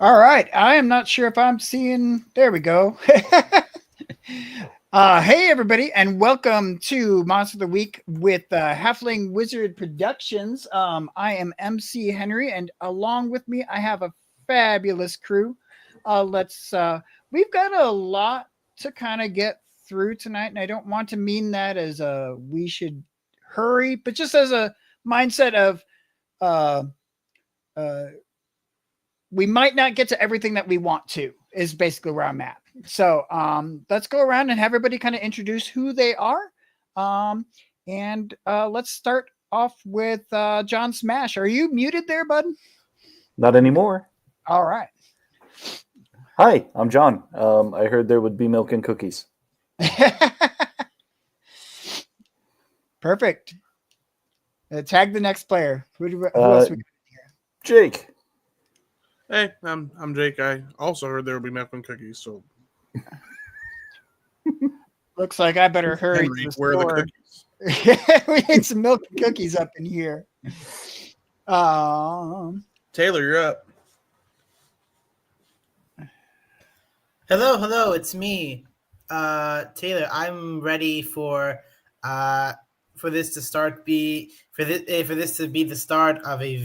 All right. I am not sure if I'm seeing. There we go. Hey, everybody, and welcome to Monster of the Week with Halfling Wizard Productions. I am MC Henry, and along with me, I have a fabulous crew. We've got a lot to kind of get through tonight, and I don't want to mean that as a we should hurry, but just as a mindset of uh, uh, we might not get to everything that we want to is basically where I'm at. So let's go around and have everybody kind of introduce who they are. And let's start off with John Smash. Are you muted there, bud? Not anymore. All right. Hi, I'm John. I heard there would be milk and cookies. Perfect. Tag the next player. Who else we got here? Jake. Hey, I'm Jake. I also heard there would be milk and cookies. So Looks like I better hurry Henry, to the where are the store. cookies? We need some milk and cookies up in here. Taylor, you're up. Hello, it's me, Taylor. I'm ready for this to start for this to be the start of a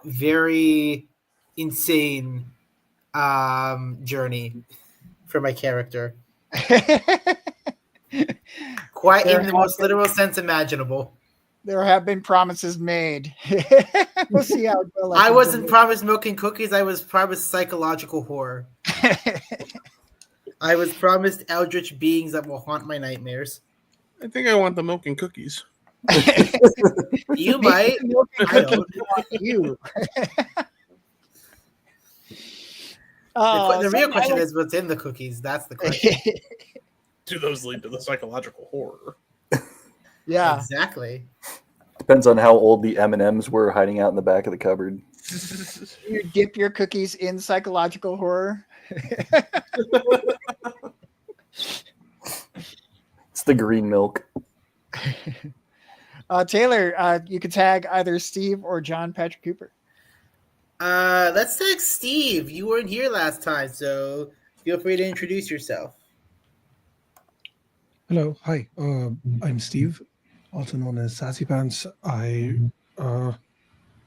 very insane journey for my character. Quite in the most literal sense imaginable. There have been promises made. We'll see how it goes. I wasn't promised milk and cookies. I was promised psychological horror. I was promised eldritch beings that will haunt my nightmares. I think I want the milk and cookies. You might. I don't. You. The real question is what's in the cookies. That's the question. Do those lead to the psychological horror? Yeah. Exactly. Depends on how old the M&Ms were hiding out in the back of the cupboard. You dip your cookies in psychological horror. It's the green milk. Taylor, you can tag either Steve or John Patrick Cooper. Let's tag Steve. You weren't here last time, so feel free to introduce yourself. Hello, hi. I'm Steve, also known as Sassy Pants. What do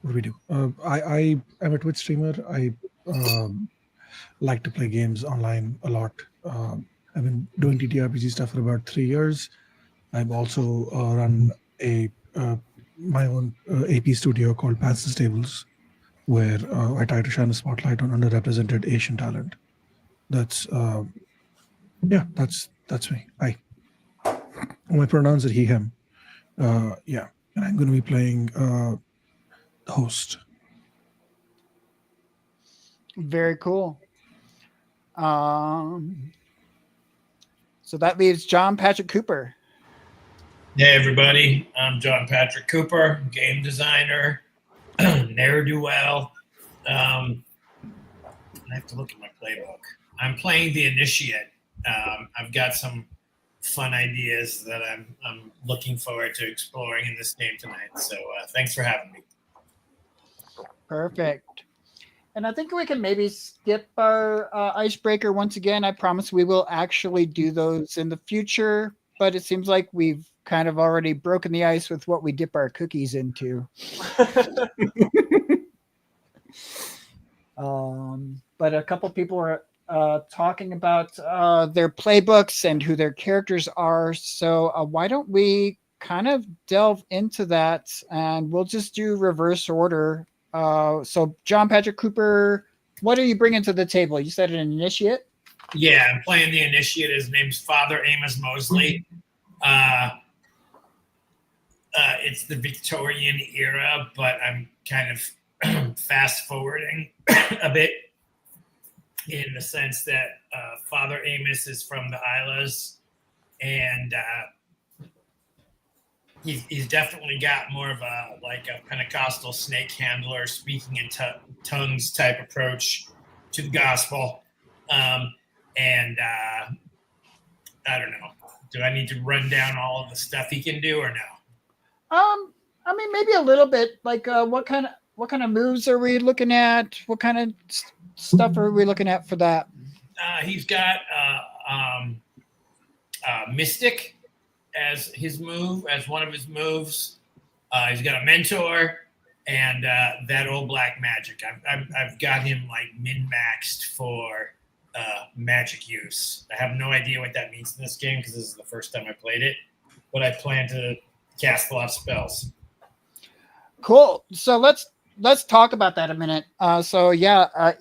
we do? I am a Twitch streamer. I like to play games online a lot. I've been doing TTRPG stuff for about 3 years. I've also run my own AP studio called Pants Tables, where I try to shine a spotlight on underrepresented Asian talent. That's me. Hi. My pronouns are he, him. And I'm going to be playing the host. Very cool. So that leaves John Patrick Cooper. Hey everybody, I'm John Patrick Cooper, game designer, ne'er-do-well. I have to look at my playbook. I'm playing the Initiate. I've got some fun ideas that I'm looking forward to exploring in this game tonight. So thanks for having me. Perfect. And I think we can maybe skip our icebreaker once again. I promise we will actually do those in the future, but it seems like we've kind of already broken the ice with what we dip our cookies into. But a couple people are talking about their playbooks and who their characters are. So why don't we kind of delve into that, and we'll just do reverse order. So John Patrick Cooper, what are you bringing to the table? You said an initiate? Yeah, I'm playing the Initiate. His name's Father Amos Mosley. It's the Victorian era, but I'm kind of fast forwarding a bit in the sense that Father Amos is from the Islas, and he's definitely got more of a Pentecostal snake handler, speaking in tongues type approach to the gospel. And I don't know. Do I need to run down all of the stuff he can do or no? I mean, maybe a little bit. Like, what kind of what kind of moves are we looking at? What kind of stuff are we looking at for that? He's got Mystic as his move, as one of his moves. He's got a Mentor and that old black magic. I've got him like min-maxed for magic use. I have no idea what that means in this game because this is the first time I played it, but I plan to cast a lot of spells. Cool. So let's talk about that a minute.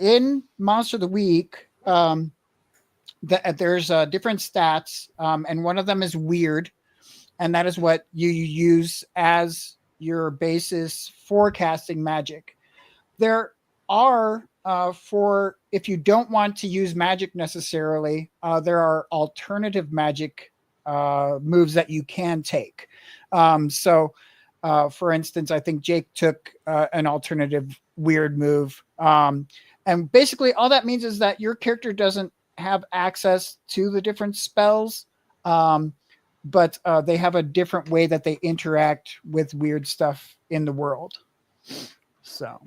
In Monster of the Week, there's different stats, and one of them is weird, and that is what you use as your basis for casting magic. There are for if you don't want to use magic necessarily, there are alternative magic moves that you can take. For instance, I think Jake took an alternative weird move. And basically all that means is that your character doesn't have access to the different spells, but they have a different way that they interact with weird stuff in the world. So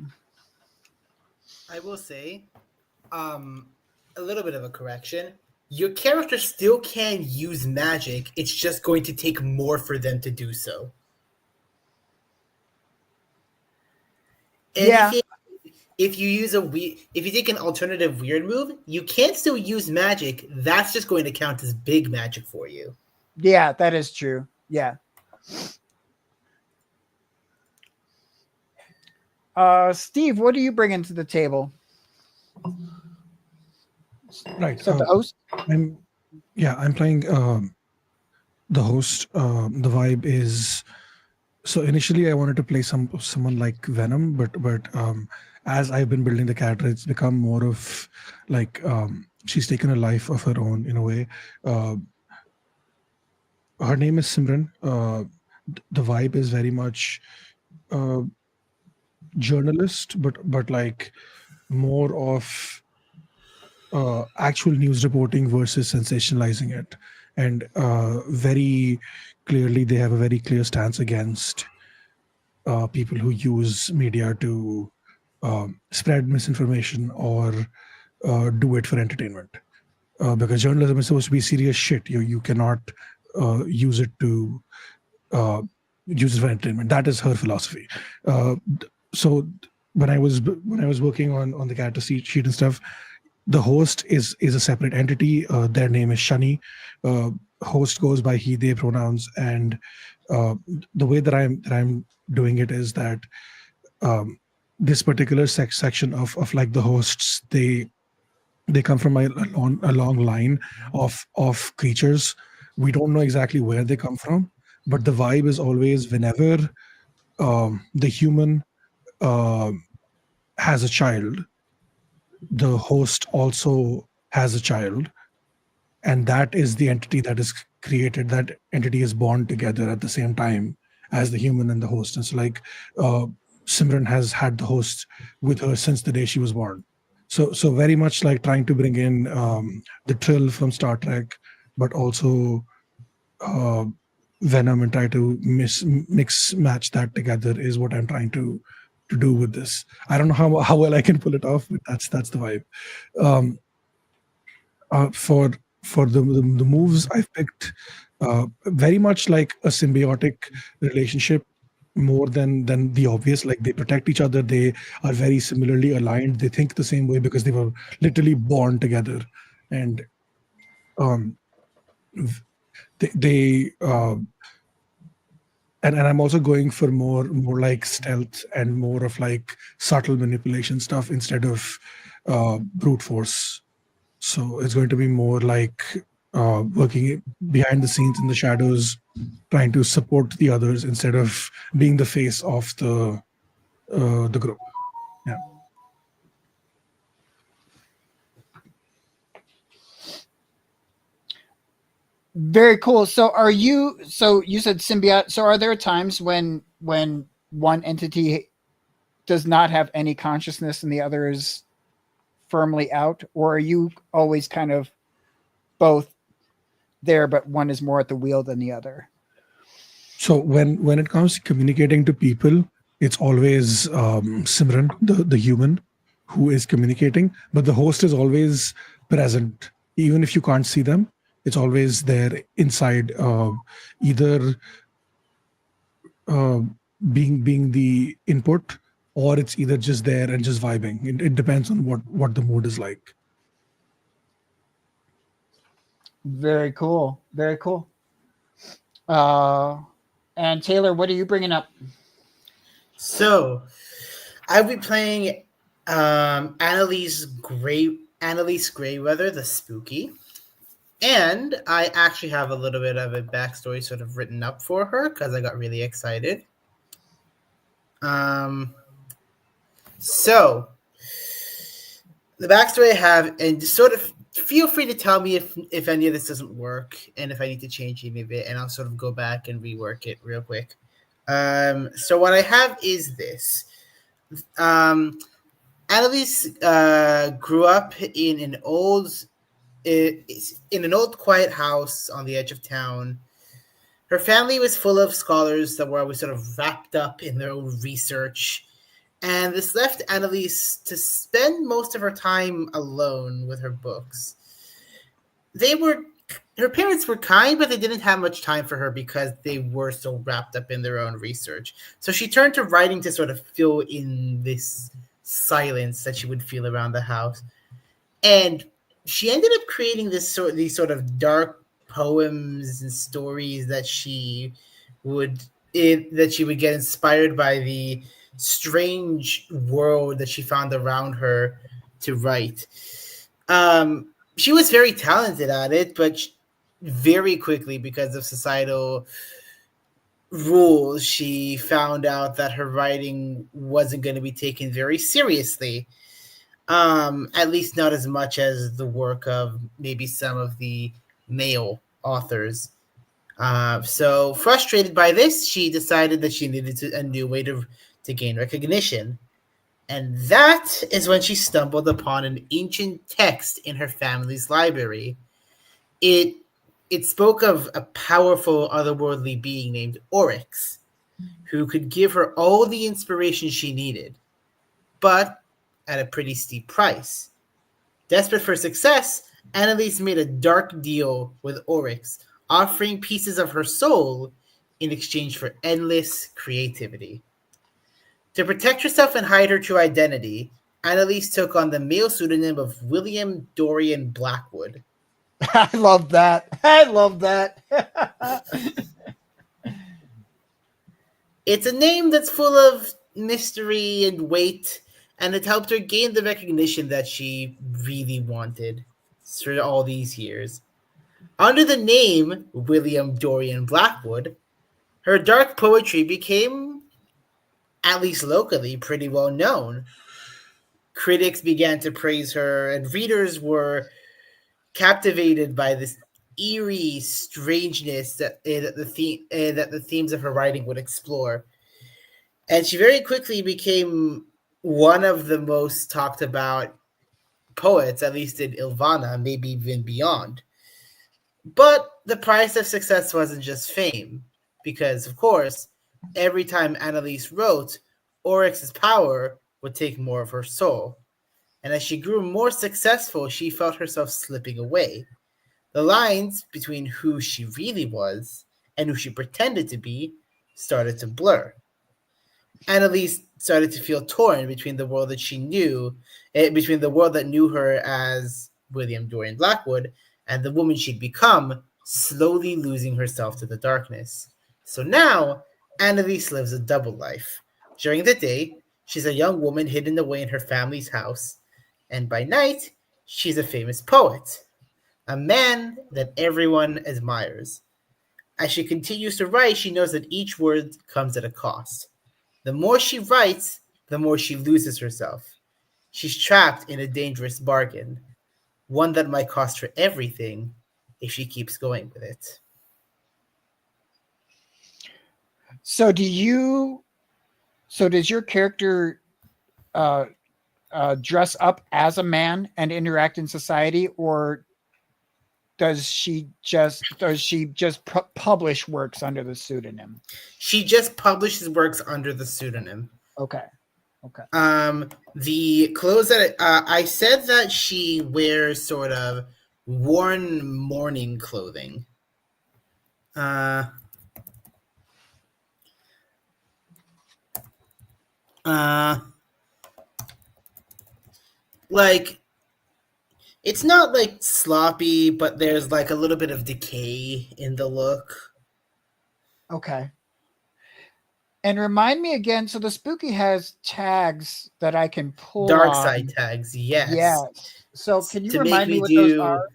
I will say a little bit of a correction. Your character still can use magic. It's just going to take more for them to do so. Yeah. If you take an alternative weird move, you can still use magic. That's just going to count as big magic for you. Yeah, that is true. Yeah. Steve, what do you bring into the table? Right. So the host? I'm playing the host. The vibe is, so initially I wanted to play someone like Venom, but as I've been building the character, it's become more of like she's taken a life of her own in a way. Her name is Simran. The vibe is very much journalist, but like more of actual news reporting versus sensationalizing it. And very clearly, they have a very clear stance against people who use media to spread misinformation or do it for entertainment. Because journalism is supposed to be serious shit. You cannot use it to use it for entertainment. That is her philosophy. So when I was working on the character sheet and stuff, the host is a separate entity. Their name is Shani. Host goes by he, they pronouns, and the way that I'm doing it is that this particular section of like the hosts, they come from a long line of creatures. We don't know exactly where they come from, but the vibe is always whenever the human has a child, the host also has a child, and that is the entity that is created. That entity is born together at the same time as the human and the host. And so like Simran has had the host with her since the day she was born. So very much like trying to bring in the Trill from Star Trek, but also Venom, and try to mix match that together is what I'm trying to do with this. I don't know how well I can pull it off, but that's the vibe. For the moves I've picked, very much like a symbiotic relationship, more than the obvious. Like they protect each other, they are very similarly aligned, they think the same way because they were literally born together, and and I'm also going for more like stealth and more of like subtle manipulation stuff instead of brute force. So it's going to be more like working behind the scenes in the shadows, trying to support the others instead of being the face of the group. Yeah. Very cool. So you said symbiote. So are there times when one entity does not have any consciousness and the other is firmly out, or are you always kind of both there, but one is more at the wheel than the other? So when it comes to communicating to people, it's always Simran, the human, who is communicating, but the host is always present, even if you can't see them. It's always there inside, either uh, being the input, or it's either just there and just vibing. It depends on what the mood is like. Very cool. Very cool. And Taylor, what are you bringing up? So, I'll be playing Annalise Greyweather, the Spooky. And I actually have a little bit of a backstory sort of written up for her because I got really excited. So the backstory I have, and just sort of feel free to tell me if any of this doesn't work and if I need to change any of it, and I'll sort of go back and rework it real quick. So what I have is this. Annalise grew up in an old quiet house on the edge of town. Her family was full of scholars that were always sort of wrapped up in their own research, and this left Annalise to spend most of her time alone with her books. Her parents were kind, but they didn't have much time for her because they were so wrapped up in their own research. So she turned to writing to sort of fill in this silence that she would feel around the house. And she ended up creating these sort of dark poems and stories that she would get inspired by the strange world that she found around her to write. She was very talented at it, but very quickly, because of societal rules, she found out that her writing wasn't going to be taken very seriously. At least not as much as the work of maybe some of the male authors. So frustrated by this, she decided that she needed a new way to gain recognition. And that is when she stumbled upon an ancient text in her family's library. It spoke of a powerful otherworldly being named Oryx, who could give her all the inspiration she needed, but at a pretty steep price. Desperate for success, Annalise made a dark deal with Oryx, offering pieces of her soul in exchange for endless creativity. To protect herself and hide her true identity, Annalise took on the male pseudonym of William Dorian Blackwood. I love that. I love that. It's a name that's full of mystery and weight, and it helped her gain the recognition that she really wanted through all these years. Under the name William Dorian Blackwood, her dark poetry became, at least locally, pretty well known. Critics began to praise her, and readers were captivated by this eerie strangeness that the themes of her writing would explore. And she very quickly became one of the most talked about poets, at least in Ilvana, maybe even beyond. But the price of success wasn't just fame, because, of course, every time Annalise wrote, Oryx's power would take more of her soul. And as she grew more successful, she felt herself slipping away. The lines between who she really was and who she pretended to be started to blur. Annalise started to feel torn between the world that she knew, between the world that knew her as William Dorian Blackwood and the woman she'd become, slowly losing herself to the darkness. So now, Annalise lives a double life. During the day, she's a young woman hidden away in her family's house, and by night, she's a famous poet, a man that everyone admires. As she continues to write, she knows that each word comes at a cost. The more she writes, the more she loses herself. She's trapped in a dangerous bargain, one that might cost her everything if she keeps going with it. So does your character dress up as a man and interact in society, or does she just publish works under the pseudonym? She just publishes works under the pseudonym. Okay. The clothes that I said that she wears sort of worn mourning clothing. Like, it's not like sloppy, but there's like a little bit of decay in the look. Okay. And remind me again, so the spooky has tags that I can pull Dark on. side tags, yes. Yes. So can you To remind make me what do those are?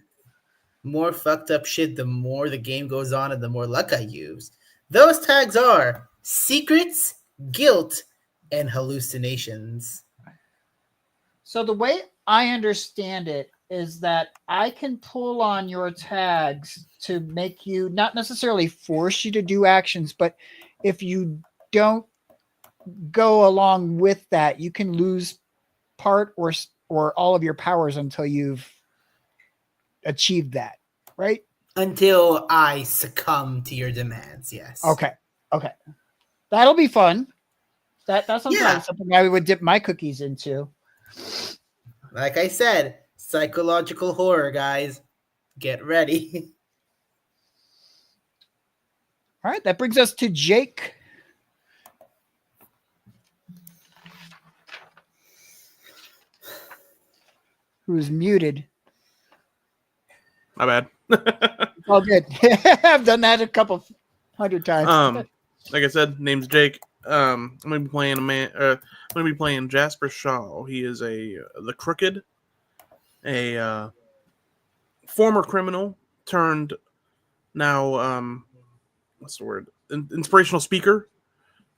more fucked up shit the more the game goes on and the more luck I use. Those tags are secrets, guilt, and hallucinations. So the way I understand it is that I can pull on your tags to make you, not necessarily force you to do actions, but if you don't go along with that, you can lose part or all of your powers until you've achieved that, right? Until I succumb to your demands, yes. Okay. That'll be fun. That's sometimes Yeah. something I would dip my cookies into. Like I said, psychological horror, guys. Get ready. All right, that brings us to Jake. Who's muted. My bad. Oh, good. I've done that a couple hundred times. Like I said, name's Jake. I'm gonna be playing I'm gonna be playing Jasper Shaw. He is the Crooked, a former criminal turned now what's the word? Inspirational speaker,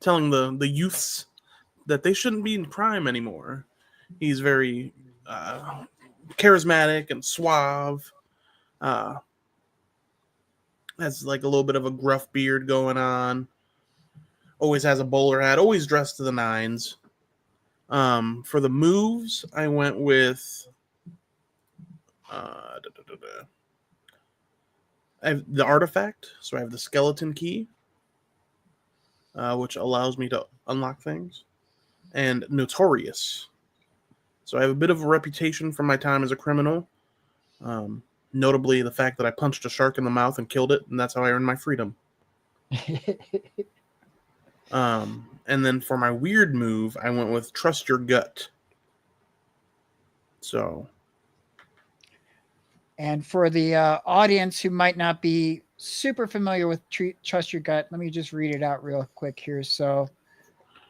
telling the youths that they shouldn't be in crime anymore. He's very charismatic and suave. Has like a little bit of a gruff beard going on. Always has a bowler hat. Always dressed to the nines. For the moves, I went with I have the artifact, so I have the skeleton key, which allows me to unlock things, and notorious. So I have a bit of a reputation from my time as a criminal. Notably, the fact that I punched a shark in the mouth and killed it, and that's how I earned my freedom. And then for my weird move, I went with Trust Your Gut. So. And for the audience who might not be super familiar with Trust Your Gut, let me just read it out real quick here. So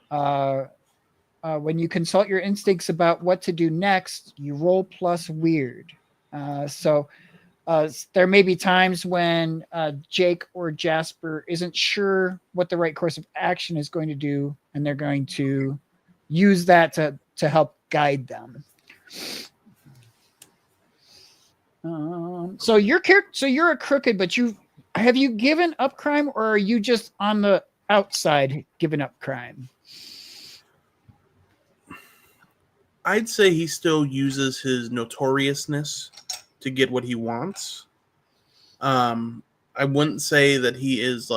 when you consult your instincts about what to do next, you roll plus weird. So there may be times when Jake or Jasper isn't sure what the right course of action is going to do, and they're going to use that to help guide them. So you're a crooked, but have you given up crime, or are you just on the outside giving up crime? I'd say he still uses his notoriousness to get what he wants. I wouldn't say that he is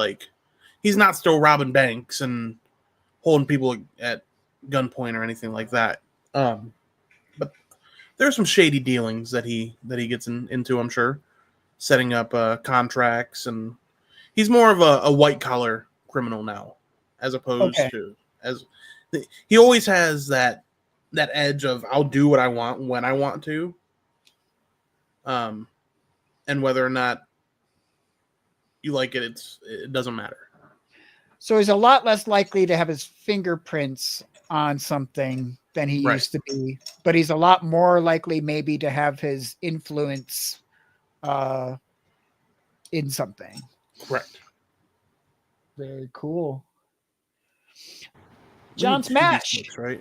he's not still robbing banks and holding people at gunpoint or anything like that. But there's some shady dealings that he gets into, I'm sure, setting up contracts, and he's more of a white collar criminal now, as opposed to he always has that edge of I'll do what I want when I want to. And whether or not you like it, it doesn't matter. So he's a lot less likely to have his fingerprints on something than he used to be, but he's a lot more likely maybe to have his influence in something. Correct. Very cool. John Smash. 2d6, right?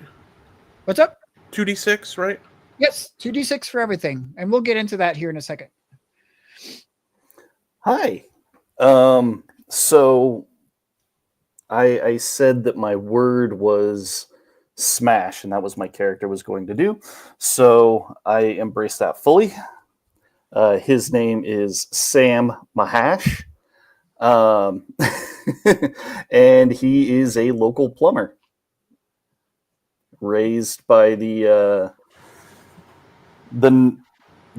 What's up? 2d6, right? Yes, 2d6 for everything. And we'll get into that here in a second. Hi. So I said that my word was smash, and that was my character was going to do. So I embraced that fully. His name is Sam Mahash, and he is a local plumber, raised by the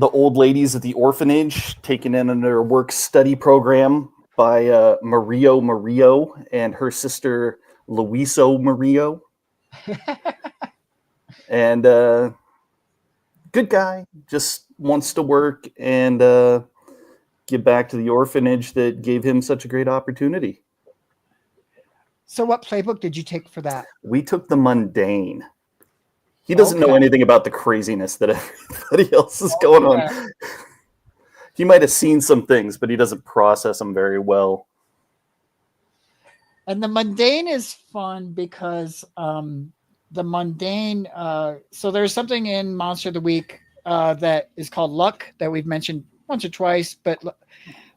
old ladies at the orphanage, taken in under a work-study program by Mario Murillo and her sister Luiso Murillo. And good guy, just wants to work and give back to the orphanage that gave him such a great opportunity. So what playbook did you take for that? We took the mundane. He doesn't know Okay. anything about the craziness that everybody else is going on. He might have seen some things, but he doesn't process them very well. And the mundane is fun because the mundane, so there's something in Monster of the Week that is called luck that we've mentioned once or twice, but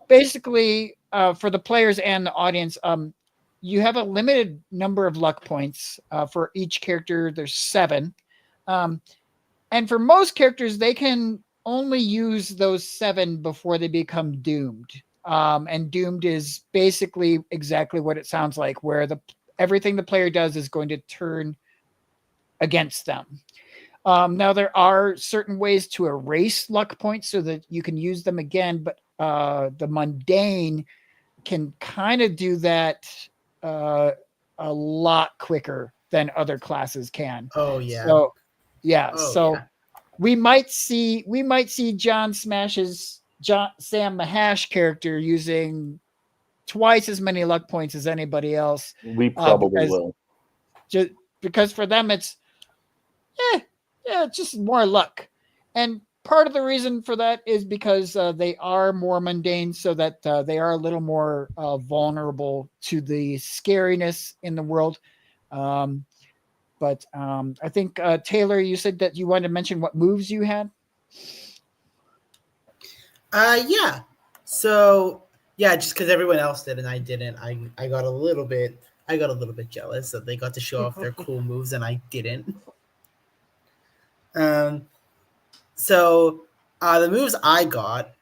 basically for the players and the audience, you have a limited number of luck points for each character. There's 7. And for most characters, they can only use those 7 before they become doomed. And doomed is basically exactly what it sounds like, where everything the player does is going to turn against them. Now, there are certain ways to erase luck points so that you can use them again, but the mundane can kind of do that a lot quicker than other classes can. Oh yeah. So, yeah. Oh, so yeah. we might see Sam Mahash character using twice as many luck points as anybody else. We probably because- will. Just because for them it's it's just more luck. And part of the reason for that is because they are more mundane, so that they are a little more vulnerable to the scariness in the world. But I think Taylor, you said that you wanted to mention what moves you had. Yeah. So yeah, just because everyone else did and I didn't, I got a little bit jealous that they got to show off their cool moves and I didn't. So the moves I got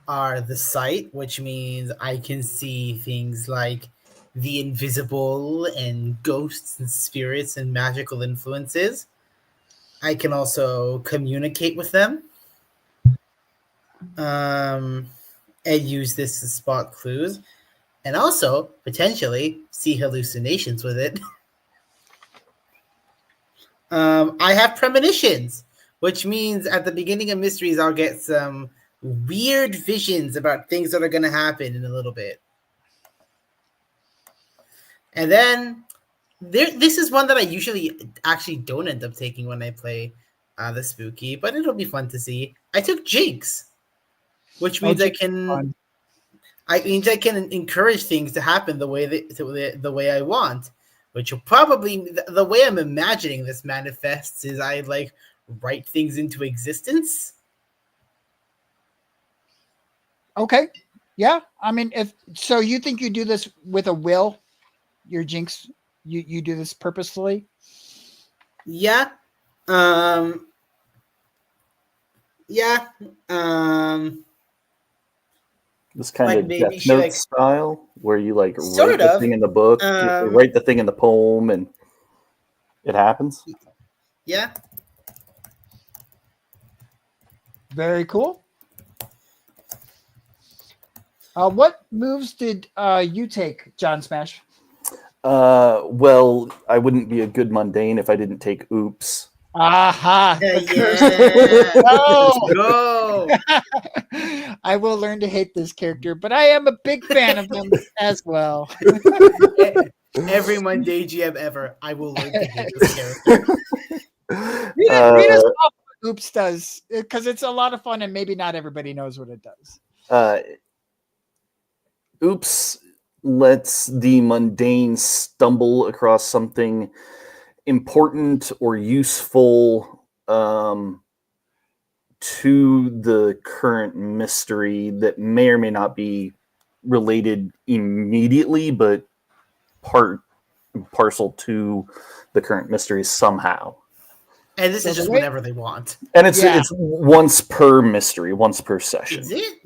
are the sight, which means I can see things like the invisible and ghosts and spirits and magical influences. I can also communicate with them. And use this to spot clues. And also, potentially, see hallucinations with it. I have premonitions, which means at the beginning of Mysteries, I'll get some weird visions about things that are going to happen in a little bit. And then, this is one that I usually actually don't end up taking when I play the Spooky, but it'll be fun to see. I took Jinx, which means I can encourage things to happen the way I want, which will probably, the way I'm imagining this manifests is I like write things into existence. Okay. Yeah. I mean, if so, you think you do this with a will? Your Jinx, you do this purposefully? Yeah. Yeah. This kind Like of maybe Death she, Note like- style, where you like Sort write the of. thing in the book, you write the thing in the poem, and it happens. Yeah. Very cool. What moves did you take, John Smash? Well, I wouldn't be a good mundane if I didn't take Oops. Aha! Yeah. Oh! Go. I will learn to hate this character, but I am a big fan of him as well. Every Monday GM ever, I will learn to hate this character. Read us off what Oops does, because it's a lot of fun and maybe not everybody knows what it does. Oops lets the mundane stumble across something important or useful to the current mystery that may or may not be related immediately, but part and parcel to the current mystery somehow. And this So is the just way- whenever they want. And it's Yeah. it's once per mystery, once per session. Is it?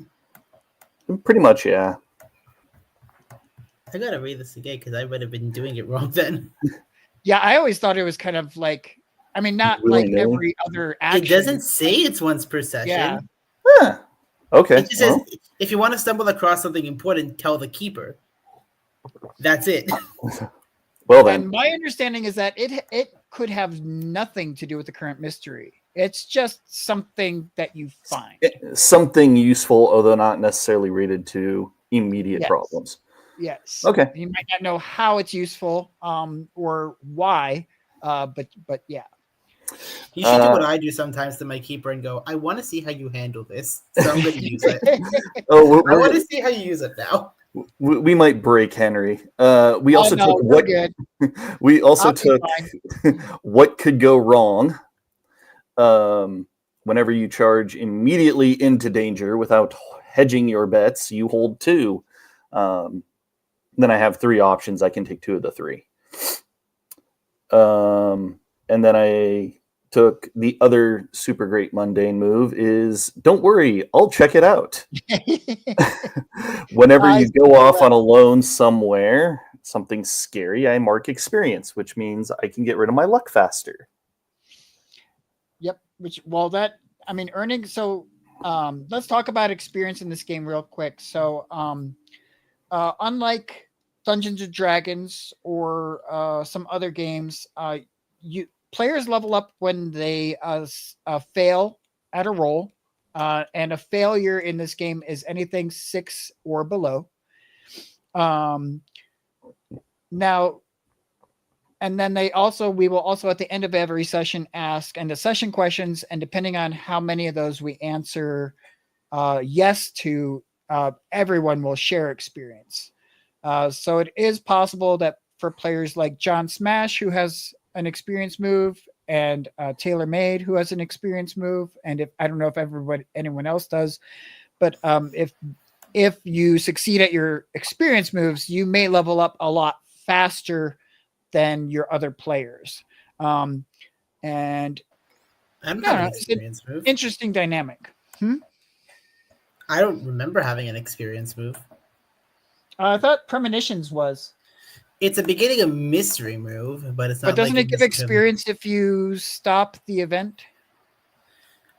Pretty much, yeah. I gotta read this again because I would have been doing it wrong then. Yeah, I always thought it was kind of like, I mean, not like Willy-nilly. every other action. It doesn't say it's once per session. Yeah. Huh. Okay. It just says well, if you want to stumble across something important, tell the keeper. That's it. well then. And my understanding is that it could have nothing to do with the current mystery. It's just something that you find. Something useful, although not necessarily related to immediate Yes. problems. Yes. Okay. You might not know how it's useful, or why, but yeah. You should do what I do sometimes to my keeper and go, I want to see how you handle this. So I'm going to use it. Oh, I want to see how you use it now. we might break Henry. We also no, took we're what good. we also I'll be took what could go wrong. Whenever you charge immediately into danger without hedging your bets, you hold 2. Then I have 3 options. I can take 2 of the 3. And then I took the other super great mundane move is don't worry, I'll check it out. Whenever I you see go off that. on a lone somewhere, something scary, I mark experience, which means I can get rid of my luck faster. Yep. Earning. So let's talk about experience in this game real quick. So unlike Dungeons and Dragons or some other games, players level up when they fail at a roll, and a failure in this game is anything 6 or below. Now, and then we will also at the end of every session ask and the session questions, and depending on how many of those we answer yes to, everyone will share experience. So it is possible that for players like John Smash, who has an experience move, and Taylor Made, who has an experience move, and if I don't know if anyone else does, but if you succeed at your experience moves, you may level up a lot faster than your other players. And I don't Yeah, have an it's an experience move. interesting dynamic. I don't remember having an experience move. I thought Premonitions was. It's a beginning of mystery move, but it's not. But doesn't like it give mystery- experience if you stop the event?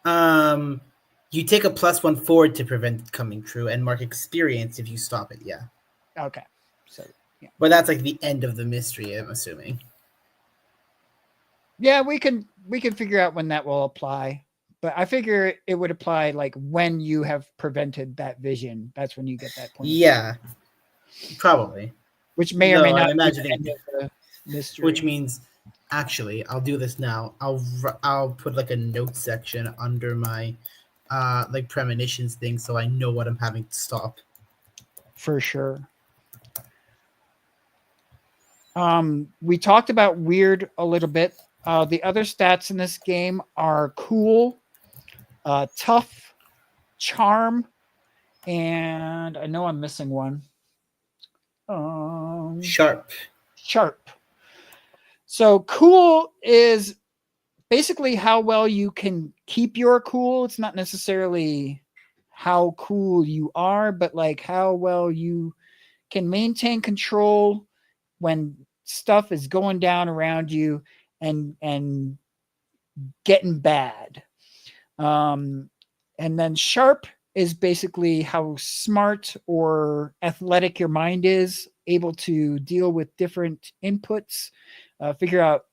You take a +1 forward to prevent it coming true, and mark experience if you stop it. Yeah, Okay. So but that's like the end of the mystery. I'm assuming. yeah, we can figure out when that will apply. But I figure it would apply like when you have prevented that vision. That's when you get that point. Yeah, probably. Which may or may No, I'm not be the imagining- end of the mystery. Which means, actually, I'll do this now. I'll put like a note section under my like premonitions thing, so I know what I'm having to stop. For sure. We talked about weird a little bit. The other stats in this game are cool, tough, charm, and I know I'm missing one. Sharp. Sharp. So cool is basically how well you can keep your cool. It's not necessarily how cool you are, but like how well you can maintain control when stuff is going down around you and getting bad. And then sharp is basically how smart or athletic your mind is, able to deal with different inputs, figure out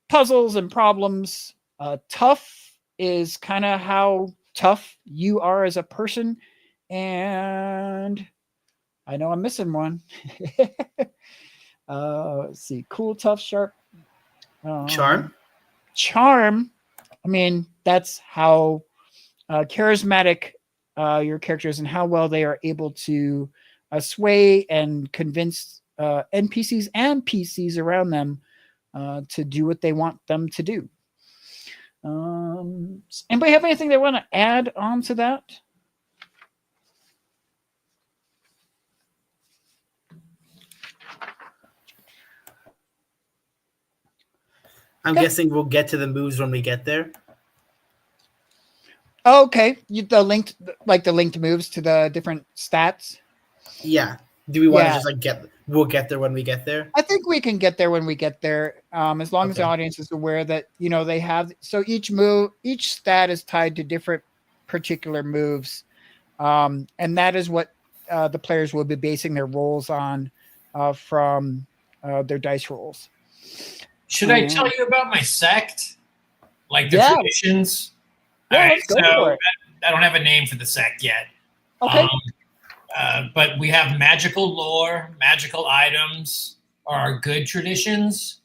puzzles and problems. Tough is kind of how tough you are as a person. And I know I'm missing one. Let's see. Cool, tough, sharp. Charm. Charm. I mean, that's how charismatic your characters and how well they are able to sway and convince NPCs and PCs around them to do what they want them to do. Anybody have anything they want to add on to that? I'm Okay. guessing we'll get to the moves when we get there. Okay, the linked moves to the different stats. Yeah. Do we want to Yeah. just like get? We'll get there when we get there. I think we can get there when we get there, as long as the Okay. audience is aware that they have. So each stat is tied to different particular moves, and that is what the players will be basing their rolls on from their dice rolls. Should I tell you about my sect? Like the Yeah. traditions? Yeah, All right, let's go for it. I don't have a name for the sect yet. Okay. But we have magical lore, magical items are our good traditions,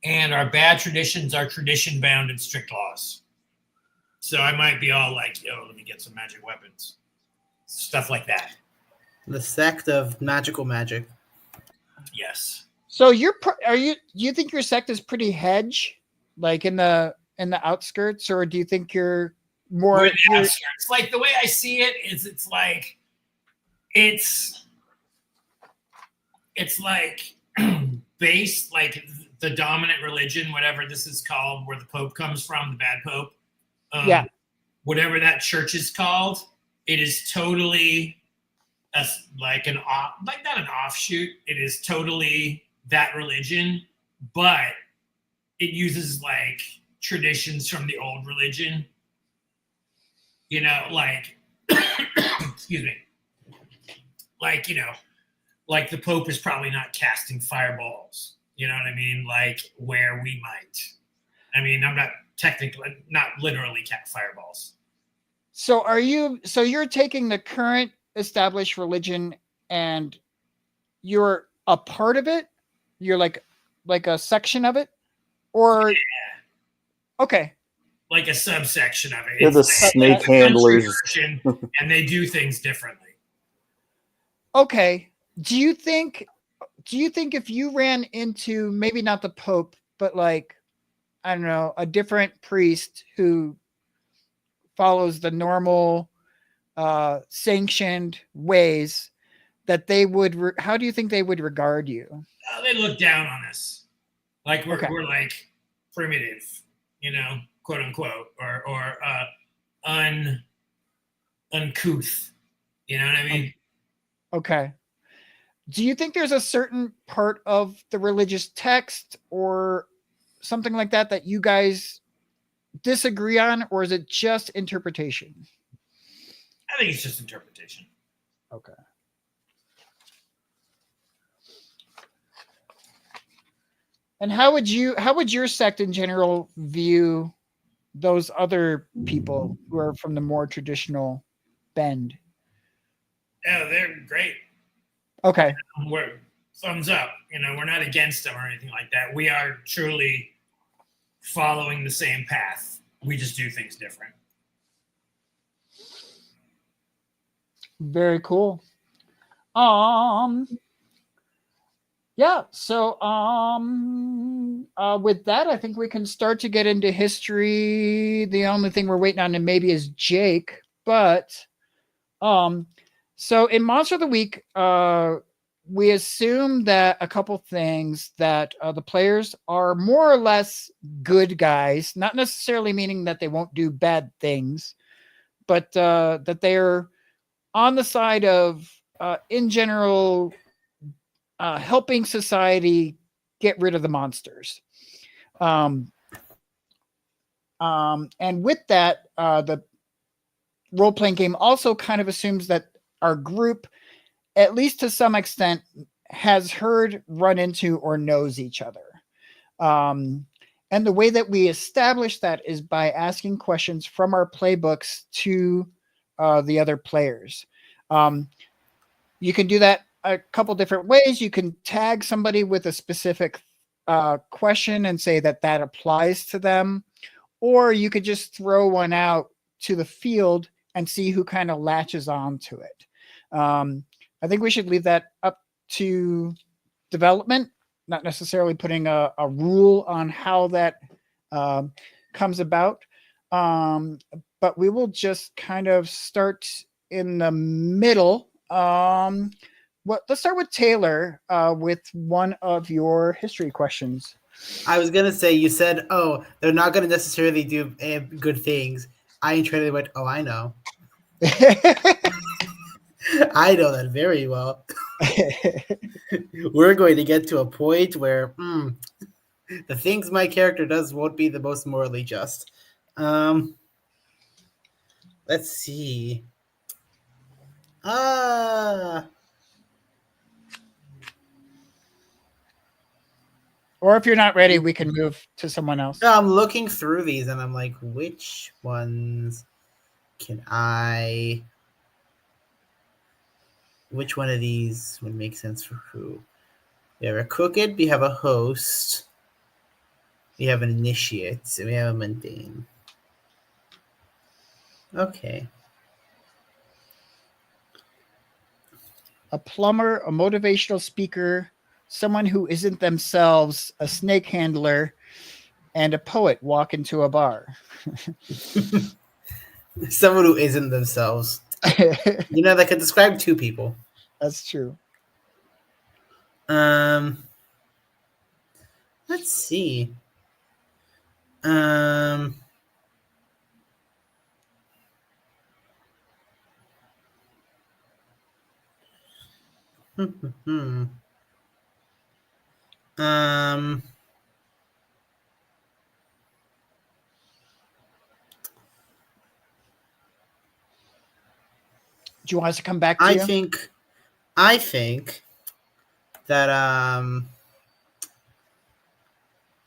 and our bad traditions are tradition bound and strict laws. So I might be all like, yo, let me get some magic weapons. Stuff like that. The sect of magical magic. Yes. So do you think your sect is pretty hedge, like in the outskirts, or do you think you're more? We're in the outskirts. Like the way I see it is it's like based like the dominant religion, whatever this is called, where the Pope comes from, the bad Pope. Yeah. Whatever that church is called, it is totally not an offshoot. It is totally that religion, but it uses like traditions from the old religion. Like excuse me. Like, like the Pope is probably not casting fireballs. You know what I mean? Like where we might. I mean, I'm not literally fireballs. So you're taking the current established religion and you're a part of it? You're like a section of it? Or okay. Like a subsection of it. They're the It's snake a country handlers. version, and they do things differently. Okay. Do you think if you ran into maybe not the Pope, but like, I don't know, a different priest who follows the normal sanctioned ways, that they would how do you think they would regard you? They look down on us. Like we're Okay. we're like primitive, quote unquote, or uncouth. You know what I mean? Okay. Do you think there's a certain part of the religious text or something like that you guys disagree on, or is it just interpretation? I think it's just interpretation. Okay. And how would your sect in general view those other people who are from the more traditional bend? Yeah, they're great. Okay. We're thumbs up. We're not against them or anything like that. We are truly following the same path. We just do things different. Very cool. Yeah, so with that, I think we can start to get into history. The only thing we're waiting on maybe is Jake, but so in Monster of the Week, we assume that a couple things, that the players are more or less good guys, not necessarily meaning that they won't do bad things, but that they're on the side of, in general, helping society get rid of the monsters. And with that, the role-playing game also kind of assumes that our group, at least to some extent, has heard, run into, or knows each other. And the way that we establish that is by asking questions from our playbooks to the other players. You can do that a couple different ways. You can tag somebody with a specific question and say that applies to them, or you could just throw one out to the field and see who kind of latches on to it. I think we should leave that up to development, not necessarily putting a rule on how that comes about. But we will just kind of start in the middle. Let's start with Taylor with one of your history questions. I was gonna say you said, "Oh, they're not gonna necessarily do good things." I intrigued went, "Oh, I know, I know that very well." We're going to get to a point where the things my character does won't be the most morally just. Let's see. Or if you're not ready, we can move to someone else. No, I'm looking through these and I'm like, which ones can I? Which one of these would make sense for who? We have a crooked, we have a host, we have an initiate, and we have a mundane. Okay. A plumber, a motivational speaker, someone who isn't themselves, a snake handler, and a poet walk into a bar. Someone who isn't themselves. You know, that could describe two people. That's true. Let's see. Do you want us to come back to I you? think that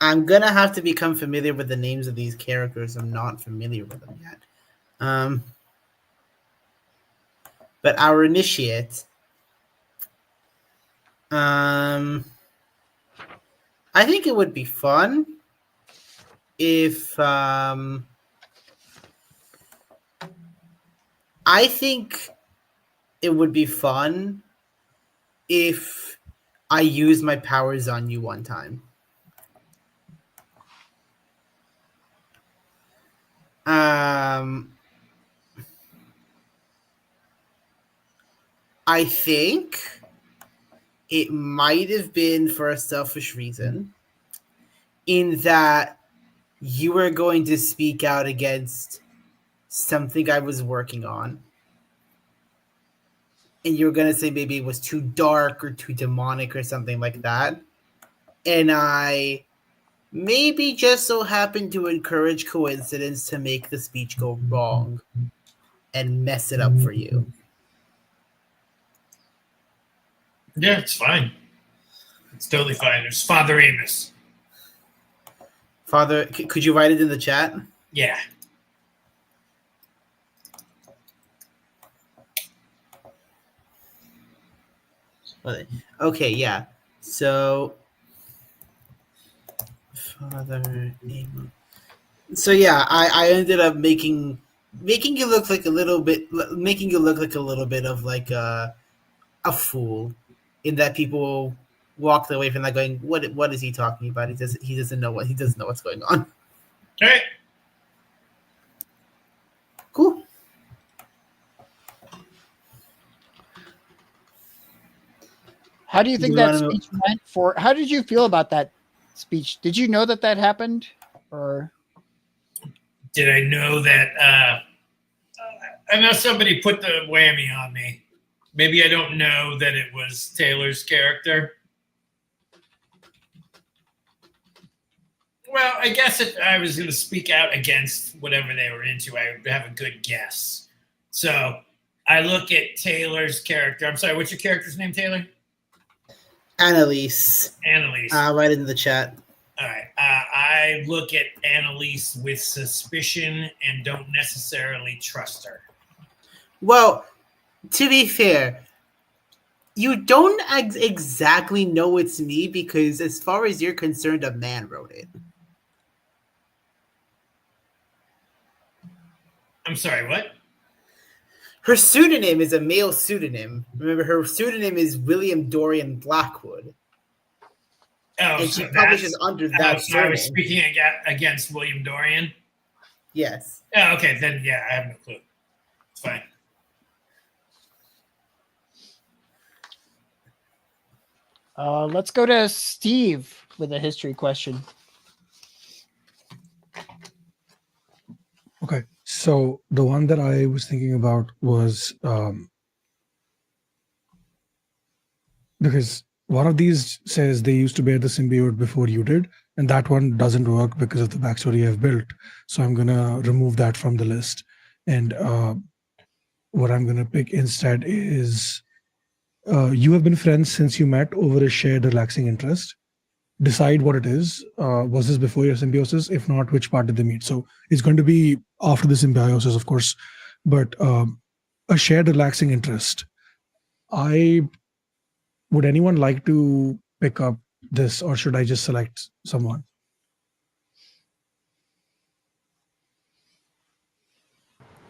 I'm gonna have to become familiar with the names of these characters. I'm not familiar with them yet. But our initiate, I think it would be fun if I think it would be fun if I use my powers on you one time. I think it might have been for a selfish reason, in that you were going to speak out against something I was working on. And you were going to say maybe it was too dark or too demonic or something like that. And I maybe just so happened to encourage coincidence to make the speech go wrong and mess it up for you. Yeah, it's fine. It's totally fine. There's Father Amos. Father, could you write it in the chat? Yeah. Okay, yeah. So, Father Amos. So yeah, I ended up making you look like a little bit, making you look like a little bit of like a fool, in that people walked away from that going, what is he talking about? He doesn't know what's going on. All right. Cool. How do you think that speech went for? How did you feel about that speech? Did you know that happened, or did I know that? I know somebody put the whammy on me. Maybe I don't know that it was Taylor's character. Well, I guess if I was going to speak out against whatever they were into, I would have a good guess. So I look at Taylor's character. I'm sorry, what's your character's name, Taylor? Annalise. Annalise. Right in the chat. All right. I look at Annalise with suspicion and don't necessarily trust her. Well, to be fair, you don't exactly know it's me, because as far as you're concerned, a man wrote it. I'm sorry, what? Her pseudonym is a male pseudonym. Remember, her pseudonym is William Dorian Blackwood. Oh, and so she publishes under that so I was surname. speaking against William Dorian? Yes. Oh, okay, then yeah, I have no clue. It's fine. Let's go to Steve with a history question. Okay, so the one that I was thinking about was because one of these says they used to bear the symbiote before you did, and that one doesn't work because of the backstory I've built. So I'm gonna remove that from the list, and what I'm gonna pick instead is you have been friends since you met over a shared relaxing interest. Decide what it is. Was this before your symbiosis? If not, which part did they meet? So it's going to be after the symbiosis, of course, but a shared relaxing interest. Would anyone like to pick up this, or should I just select someone?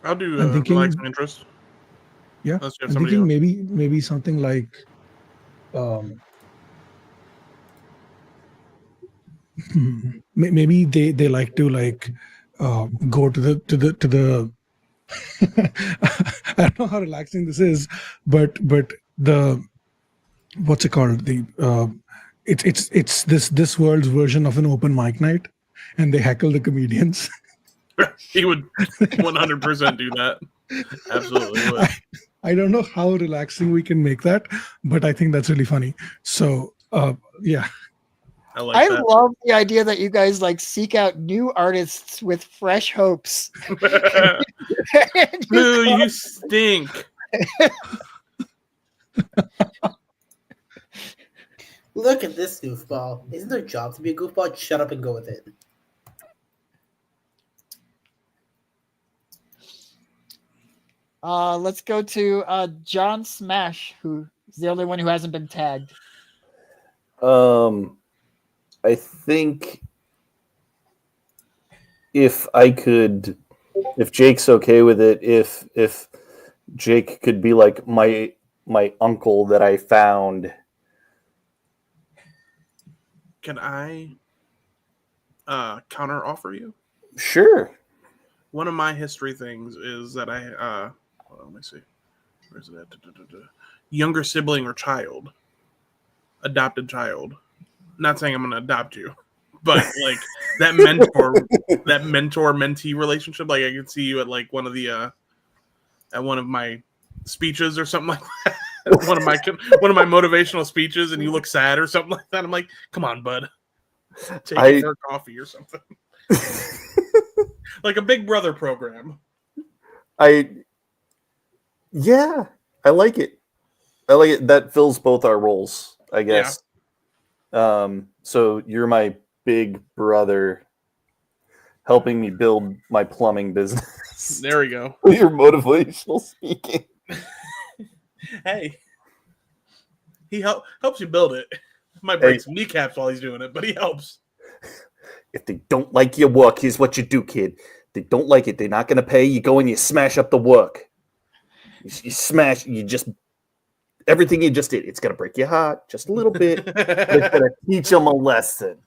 I'll do I'm thinking- relaxing interest. Yeah, Unless you have I'm somebody thinking else. maybe something like maybe they like to like go to the I don't know how relaxing this is, but the what's it called, the it's this world's version of an open mic night, and they heckle the comedians. He would 100% do that. Absolutely would. I don't know how relaxing we can make that, but I think that's really funny. So yeah. I like I that. love the idea that you guys like seek out new artists with fresh hopes. Boo, you stink. Look at this goofball. Isn't their job to be a goofball? Shut up and go with it. Let's go to John Smash, who is the only one who hasn't been tagged. I think if Jake's okay with it, if Jake could be like my uncle that I found. Can I counter offer you? Sure. One of my history things is that I hold on, let me see. Where's it at? Younger sibling or child. Adopted child. Not saying I'm gonna adopt you, but like that mentor mentee relationship. Like I can see you at like one of the at one of my speeches or something like that. one of my motivational speeches, and you look sad or something like that. I'm like, come on, bud, take me for a coffee or something. Like a Big Brother program. I like it. That fills both our roles, I guess. So you're my big brother helping me build my plumbing business. There we go. Your motivational speaking. Hey, he helps you build it. Might break some kneecaps while he's doing it, but he helps. If they don't like your work, here's what you do, kid. If they don't like it, they're not going to pay. You go and you smash up the work. You smash, you just, everything you just did, it's going to break your heart just a little bit. But it's going to teach them a lesson.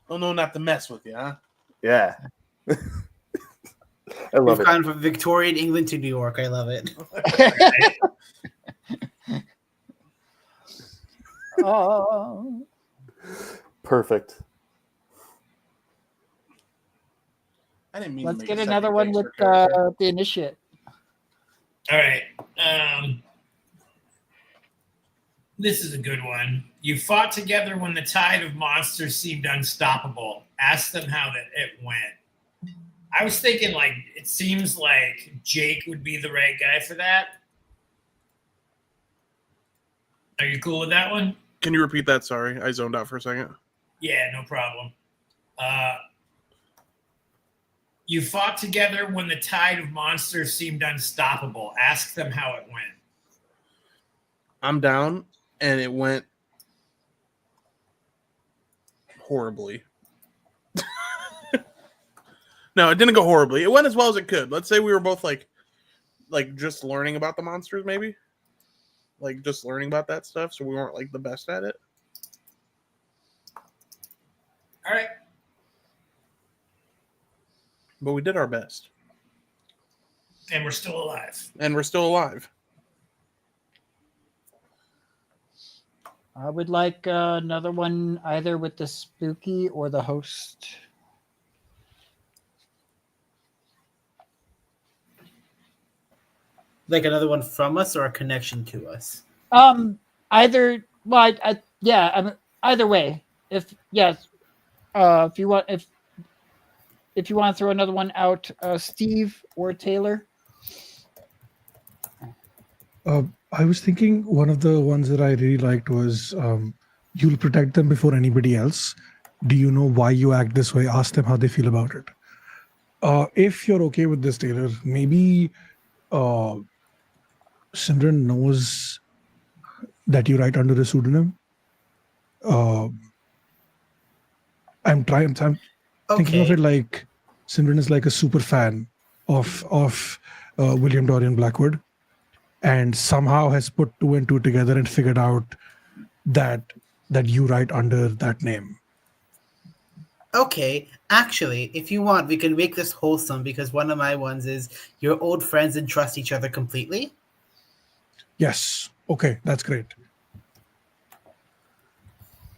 Oh, no, not to mess with you, huh? Yeah. I love We've it. gone from Victorian England to New York. I love it. Oh. Perfect. I didn't mean. Let's to make get a another second one gangster with character. the initiate. All right. This is a good one. You fought together when the tide of monsters seemed unstoppable. Ask them how it went. I was thinking, like, it seems like Jake would be the right guy for that. Are you cool with that one? Can you repeat that? Sorry, I zoned out for a second. Yeah, no problem. You fought together when the tide of monsters seemed unstoppable. Ask them how it went. I'm down, and it went horribly. No, it didn't go horribly. It went as well as it could. Let's say we were both like just learning about the monsters, maybe. Like just learning about that stuff, so we weren't like the best at it. All right. But we did our best. And we're still alive. And we're still alive. I would like another one either with the spooky or the host. Like another one from us or a connection to us? Either. Well, yeah. Either way. If yes, if you want, if you want to throw another one out, Steve or Taylor. I was thinking one of the ones that I really liked was you'll protect them before anybody else. Do you know why you act this way? Ask them how they feel about it. If you're okay with this, Taylor, maybe Simran knows that you write under a pseudonym. I'm thinking of it like Simran is like a super fan of William Dorian Blackwood, and somehow has put two and two together and figured out that you write under that name. Okay, actually, if you want, we can make this wholesome because one of my ones is you're old friends and trust each other completely. Yes. Okay, that's great.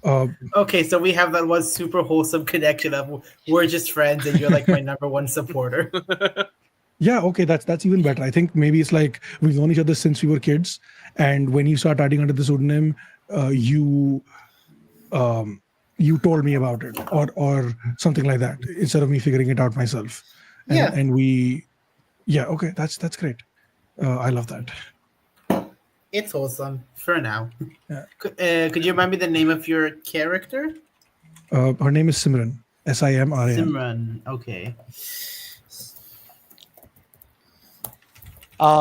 Okay, so we have that one super wholesome connection of we're just friends and you're like my number one supporter. Yeah, okay, that's even better. I think maybe it's like we've known each other since we were kids, and when you start writing under the pseudonym, you told me about it, or something like that, instead of me figuring it out myself. And okay, that's great. I love that. It's wholesome for now. Yeah. Could you remind me the name of your character? Her name is Simran. Simran. Simran. Okay.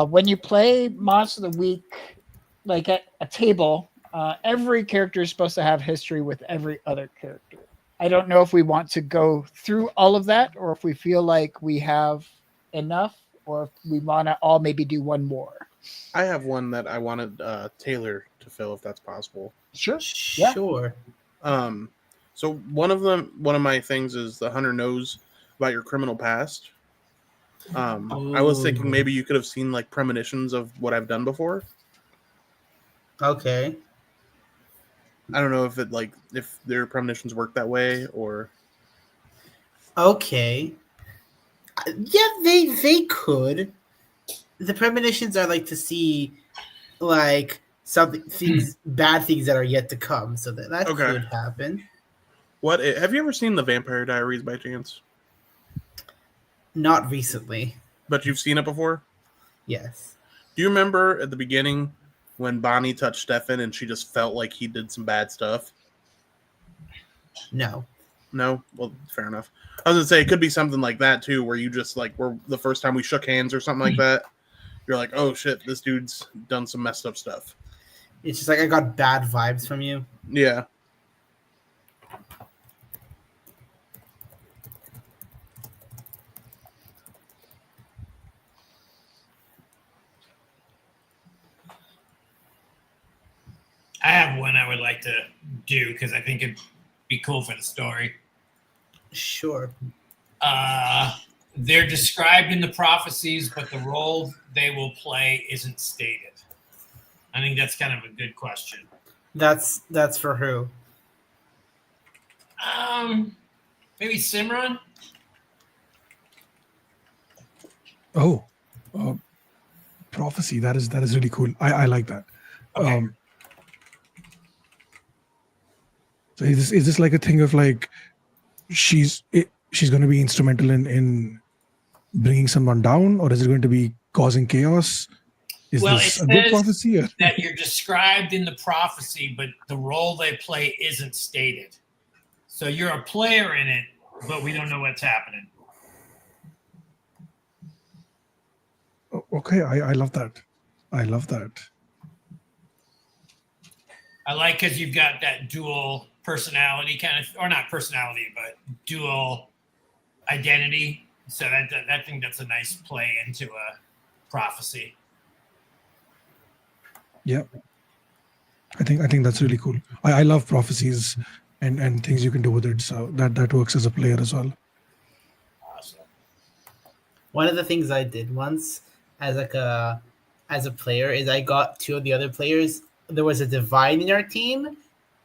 When you play Monster of the Week, like at a table, every character is supposed to have history with every other character. I don't know if we want to go through all of that, or if we feel like we have enough, or if we want to all maybe do one more. I have one that I wanted Taylor to fill, if that's possible. Sure. Yeah. Sure. So one of my things is the hunter knows about your criminal past. I was thinking maybe you could have seen like premonitions of what I've done before. Okay. I don't know if their premonitions work that way or. Okay. Yeah, they could. The premonitions are like to see like bad things that are yet to come, so that Okay. could happen. What have you ever seen the Vampire Diaries by chance? Not recently. But you've seen it before? Yes. Do you remember at the beginning when Bonnie touched Stefan and she just felt like he did some bad stuff? No. No? Well, fair enough. I was going to say, it could be something like that, too, where you just, like, were the first time we shook hands or something like that. You're like, oh, shit, this dude's done some messed up stuff. It's just like I got bad vibes from you. Yeah. I have one I would like to do because I think it'd be cool for the story. Sure. They're described in the prophecies, but the role they will play isn't stated. I think that's kind of a good question. That's for who? Maybe Simran. Oh, prophecy. That is really cool. I like that. Okay. So is this like a thing of like she's going to be instrumental in bringing someone down, or is it going to be causing chaos? Is Well, this it a good says prophecy? Or? that you're described in the prophecy, but the role they play isn't stated. So you're a player in it, but we don't know what's happening. Okay, I love that. I love that. I like because you've got that dual personality kind of, or not personality, but dual identity. So I think that's a nice play into a prophecy. Yeah, I think that's really cool. I love prophecies and things you can do with it. So that works as a player as well. Awesome. One of the things I did once as a player is I got two of the other players. There was a divine in our team,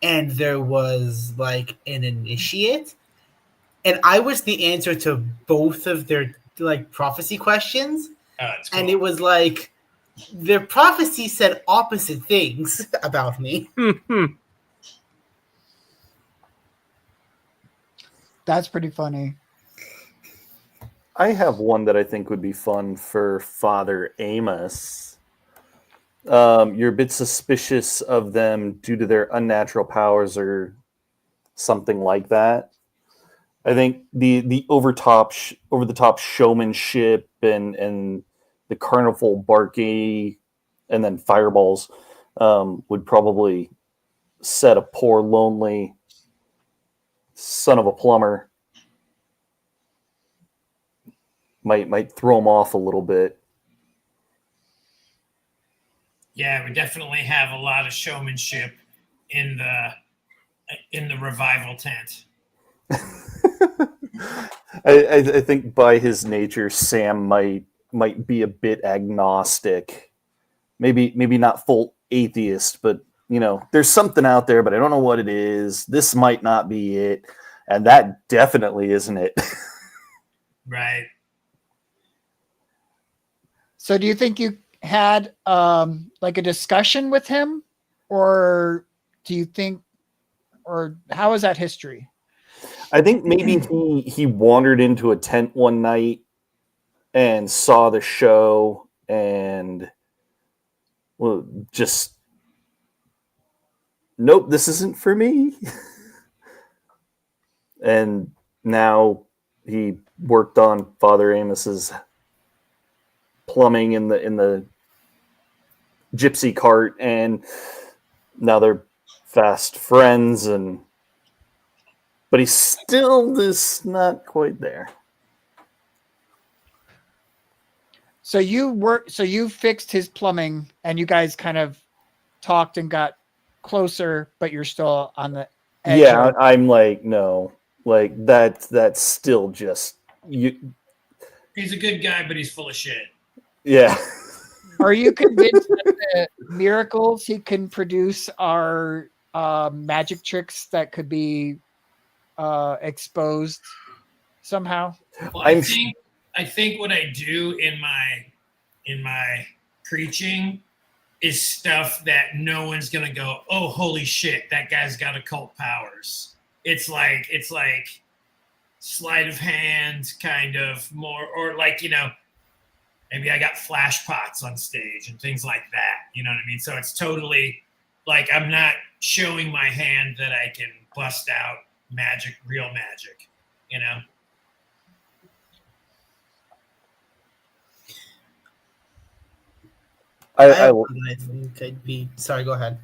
and there was like an initiate, and I was the answer to both of their like prophecy questions, Oh, it's cool. and it was like their prophecy said opposite things about me. That's pretty funny. I have one that I think would be fun for Father Amos. You're a bit suspicious of them due to their unnatural powers or something like that. I think the over the top showmanship and the carnival barky and then fireballs would probably set a poor lonely son of a plumber. Might throw him off a little bit. Yeah, we definitely have a lot of showmanship in the revival tent. I think by his nature, Sam might be a bit agnostic. Maybe not full atheist, but there's something out there, but I don't know what it is. This might not be it, and that definitely isn't it. Right. So do you think you had like a discussion with him, or do you think, or how is that history? I think maybe he wandered into a tent one night and saw the show and just nope, this isn't for me. And now he worked on Father Amos's plumbing in the gypsy cart, and now they're fast friends, but he's still just not quite there. So you fixed his plumbing and you guys kind of talked and got closer, but you're still on the edge. Yeah, I'm like, no, like that's still just you. He's a good guy, but he's full of shit. Yeah. Are you convinced that the miracles he can produce are magic tricks that could be exposed somehow? Well, I'm I think what I do in my preaching is stuff that no one's gonna go, oh, holy shit, that guy's got occult powers. It's like sleight of hand kind of more, or like, maybe I got flash pots on stage and things like that. You know what I mean? So it's totally like I'm not showing my hand that I can bust out magic, real magic, I think I'd be sorry. Go ahead.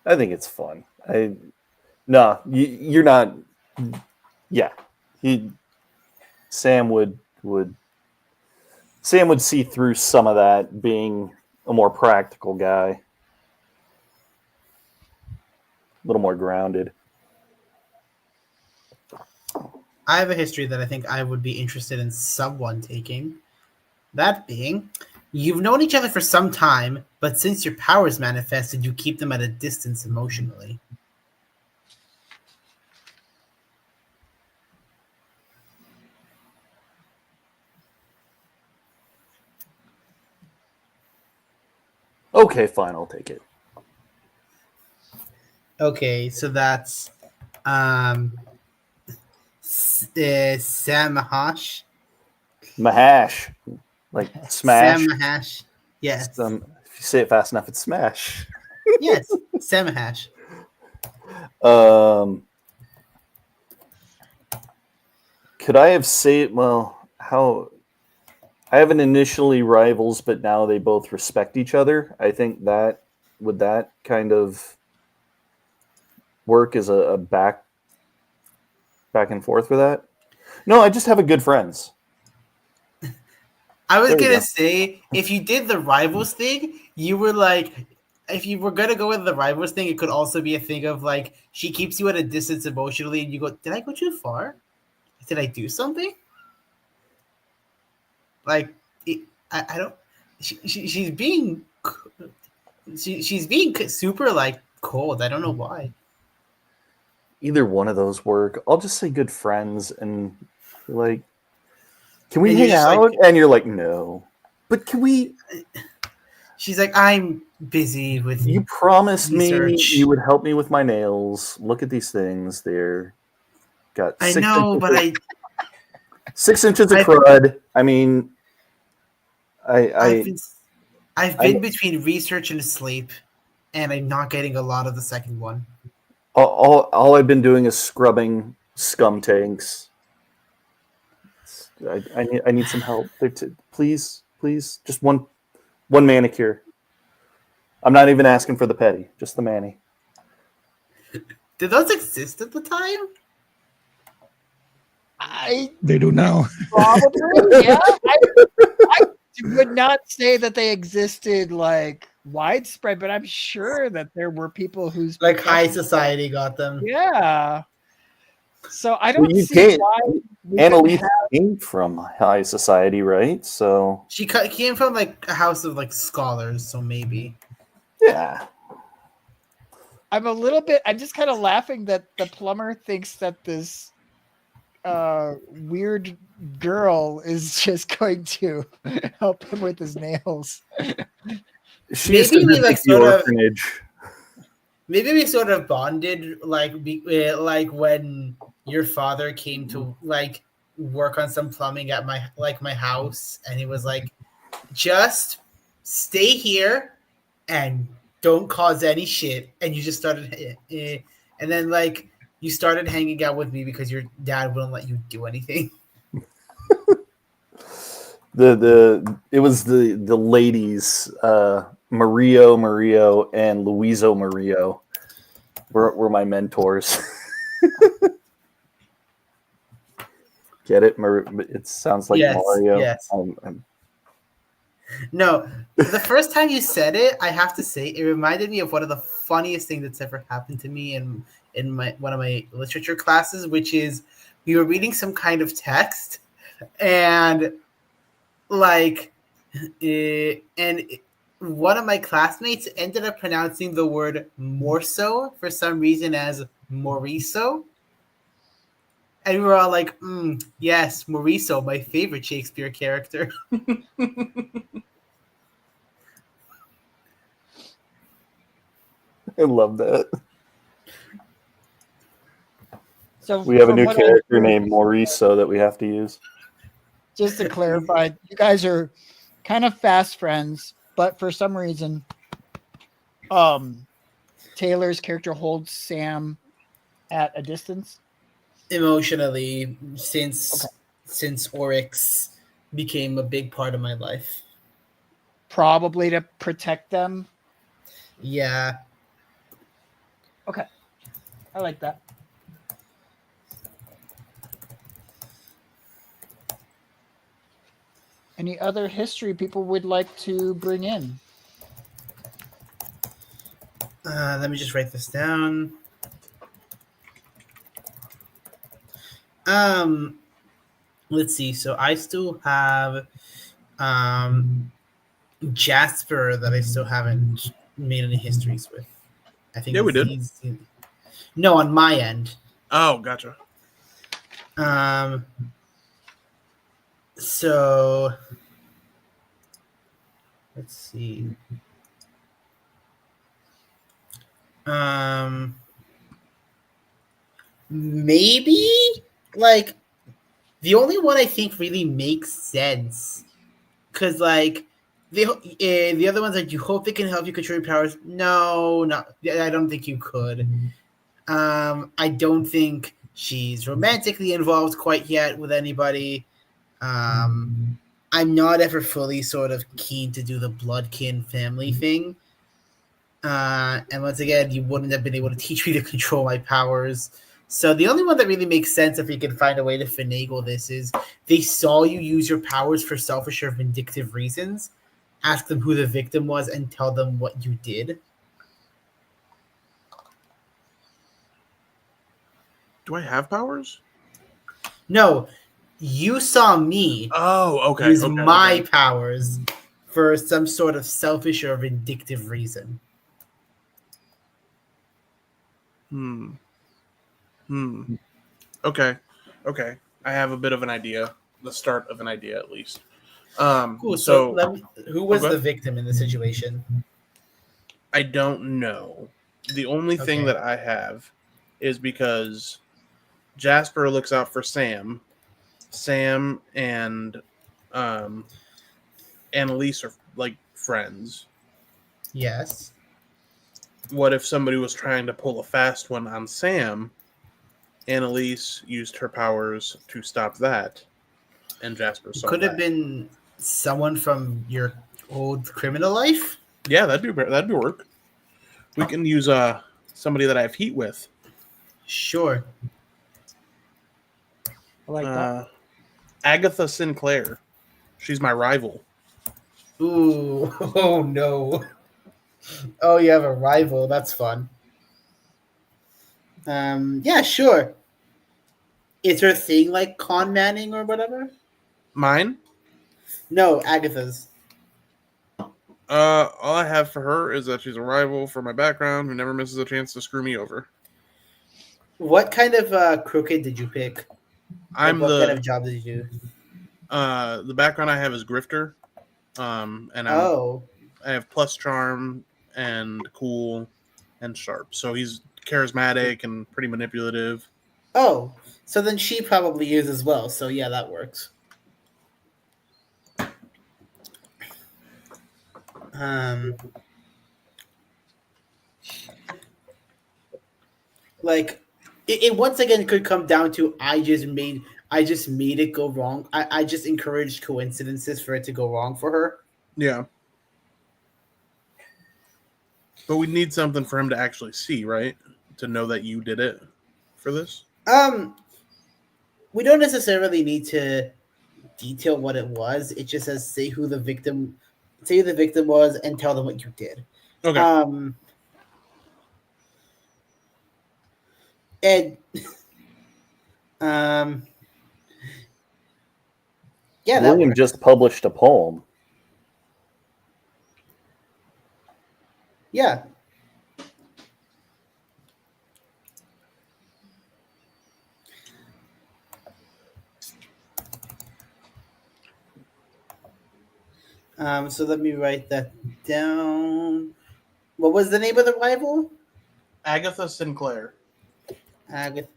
I think it's fun. You're not. Yeah, Sam would see through some of that, being a more practical guy, a little more grounded. I have a history that I think I would be interested in someone taking. That being, you've known each other for some time, but since your powers manifested, you keep them at a distance emotionally. Okay, fine, I'll take it. Okay, so that's Sam Mahash. Mahash, like smash. Sam Mahash. Yes. If you say it fast enough, it's smash. Yes, Sam Mahash. Could I have said, how I haven't initially rivals, but now they both respect each other. I think that would that kind of work as a back and forth with that. No, I just have a good friends. I was There we gonna go. say, if you did the rivals thing, you were like, if you were gonna go with the rivals thing, it could also be a thing of like she keeps you at a distance emotionally, and you go, "Did I go too far? Did I do something?" Like, I don't. She's being, she's being super like cold. I don't know why. either one of those work. I'll just say good friends and like, can we And you're hang just out? like- And you're like, no. But can we? She's like, I'm busy with You promised me research. you would help me with my nails. Look at these things. They're got I 6 know, inches but of- I 6 inches of I've- crud. I mean, I've been I- between research and sleep, and I'm not getting a lot of the second one. all I've been doing is scrubbing scum tanks. I need some help. Please, just one manicure. I'm not even asking for the petty, just the mani. Did those exist at the time? I They do now. probably, yeah. I would not say that they existed like widespread, but I'm sure that there were people whose Like high society got them. Yeah. So I Well, don't you see can't- why we couldn't Annalise have- came from high society, right? So She came from like a house of like scholars, so maybe. yeah. I'm just kind of laughing that the plumber thinks that this weird girl is just going to help him with his nails. She Maybe used to we, visit like, the sort of- orphanage. Maybe we sort of bonded, like like when your father came to like work on some plumbing at my house, and he was like, "Just stay here and don't cause any shit." And you just started, and then like you started hanging out with me because your dad wouldn't let you do anything. It was the ladies, Mario, and Luiso Mario were my mentors. Get it? It sounds like Yes, Mario. yes. I'm- No, the first time you said it, I have to say, it reminded me of one of the funniest things that's ever happened to me in one of my literature classes, which is we were reading some kind of text, and like, one of my classmates ended up pronouncing the word "morso" for some reason as "moriso." And we were all like, yes, Moriso, my favorite Shakespeare character. I love that. So We have a from new what I character hear, named Mauricio that we have to use. just to clarify, you guys are kind of fast friends, but for some reason, Taylor's character holds Sam at a distance. Emotionally, since Oryx became a big part of my life. Probably to protect them. Yeah. I like that. Any other history people would like to bring in? Let me just write this down. Let's see. So I still have Jasper that I still haven't made any histories with. I think Yeah, we did. No, on my end. Oh, gotcha. So let's see. Maybe like the only one I think really makes sense, because like the other ones, like, you hope they can help you control your powers. No, I don't think you could. I don't think she's romantically involved quite yet with anybody. I'm not ever fully sort of keen to do the bloodkin family thing. And once again, you wouldn't have been able to teach me to control my powers. So the only one that really makes sense, if we can find a way to finagle this, is they saw you use your powers for selfish or vindictive reasons. Ask them who the victim was and tell them what you did. Do I have powers? No, you saw me Oh, okay. use okay, my okay. powers for some sort of selfish or vindictive reason. Okay. I have a bit of an idea. The start of an idea, at least. Cool. So, who was Okay. the victim in the situation? I don't know. The only thing Okay. that I have is because Jasper looks out for Sam. Sam and Annalise are like friends. Yes. What if somebody was trying to pull a fast one on Sam? Annalise used her powers to stop that, and Jasper saw Could have that. been someone from your old criminal life. Yeah, that'd be work. We can use somebody that I have heat with. Sure. I like that. Agatha Sinclair. She's my rival. Ooh. Oh no. Oh, you have a rival. That's fun. Yeah, sure. Is her thing like con manning or whatever? Mine? No, Agatha's. All I have for her is that she's a rival for my background who never misses a chance to screw me over. What kind of crooked did you pick? I'm What kind the of job did you do? the background I have is grifter. And Oh, I have plus charm and cool and sharp. So he's charismatic and pretty manipulative. oh. So then she probably is as well. So yeah, that works. Like it once again could come down to I just made it go wrong. I just encouraged coincidences for it to go wrong for her. Yeah. But we need something for him to actually see, right? To know that you did it for this. We don't necessarily need to detail what it was. It just says say who the victim was and tell them what you did. Okay. And yeah, that William works. just published a poem. Yeah. So let me write that down. What was the name of the rival? Agatha Sinclair. Agatha.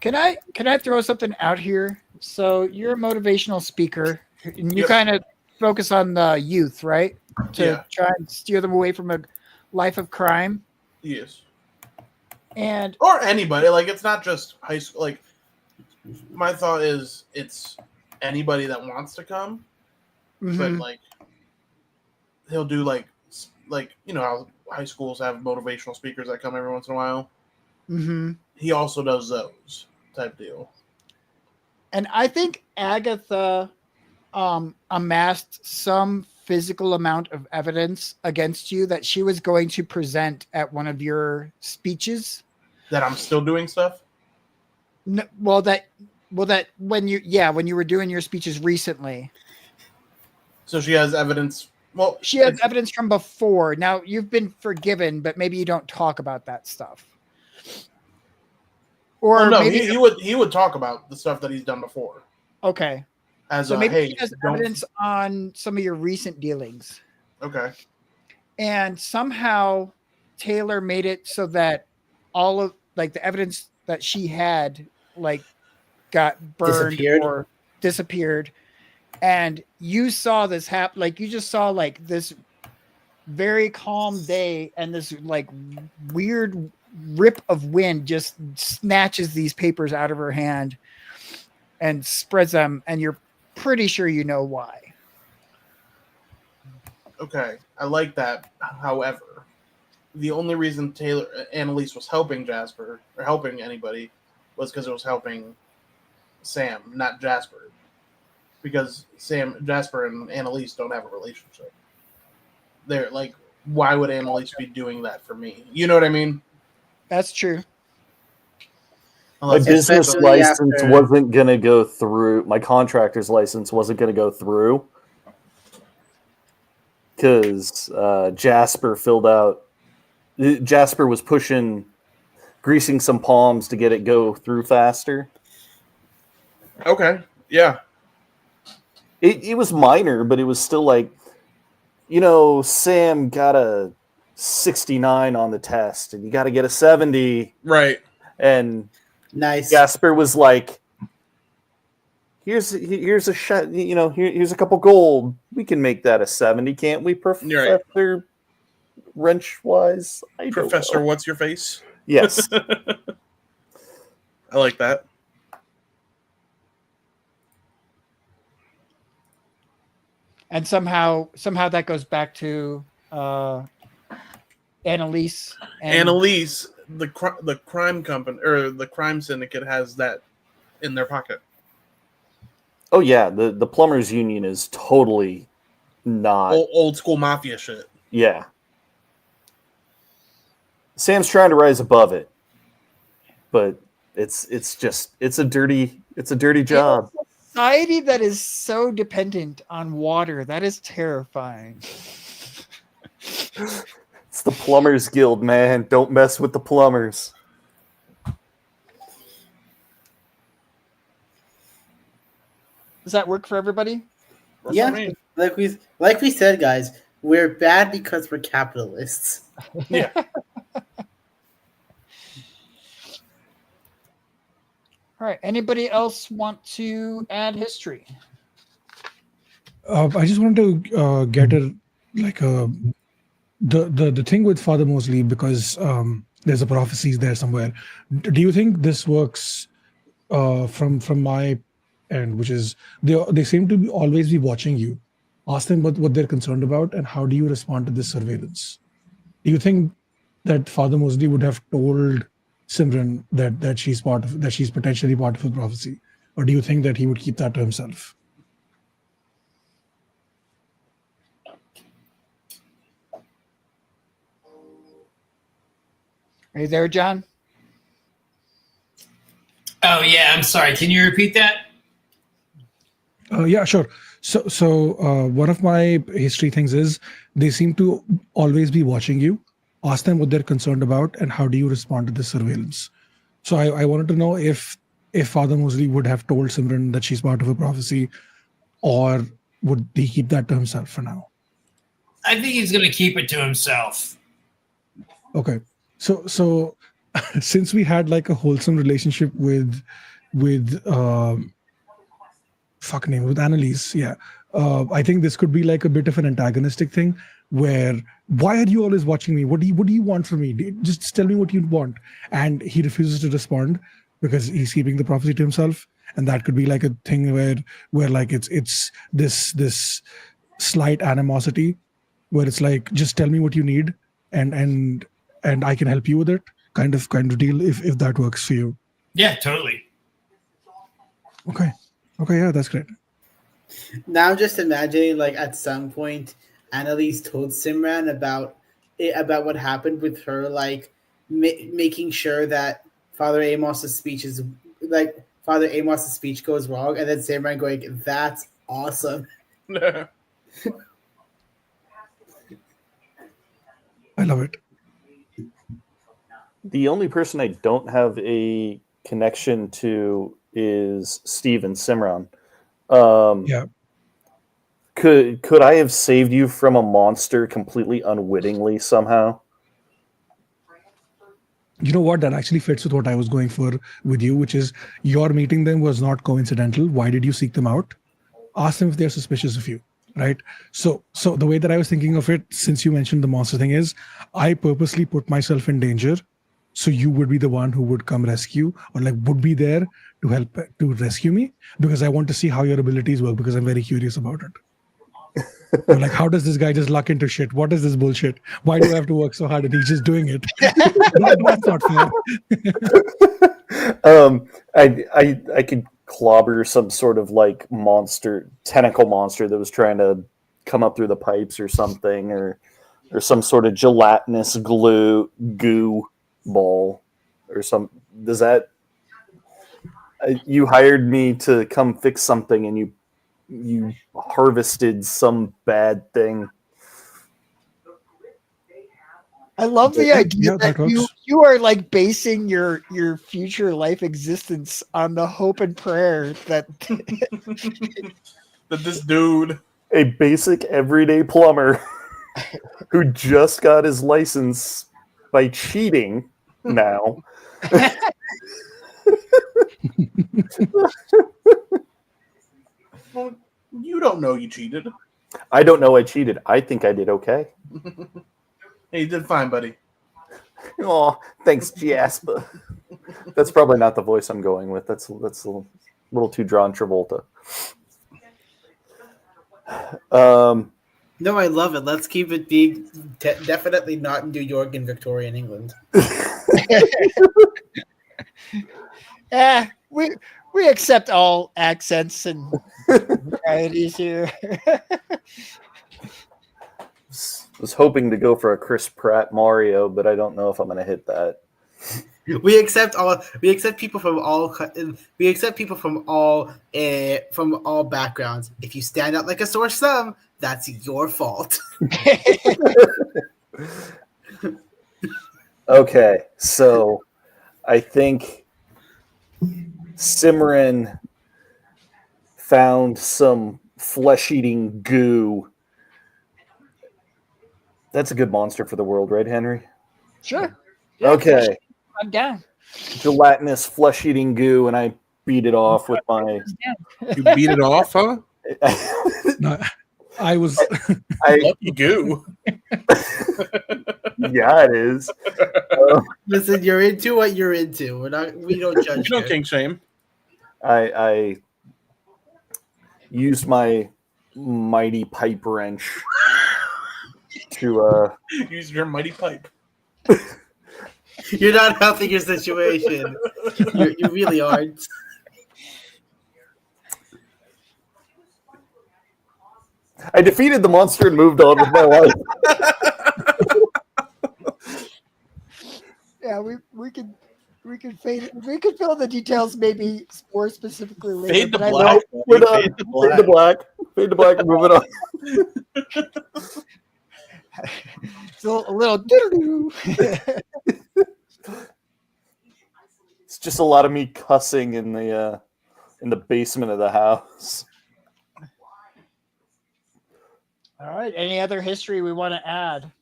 Can I throw something out here? So you're a motivational speaker, and you Yep. kind of focus on the youth, right? To Yeah. try and steer them away from a life of crime. Yes. And Or anybody. Like, it's not just high school. Like, my thought is it's anybody that wants to come, but mhm, like he'll do like you know how high schools have motivational speakers that come every once in a while. mhm. He also does those type deal. And I think Agatha amassed some physical amount of evidence against you that she was going to present at one of your speeches. That I'm still doing stuff. No, well, that when you were doing your speeches recently, So she has evidence. Well, she has it's- evidence from before. Now you've been forgiven, but maybe you don't talk about that stuff. Or well, no, maybe he would talk about the stuff that he's done before. okay. As So maybe hey, she has don't- evidence on some of your recent dealings. Okay. And somehow Taylor made it so that all of like the evidence that she had like got burned Disappeared? or disappeared. And you saw this happen, like you just saw like this very calm day, and this like weird rip of wind just snatches these papers out of her hand and spreads them, and you're pretty sure you know why. Okay, I like that. However, the only reason Annalise was helping Jasper or helping anybody was because it was helping Sam, not Jasper. Because Jasper, and Annalise don't have a relationship. They're like, why would Annalise be doing that for me? You know what I mean? That's true. My business Especially license after- wasn't going to go through. My contractor's license wasn't going to go through because Jasper was pushing greasing some palms to get it go through faster. Okay. Yeah. It was minor, but it was still like, Sam got a 69 on the test, and you got to get a 70. Right. And Nice. Gasper was like, here's a shot, here's a couple gold. We can make that a 70, can't we, Professor Right. Wrench-wise? Professor, what's your face? Yes. I like that. And somehow that goes back to Annalise. And Annalise, the crime company or the crime syndicate has that in their pocket. Oh yeah, the plumbers union is totally not Old school mafia shit. Yeah. Sam's trying to rise above it, but it's a dirty job. society that is so dependent on water, that is terrifying. It's the Plumbers Guild, man. Don't mess with the plumbers. Does that work for everybody? Works Yeah. for me. Like we said, guys, we're bad because we're capitalists. Yeah. All right. Anybody else want to add history? I just wanted to get the thing with Father Mosley, because there's a prophecies there somewhere. Do you think this works from my end, which is they seem to always be watching you? Ask them what they're concerned about, and how do you respond to this surveillance? Do you think that Father Mosley would have told Simran that she's potentially part of a prophecy, or do you think that he would keep that to himself? Are you there, John? Oh yeah, I'm sorry. Can you repeat that? Yeah, sure. So one of my history things is they seem to always be watching you. Ask them what they're concerned about, and how do you respond to this surveillance? So I wanted to know if Father Mosley would have told Simran that she's part of a prophecy, or would he keep that to himself for now? I think he's going to keep it to himself. Okay. So since we had like a wholesome relationship with Annalise, yeah. I think this could be like a bit of an antagonistic thing where, why are you always watching me? What do you want from me? Just tell me what you want. And he refuses to respond because he's keeping the prophecy to himself. And that could be like a thing where like it's this slight animosity where it's like, just tell me what you need and I can help you with it, kind of deal, if that works for you. Yeah, totally. Okay, yeah, that's great. Now just imagining, like, at some point Annalise told Simran about what happened with her, like making sure that Father Amos's speech goes wrong, and then Simran going, "That's awesome." I love it. The only person I don't have a connection to is Steve and Simran. Yeah. Could I have saved you from a monster completely unwittingly somehow? You know what? That actually fits with what I was going for with you, which is your meeting them was not coincidental. Why did you seek them out? Ask them if they're suspicious of you, right? So the way that I was thinking of it, since you mentioned the monster thing, is I purposely put myself in danger, so you would be the one who would come rescue, or like would be there to help to rescue me, because I want to see how your abilities work, because I'm very curious about it. Or like, how does this guy just luck into shit? What is this bullshit? Why do I have to work so hard and he's just doing it? That's not fair. I could clobber some sort of like tentacle monster that was trying to come up through the pipes or something, or some sort of gelatinous goo ball or some. Does that? You hired me to come fix something, and you harvested some bad thing. I love the Yeah, idea yeah, that that works. you are like basing your future life existence on the hope and prayer that That this dude. A basic everyday plumber who just got his license by cheating now. Well, you don't know you cheated. I don't know I cheated. I think I did okay. Hey, you did fine, buddy. Oh, thanks, Jasper. That's probably not the voice I'm going with. That's a little too John Travolta. No, I love it. Let's keep it being definitely not in New York and Victorian England. we accept all accents and varieties here. Was hoping to go for a Chris Pratt Mario, but I don't know if I'm going to hit that. We accept people from all from all backgrounds. If you stand out like a sore thumb, that's your fault. Okay, so I think Simran found some flesh-eating goo. That's a good monster for the world, right, Henry? Sure. Okay. I'm down. Gelatinous flesh-eating goo, and I beat it off with my... You beat it off, huh? No, I was. Lucky goo. Yeah, it is. Listen, you're into what you're into. We don't judge. You don't here. king shame. I used my mighty pipe wrench to Use your mighty pipe. You're not helping your situation. You really aren't. I defeated the monster and moved on with my life. Yeah, we could fill the details maybe more specifically later. Fade to but I black. love- We're done. Fade to Fade to black. Fade to black and moving on. It's a little doo-doo-doo. It's just a lot of me cussing in the basement of the house. All right. Any other history we want to add?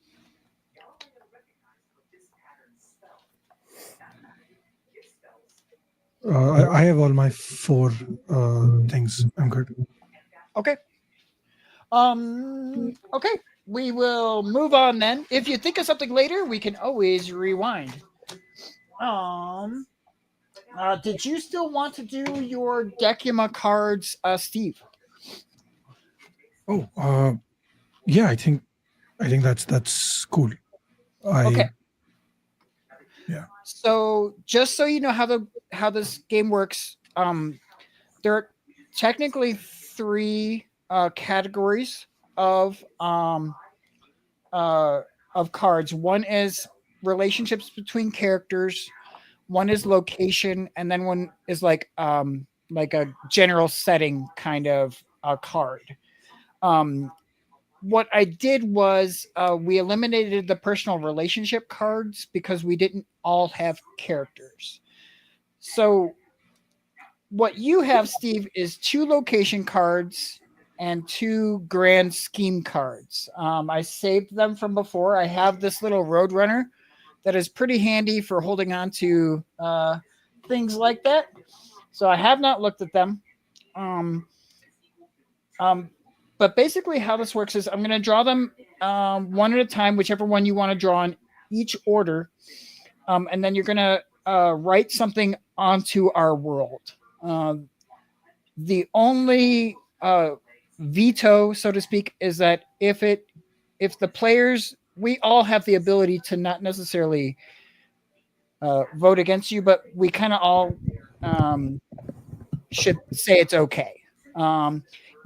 I have all my 4 things. I'm good. Okay. Okay. We will move on then. If you think of something later, we can always rewind. Did you still want to do your Decima cards, Steve? Oh, yeah. I think that's cool. Okay. Yeah. So just so you know how this game works, there are technically 3 categories of cards. One is relationships between characters, one is location, and then one is like a general setting kind of card. What I did was we eliminated the personal relationship cards because we didn't all have characters. So what you have, Steve, is 2 location cards and 2 grand scheme cards. I saved them from before. I have this little Roadrunner that is pretty handy for holding on to things like that. So I have not looked at them. But basically how this works is I'm going to draw them one at a time, whichever one you want to draw in each order. And then you're going to write something onto our world. The only veto, so to speak, is that if the players, we all have the ability to not necessarily vote against you, but we kind of all should say it's okay.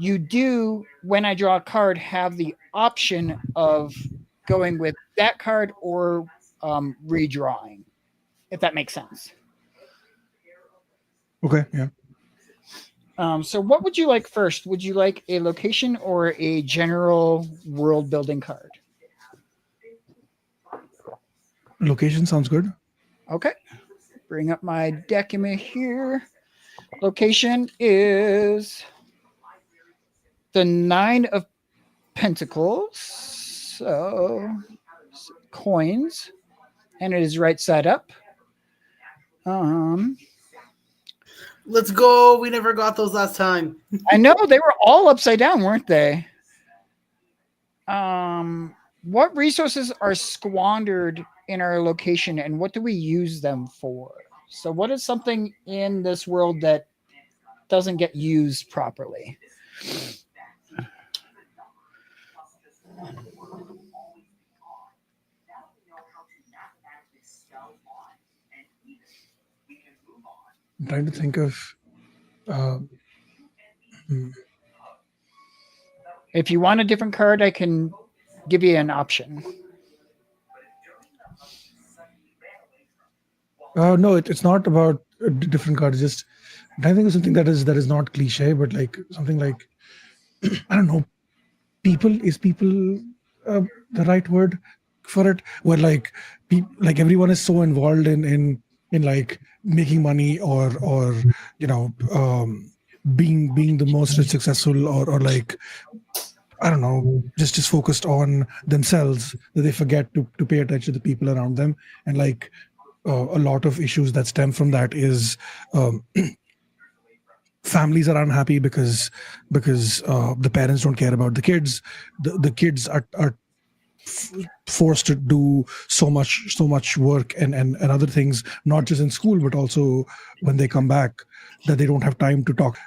You do, when I draw a card, have the option of going with that card or redrawing, if that makes sense. Okay. Yeah. So what would you like first? Would you like a location or a general world building card? Location sounds good. Okay. Bring up my document here. Location is the 9 of Pentacles. So coins. And it is right side up. Let's go. We never got those last time. I know they were all upside down, weren't they? What resources are squandered in our location and what do we use them for? So what is something in this world that doesn't get used properly? I'm trying to think of. If you want a different card, I can give you an option. No, it's not about a different cards. Just I'm trying to think of something that is not cliche, but like something like I don't know. Is people the right word for it? Where like everyone is so involved in like making money or being the most successful or like I don't know, just focused on themselves that they forget to pay attention to the people around them. And like a lot of issues that stem from that is families are unhappy because the parents don't care about the kids. The kids are forced to do so much work and other things, not just in school but also when they come back, that they don't have time to talk.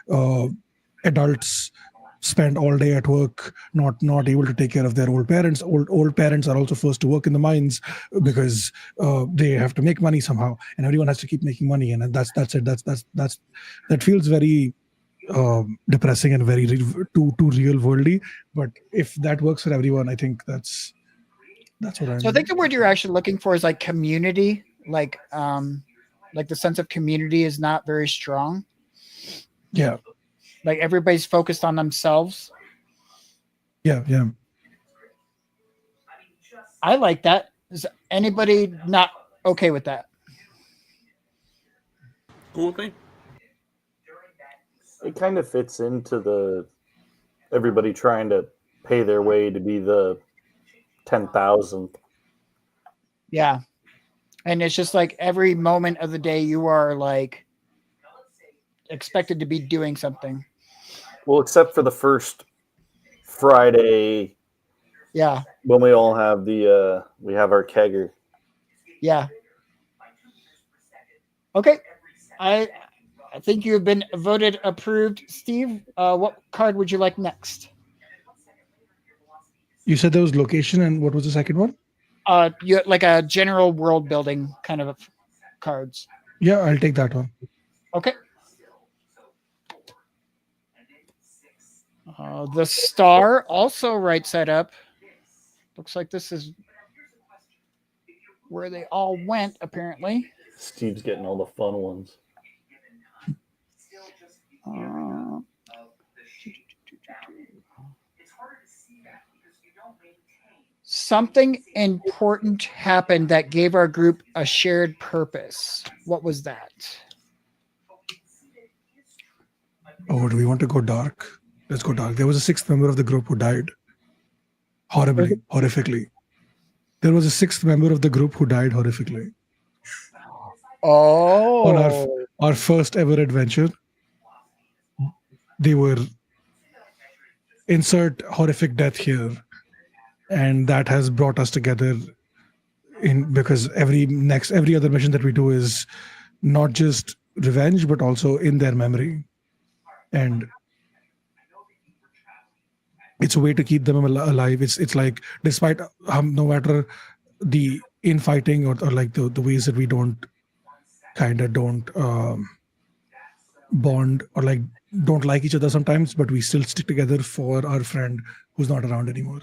Adults spend all day at work, not able to take care of their old parents. Old parents are also forced to work in the mines because they have to make money somehow, and everyone has to keep making money. And that's it. That feels very depressing and very too real worldy. But if that works for everyone, I think that's what I'm. So I think the word you're actually looking for is like community, like the sense of community is not very strong. Yeah. Like everybody's focused on themselves. Yeah. I like that. Is anybody not okay with that? Cool with me. It kind of fits into the everybody trying to pay their way to be the 10,000. Yeah. And it's just like every moment of the day you are like expected to be doing something. Well, except for the first Friday. Yeah. When we all have we have our kegger. Yeah. Okay. I think you have been voted approved. Steve, what card would you like next? You said there was location, and what was the second one? You like a general world building kind of cards. Yeah, I'll take that one. Okay. The star also right side up. Looks like this is where they all went, apparently. Steve's getting all the fun ones. Something important happened that gave our group a shared purpose. What was that? Oh, do we want to go dark? Let's go dark. There was a 6th member of the group who died. Horrifically. There was a 6th member of the group who died horrifically. Oh. On our first ever adventure, they were insert horrific death here. And that has brought us together because every other mission that we do is not just revenge, but also in their memory. And it's a way to keep them alive. It's like, despite no matter the infighting or like the ways that we don't bond or like don't like each other sometimes, but we still stick together for our friend who's not around anymore.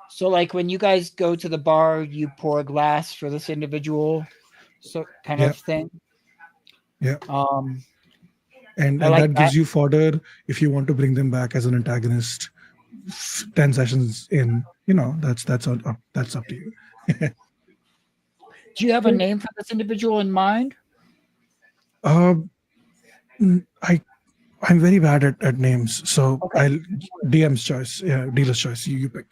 So like when you guys go to the bar, you pour a glass for this individual, so kind of thing. Yeah. And like that gives you fodder if you want to bring them back as an antagonist 10 sessions in, that's up to you. Do you have a name for this individual in mind? I'm very bad at names, so Okay. I'll DM's choice. Yeah, dealer's choice. You pick.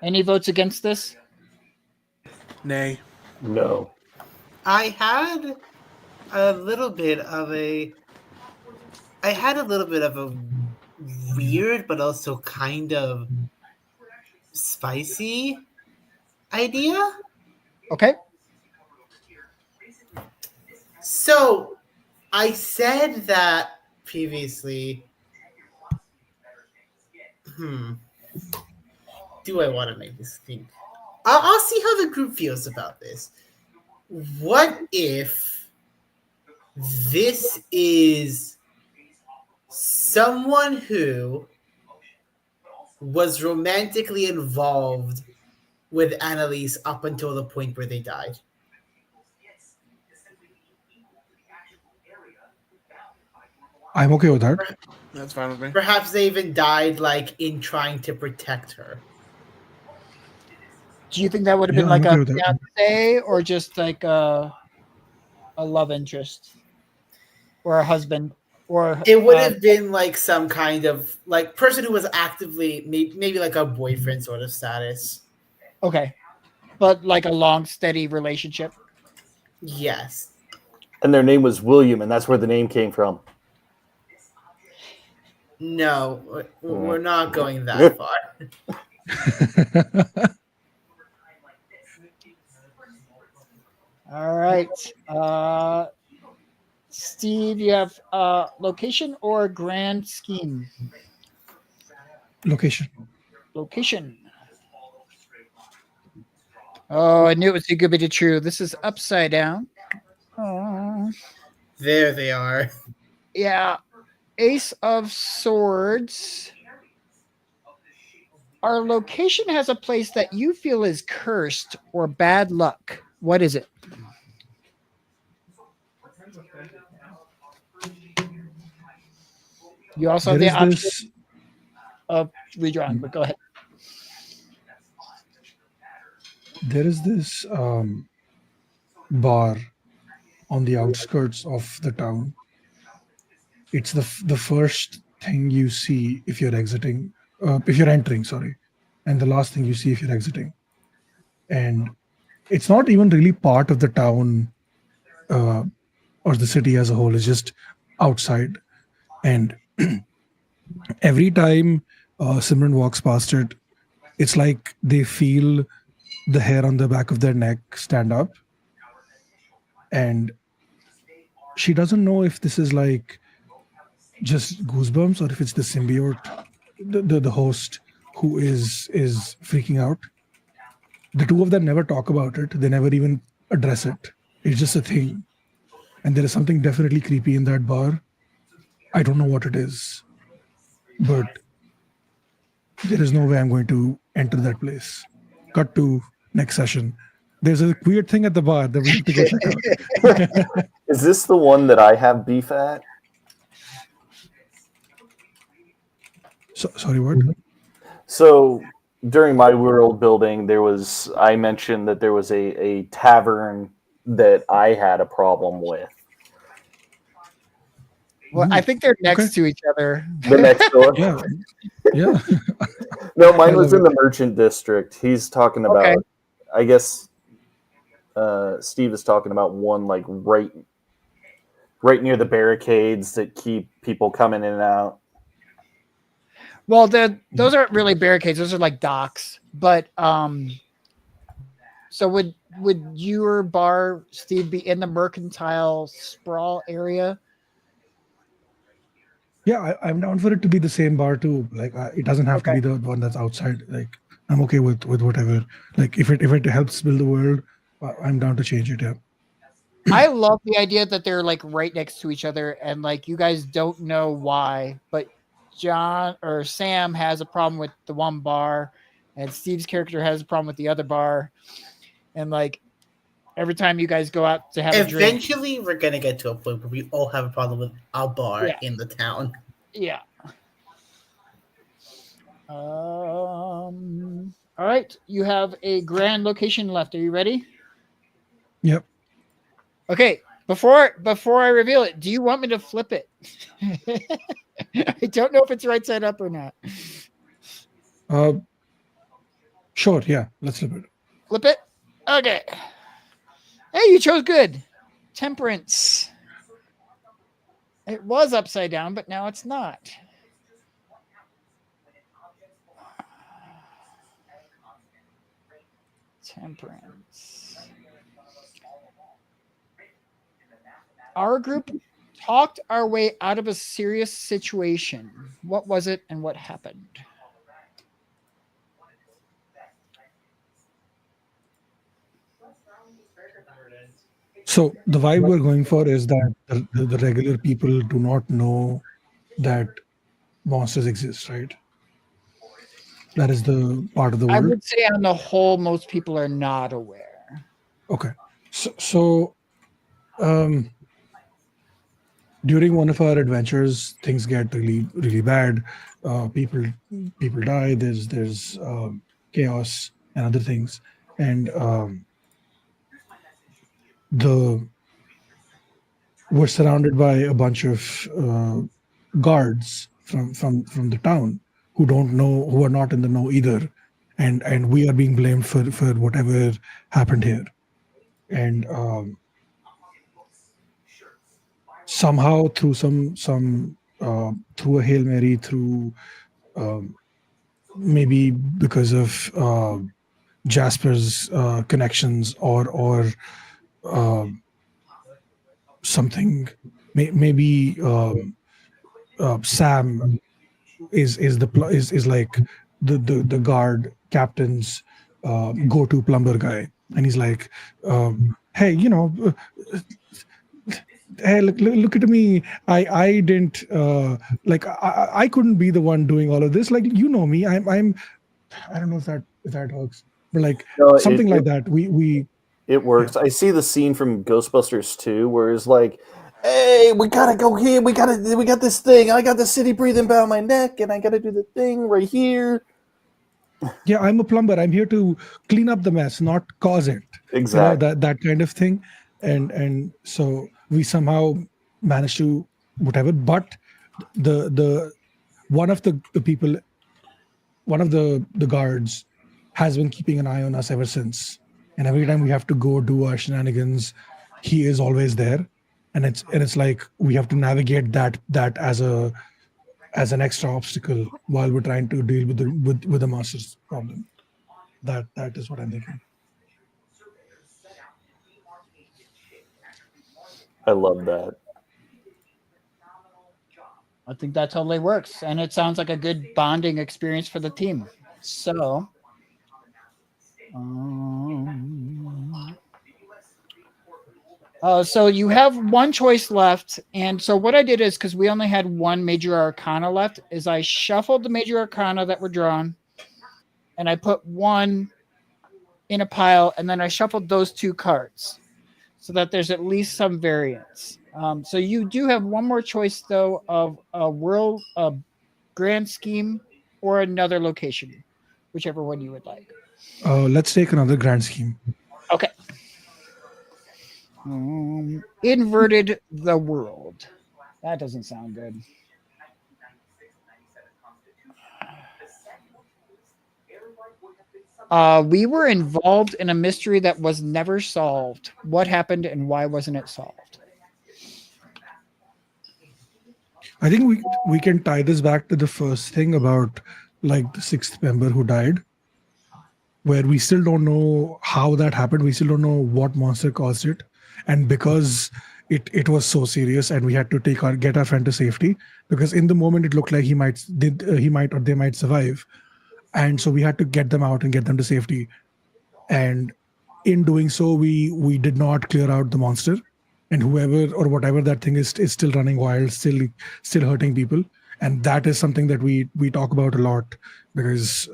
Any votes against this? Nay. No. I had a little bit of a weird but also kind of spicy idea. Okay. So I said that previously. Do I want to make this thing? I'll see how the group feels about this. What if this is someone who was romantically involved with Annalise up until the point where they died? I'm okay with that. That's fine with me. Perhaps they even died like in trying to protect her. Do you think that would have Yeah, been like I'm a okay with that. fiance or just like a love interest or a husband or It would have been like some kind of like person who was actively maybe like a boyfriend sort of status. okay, but like a long steady relationship? Yes. And their name was William, and that's where the name came from. No, we're not going that far. All right. Steve, you have location or grand scheme? Location. Location. Oh, I knew it was too good to be true. This is upside down. Oh. There they are. Yeah. Ace of Swords. Our location has a place that you feel is cursed or bad luck. What is it? You also have There the is option this. of redrawing, but go ahead. There is this bar on the outskirts of the town. It's the first thing you see if you're exiting, if you're entering, sorry, and the last thing you see if you're exiting. And it's not even really part of the town or the city as a whole. It's just outside. And every time Simran walks past it, it's like they feel the hair on the back of their neck stand up. And she doesn't know if this is like just goosebumps or if it's the symbiote, the host who is freaking out. The two of them never talk about it. They never even address it. It's just a thing. And there is something definitely creepy in that bar. I don't know what it is, but there is no way I'm going to enter that place. Cut to next session. There's a weird thing at the bar that we have to go check out. Is this the one that I have beef at? Sorry, what? So during my world building, I mentioned that there was a tavern that I had a problem with. Well, I think they're next to each other. The next door? Yeah. Yeah. No, mine was in the merchant district. He's talking about, Okay. I guess Steve is talking about one like right near the barricades that keep people coming in and out. Well, those aren't really barricades; those are like docks. But so would your bar, Steve, be in the mercantile sprawl area? Yeah, I'm down for it to be the same bar too. Like it doesn't have to be the one that's outside. Like I'm okay with whatever. Like if it helps build the world, I'm down to change it. Yeah. I love the idea that they're like right next to each other, and like you guys don't know why, but John or Sam has a problem with the one bar, and Steve's character has a problem with the other bar, and like every time you guys go out to have a drink, Eventually, we're gonna get to a point where we all have a problem with a bar in the town. yeah. All right, you have a grand location left. Are you ready? Yep. Okay. Before I reveal it, do you want me to flip it? I don't know if it's right side up or not. Sure. Yeah. Let's flip it. Flip it. Okay. Hey, you chose good. Temperance. It was upside down, but now it's not. Temperance. Our group talked our way out of a serious situation. What was it and what happened? So the vibe we're going for is that the regular people do not know that monsters exist, right? That is the part of the I world. would say on the whole, most people are not aware. Okay. So during one of our adventures, things get really, really bad. People die. There's chaos and other things, and we're surrounded by a bunch of guards from the town who don't know, who are not in the know either, and we are being blamed for whatever happened here, and somehow through through a Hail Mary, through maybe because of Jasper's connections or something, maybe Sam is like the guard captain's go-to plumber guy, and he's like, hey, hey, look at me. I didn't like I couldn't be the one doing all of this. Like, me. I don't know if that works, but like No, something like that. We It works. I see the scene from Ghostbusters 2 where it's like, hey, we gotta go here. We got this thing. I got the city breathing down my neck, and I gotta do the thing right here. Yeah, I'm a plumber. I'm here to clean up the mess, not cause it. Exactly. That kind of thing. And so we somehow managed to whatever. But the one of the people, one of the guards has been keeping an eye on us ever since. And every time we have to go do our shenanigans, he is always there. And it's like we have to navigate that as an extra obstacle while we're trying to deal with the master's problem. That is what I'm thinking. I love that. I think that totally works. And it sounds like a good bonding experience for the team. So, so you have one choice left. And so what I did is, because we only had one major arcana left, is I shuffled the major arcana that were drawn and I put one in a pile, and then I shuffled those two cards so that there's at least some variance. So you do have one more choice, though, of a world, a grand scheme, or another location, whichever one you would like. Let's take another grand scheme. Okay. Inverted the world. That doesn't sound good. We were involved in a mystery that was never solved. What happened and why wasn't it solved? I think we can tie this back to the first thing about like the sixth member who died, where we still don't know how that happened. We still don't know what monster caused it. And because it was so serious and we had to get our friend to safety, because in the moment it looked like they might survive. And so we had to get them out and get them to safety. And in doing so, we did not clear out the monster, and whoever or whatever that thing is still running wild, still hurting people. And that is something that we talk about a lot, because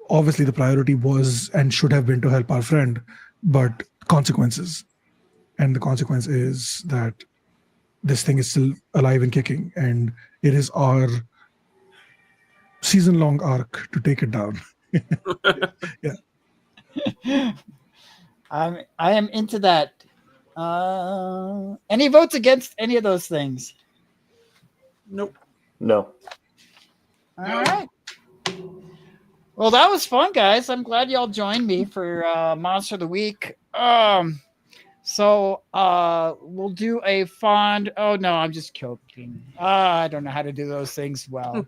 obviously the priority was and should have been to help our friend, but consequences. And the consequence is that this thing is still alive and kicking, and it is our season-long arc to take it down. I am into that. Any votes against any of those things? Nope. No. All right. Well, that was fun, guys. I'm glad y'all joined me for Monster of the Week. So we'll do a fond. Oh no, I'm just joking. I don't know how to do those things well.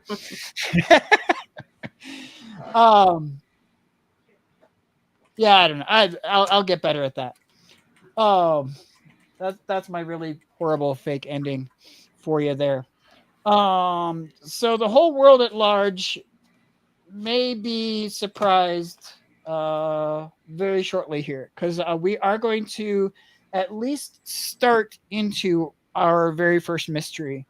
Yeah, I don't know. I'll get better at that. That's my really horrible fake ending for you there. So the whole world at large may be surprised very shortly here, because we are going to at least start into our very first mystery.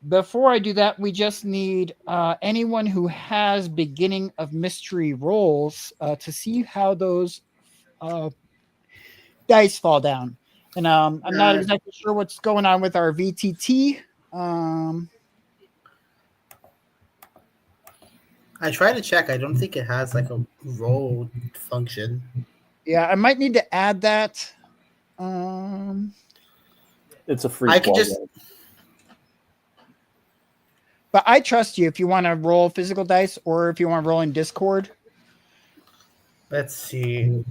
Before I do that, we just need anyone who has beginning of mystery rolls to see how those dice fall down. And I'm not exactly sure what's going on with our VTT. I tried to check. I don't think it has like a roll function. Yeah, I might need to add that. It's a free I could just. plugin. But I trust you if you want to roll physical dice or if you want to roll in Discord. Let's see.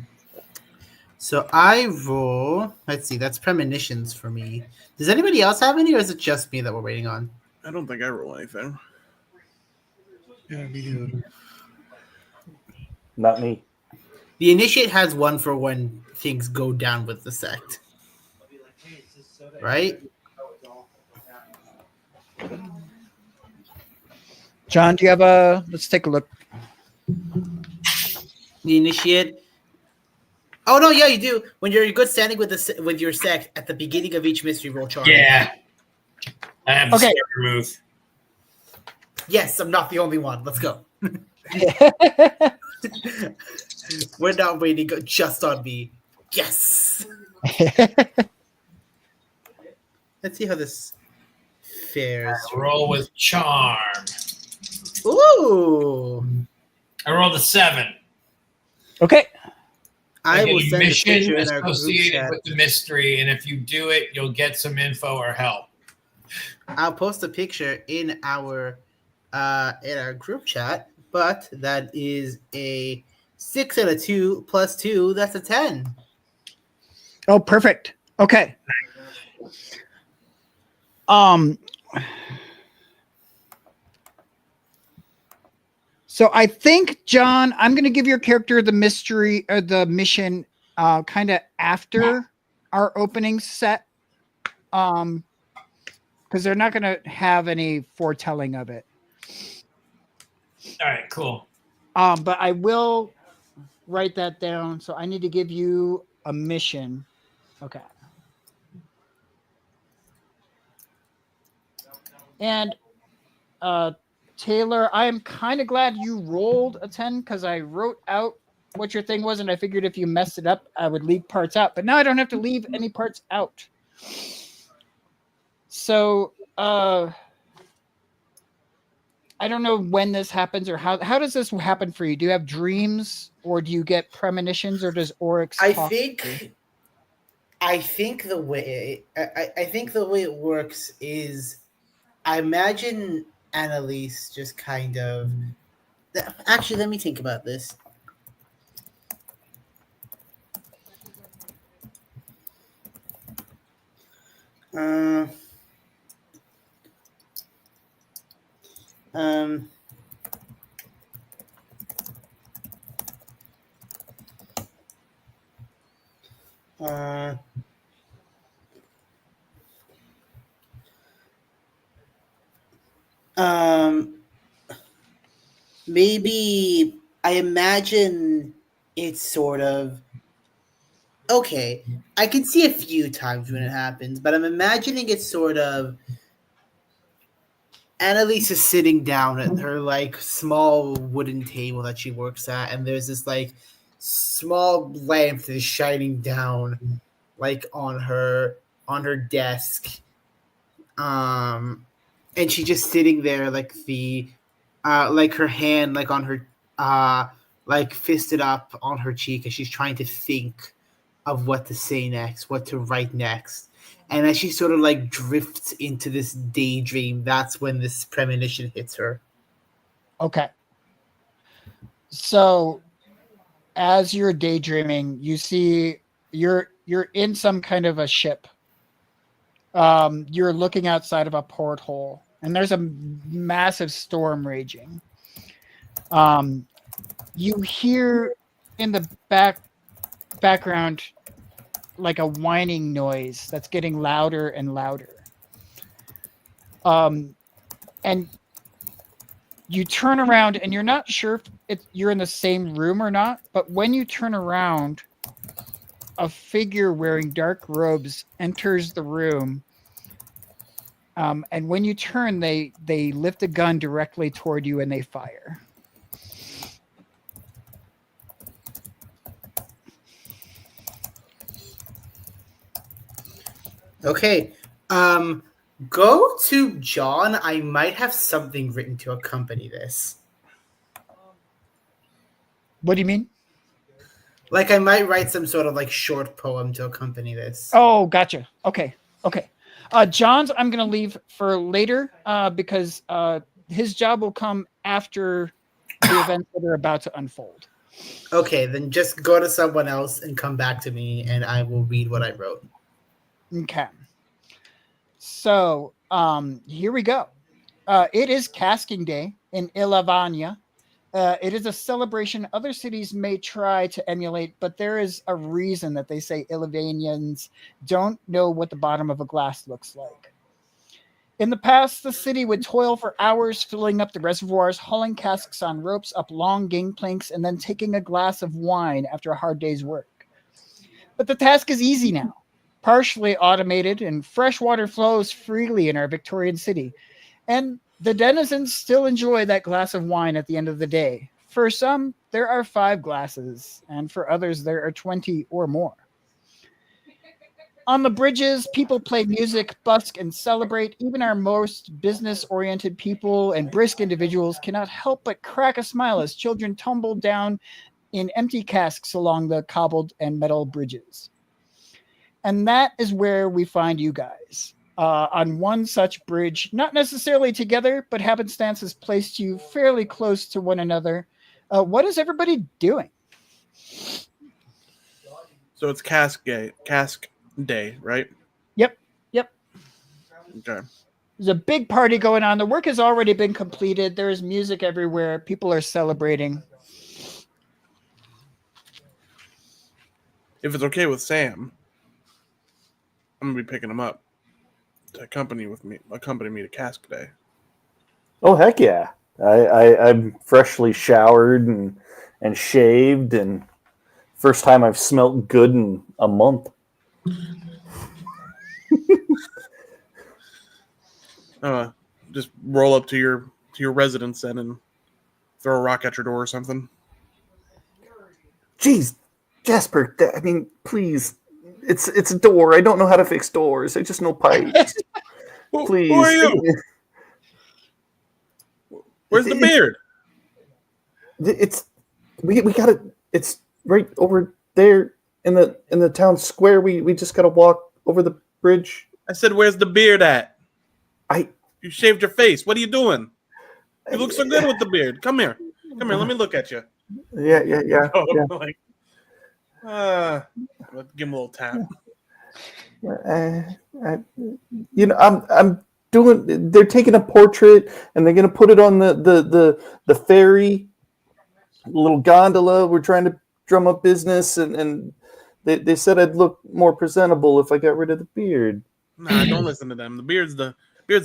So I roll. Let's see. That's premonitions for me. Does anybody else have any, or is it just me that we're waiting on? I don't think I roll anything. Yeah, me neither. Not me. The initiate has one for when things go down with the sect. Right? John, do you have a? Let's take a look. The initiate. Oh no, yeah, you do. When you're in good standing with your sect at the beginning of each mystery roll charm. Yeah. I have the Okay. scary move. Yes, I'm not the only one. Let's go. We're not waiting just on me. Yes. Let's see how this fares. Roll with charm. Ooh. I rolled a 7. Okay. I get will a send a mission picture in our group associated chat. with the mystery, and if you do it, you'll get some info or help. I'll post a picture in our group chat, but that is a 6 and a 2 plus 2. That's a 10. Oh, perfect. Okay. So I think, John, I'm going to give your character the mystery or the mission kind of after our opening set, because they're not going to have any foretelling of it. All right, cool. But I will write that down. So I need to give you a mission. Okay. And Taylor, I am kind of glad you rolled a 10 because I wrote out what your thing was, and I figured if you messed it up, I would leave parts out. But now I don't have to leave any parts out. So I don't know when this happens or how does this happen for you? Do you have dreams or do you get premonitions or does Oryx I talk think the way it works is I imagine Annalise just kind of. Actually, let me think about this. Maybe I imagine it's sort of okay. I can see a few times when it happens, but I'm imagining it's sort of Annalise is sitting down at her like small wooden table that she works at, and there's this like small lamp that is shining down like on her desk. And she's just sitting there like the like her hand, like on her, like fisted up on her cheek, as she's trying to think of what to say next, what to write next. And as she sort of like drifts into this daydream, that's when this premonition hits her. Okay. So as you're daydreaming, you see you're in some kind of a ship. You're looking outside of a porthole, and there's a massive storm raging. You hear in the background like a whining noise that's getting louder and louder. And you turn around, and you're not sure if you're in the same room or not, but when you turn around, a figure wearing dark robes enters the room. And when you turn, they lift a gun directly toward you and they fire. Okay. Go to John. I might have something written to accompany this. What do you mean? Like I might write some sort of like short poem to accompany this. Oh, gotcha. Okay. John's I'm going to leave for later because his job will come after the events that are about to unfold. Okay, then just go to someone else and come back to me, and I will read what I wrote. Okay. So here we go. It is Casking Day in Ilavania. It is a celebration other cities may try to emulate, but there is a reason that they say Ilavanians don't know what the bottom of a glass looks like. In the past, the city would toil for hours filling up the reservoirs, hauling casks on ropes up long gangplanks, and then taking a glass of wine after a hard day's work. But the task is easy now. Partially automated, and fresh water flows freely in our Victorian city. And the denizens still enjoy that glass of wine at the end of the day. For some, there are 5 glasses, and for others, there are 20 or more. On the bridges, people play music, busk, and celebrate. Even our most business-oriented people and brisk individuals cannot help but crack a smile as children tumble down in empty casks along the cobbled and metal bridges. And that is where we find you guys. On one such bridge, not necessarily together, but happenstance has placed you fairly close to one another. What is everybody doing? So it's Cask Day, right? Yep. Okay. There's a big party going on. The work has already been completed. There's music everywhere. People are celebrating. If it's okay with Sam, I'm gonna be picking him up to accompany me to Cask Day. Oh heck yeah! I'm freshly showered and shaved, and first time I've smelt good in a month. Just roll up to your residence then and throw a rock at your door or something. Jeez, Jasper, I mean, please. It's a door. I don't know how to fix doors. I just know pipes. Please. Who are you? Where's the beard? We got it. It's right over there in the town square. We just got to walk over the bridge. I said, where's the beard at? You shaved your face. What are you doing? You look so good with the beard. Come here. Let me look at you. Yeah. Oh, yeah. Let's give him a little tap. I'm doing. They're taking a portrait and they're gonna put it on the ferry, little gondola. We're trying to drum up business, and they said I'd look more presentable if I got rid of the beard. Nah, don't listen to them. The beard's the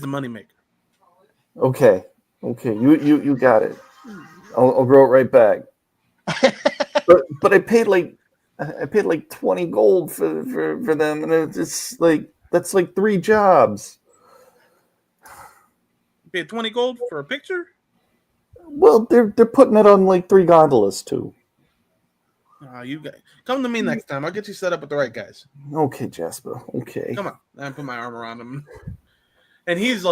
money maker. Okay. You got it. I'll grow it right back. but I paid like 20 gold for them, and it's like that's like 3 jobs. You paid 20 gold for a picture? Well, they're putting it on like 3 gondolas too. You guys come to me next time. I'll get you set up with the right guys. Okay, Jasper. Okay. Come on. I put my arm around him. And he's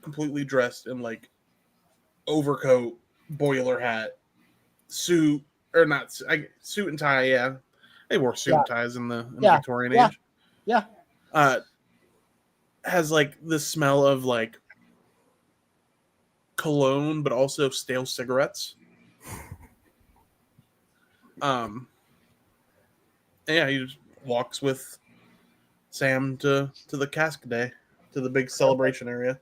completely dressed in like overcoat, boiler hat, suit, or not suit and tie. Yeah, they wore suit and ties in the Yeah. Victorian Yeah. age. Yeah. Has like the smell of like cologne, but also stale cigarettes. Yeah, he just walks with Sam to the cask day, to the big celebration area.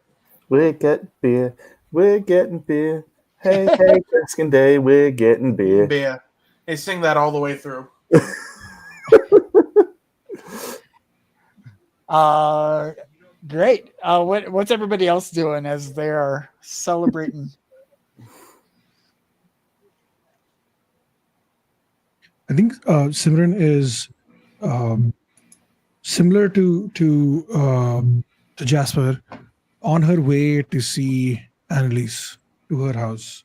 We're getting beer. We're getting beer. Hey, hey, Caskin Day, we're getting beer. But yeah, they sing that all the way through. Great. What's everybody else doing as they are celebrating? I think Simran is similar to Jasper, on her way to see Annalise to her house.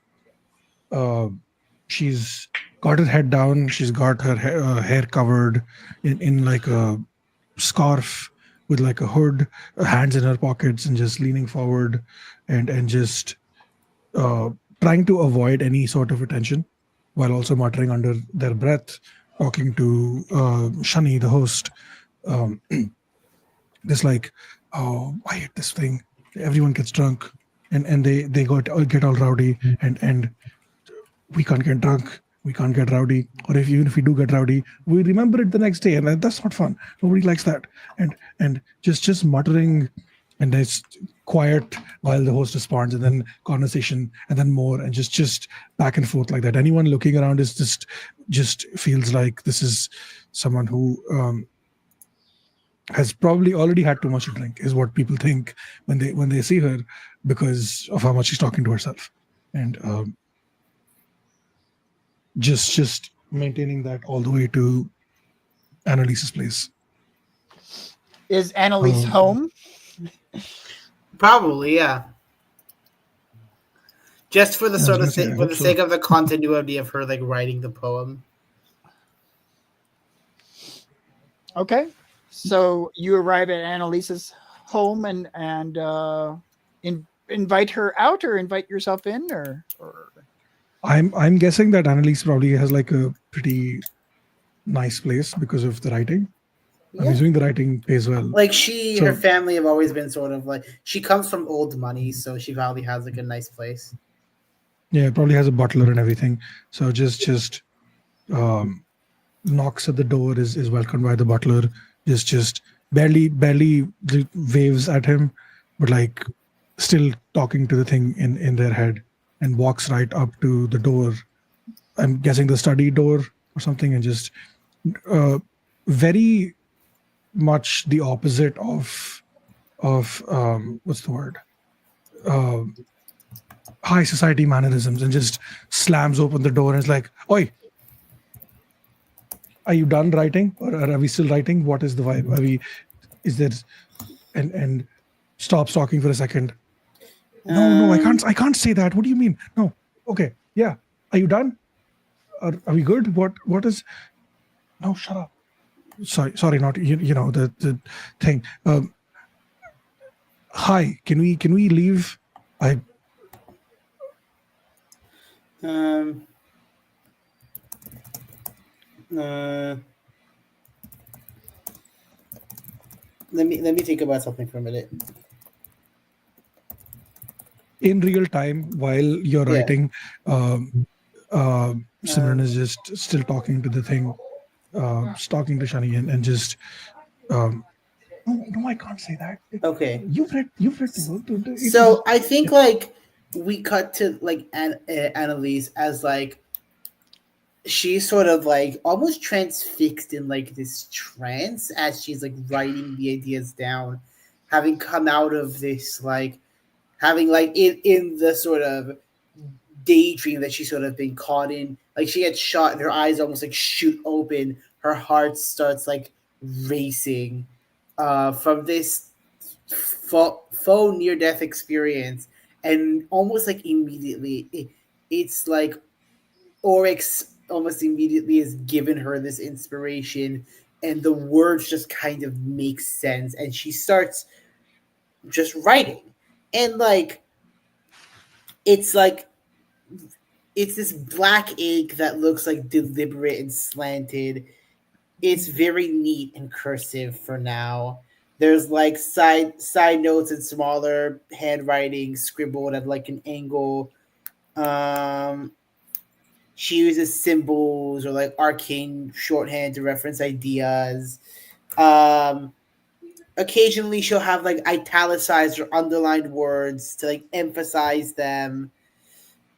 She's got her head down. She's got her hair covered in like a scarf with like a hood, hands in her pockets, and just leaning forward and just trying to avoid any sort of attention, while also muttering under their breath, talking to Shani, the host. Just like, oh, I hate this thing. Everyone gets drunk, and they get all rowdy, and we can't get drunk. We can't get rowdy, or even if we do get rowdy, we remember it the next day, and that's not fun. Nobody likes that. And just muttering, and it's quiet while the host responds, and then conversation, and then more, and just back and forth like that. Anyone looking around is just feels like this is someone who has probably already had too much to drink, is what people think when they see her, because of how much she's talking to herself, and just maintaining that all the way to Annalise's place. Is Annalise home? Probably, yeah. Just for the I was sort gonna of say, I for hope the so. sake of the continuity of her like writing the poem. Okay. So you arrive at Annalise's home and invite her out, or invite yourself in, or I'm guessing that Annalise probably has like a pretty nice place because of the writing. I'm Yeah. assuming the writing pays well. Like her So- family have always been sort of like, she comes from old money, so she probably has like a nice place. Yeah, it probably has a butler and everything. So just knocks at the door, is welcomed by the butler, just barely waves at him, but like still talking to the thing in their head, and walks right up to the door. I'm guessing the study door or something, and just very much the opposite of what's the word? High society mannerisms, and just slams open the door and is like, "Oi, are you done writing, or are we still writing? What is the vibe? Are we? Is there?" And stops talking for a second. No, I can't say that. What do you mean? No. Okay, yeah. Are you done? Are we good? What is? No, shut up. Sorry, not you know the thing. Hi, can we leave? Um. Let me think about something for a minute. In real time while you're Yeah. writing, Simran is just still talking to the thing, talking to Shani, and just no, I can't say that. Okay. You've read the book. So I think like we cut to like Annalise as like she's sort of like almost transfixed in like this trance as she's like writing the ideas down, having come out of this like having like in the sort of daydream that she's sort of been caught in. Like she gets shot and her eyes almost like shoot open. Her heart starts like racing from this faux near-death experience, and almost like immediately it's like Oryx almost immediately has given her this inspiration, and the words just kind of make sense, and she starts just writing. And like it's like it's this black ink that looks like deliberate and slanted. It's very neat and cursive for now. There's like side notes and smaller handwriting scribbled at like an angle. She uses symbols or like arcane shorthand to reference ideas. Occasionally she'll have like italicized or underlined words to like emphasize them.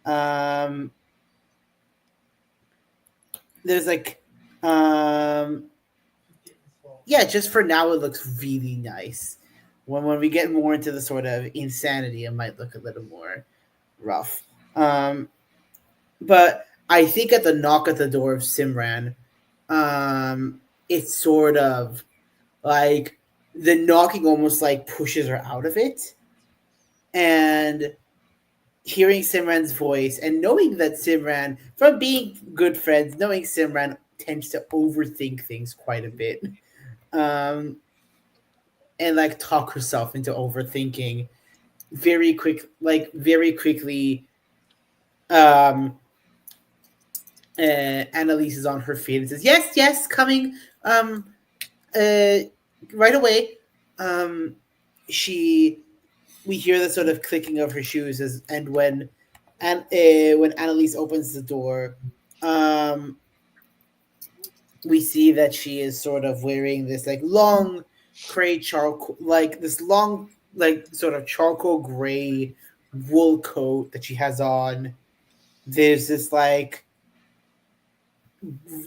There's like yeah, just for now it looks really nice. When we get more into the sort of insanity, it might look a little more rough. But I think at the knock at the door of Simran, it's sort of like the knocking almost like pushes her out of it. And hearing Simran's voice and knowing that Simran, from being good friends, knowing Simran tends to overthink things quite a bit. And like talk herself into overthinking very quickly. Annalise is on her feet and says, yes, coming right away. We hear the sort of clicking of her shoes when Annalise opens the door, we see that she is sort of wearing this like long gray charcoal, like this long, like sort of charcoal gray wool coat that she has on. There's this like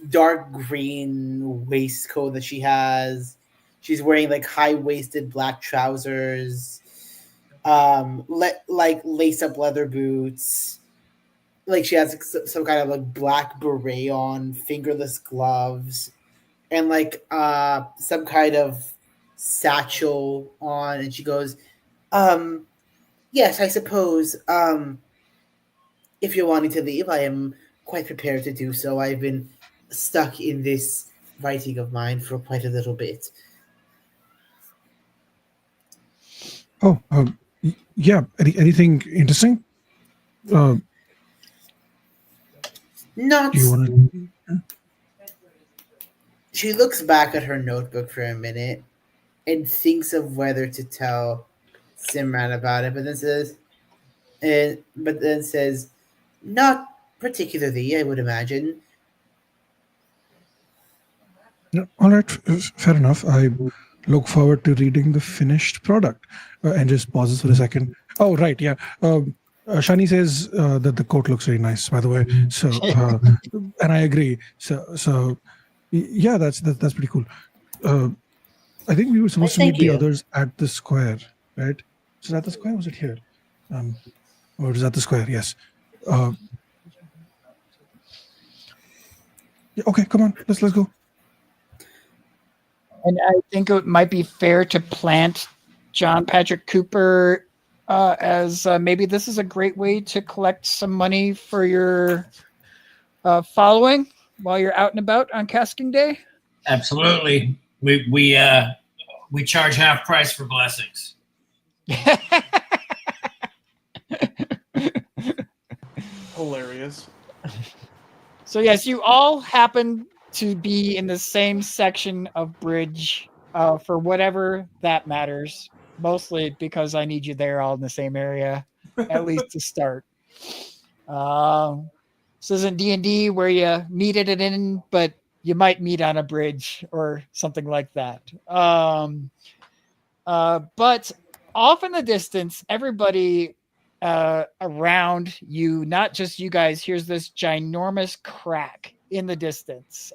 dark green waistcoat that she has. She's wearing like high-waisted black trousers, like lace-up leather boots. Like she has some kind of like black beret on, fingerless gloves, and like some kind of satchel on. And she goes, yes, I suppose if you're wanting to leave, I am quite prepared to do so. I've been stuck in this writing of mine for quite a little bit. Oh, yeah. Anything interesting? Not. Do you want to? She looks back at her notebook for a minute and thinks of whether to tell Simran about it, but then says, not particularly, I would imagine. No, all right, fair enough. I look forward to reading the finished product. And just pauses for a second. Oh, right, yeah. Shani says that the coat looks very nice, by the way. So, and I agree. So, yeah, that's pretty cool. I think we were supposed to meet the others at the square, right? Was it at the square? Was it here? Or was it at the square? Yes. Yeah, okay, come on, let's go. And I think it might be fair to plant John Patrick Cooper as maybe this is a great way to collect some money for your following while you're out and about on casking day. Absolutely. We charge half price for blessings. Hilarious. So yes, you all happen to be in the same section of bridge for whatever that matters. Mostly because I need you there all in the same area, at least to start. This isn't D&D where you meet at an inn, but you might meet on a bridge or something like that. But off in the distance, everybody around you, not just you guys, here's this ginormous crack in the distance.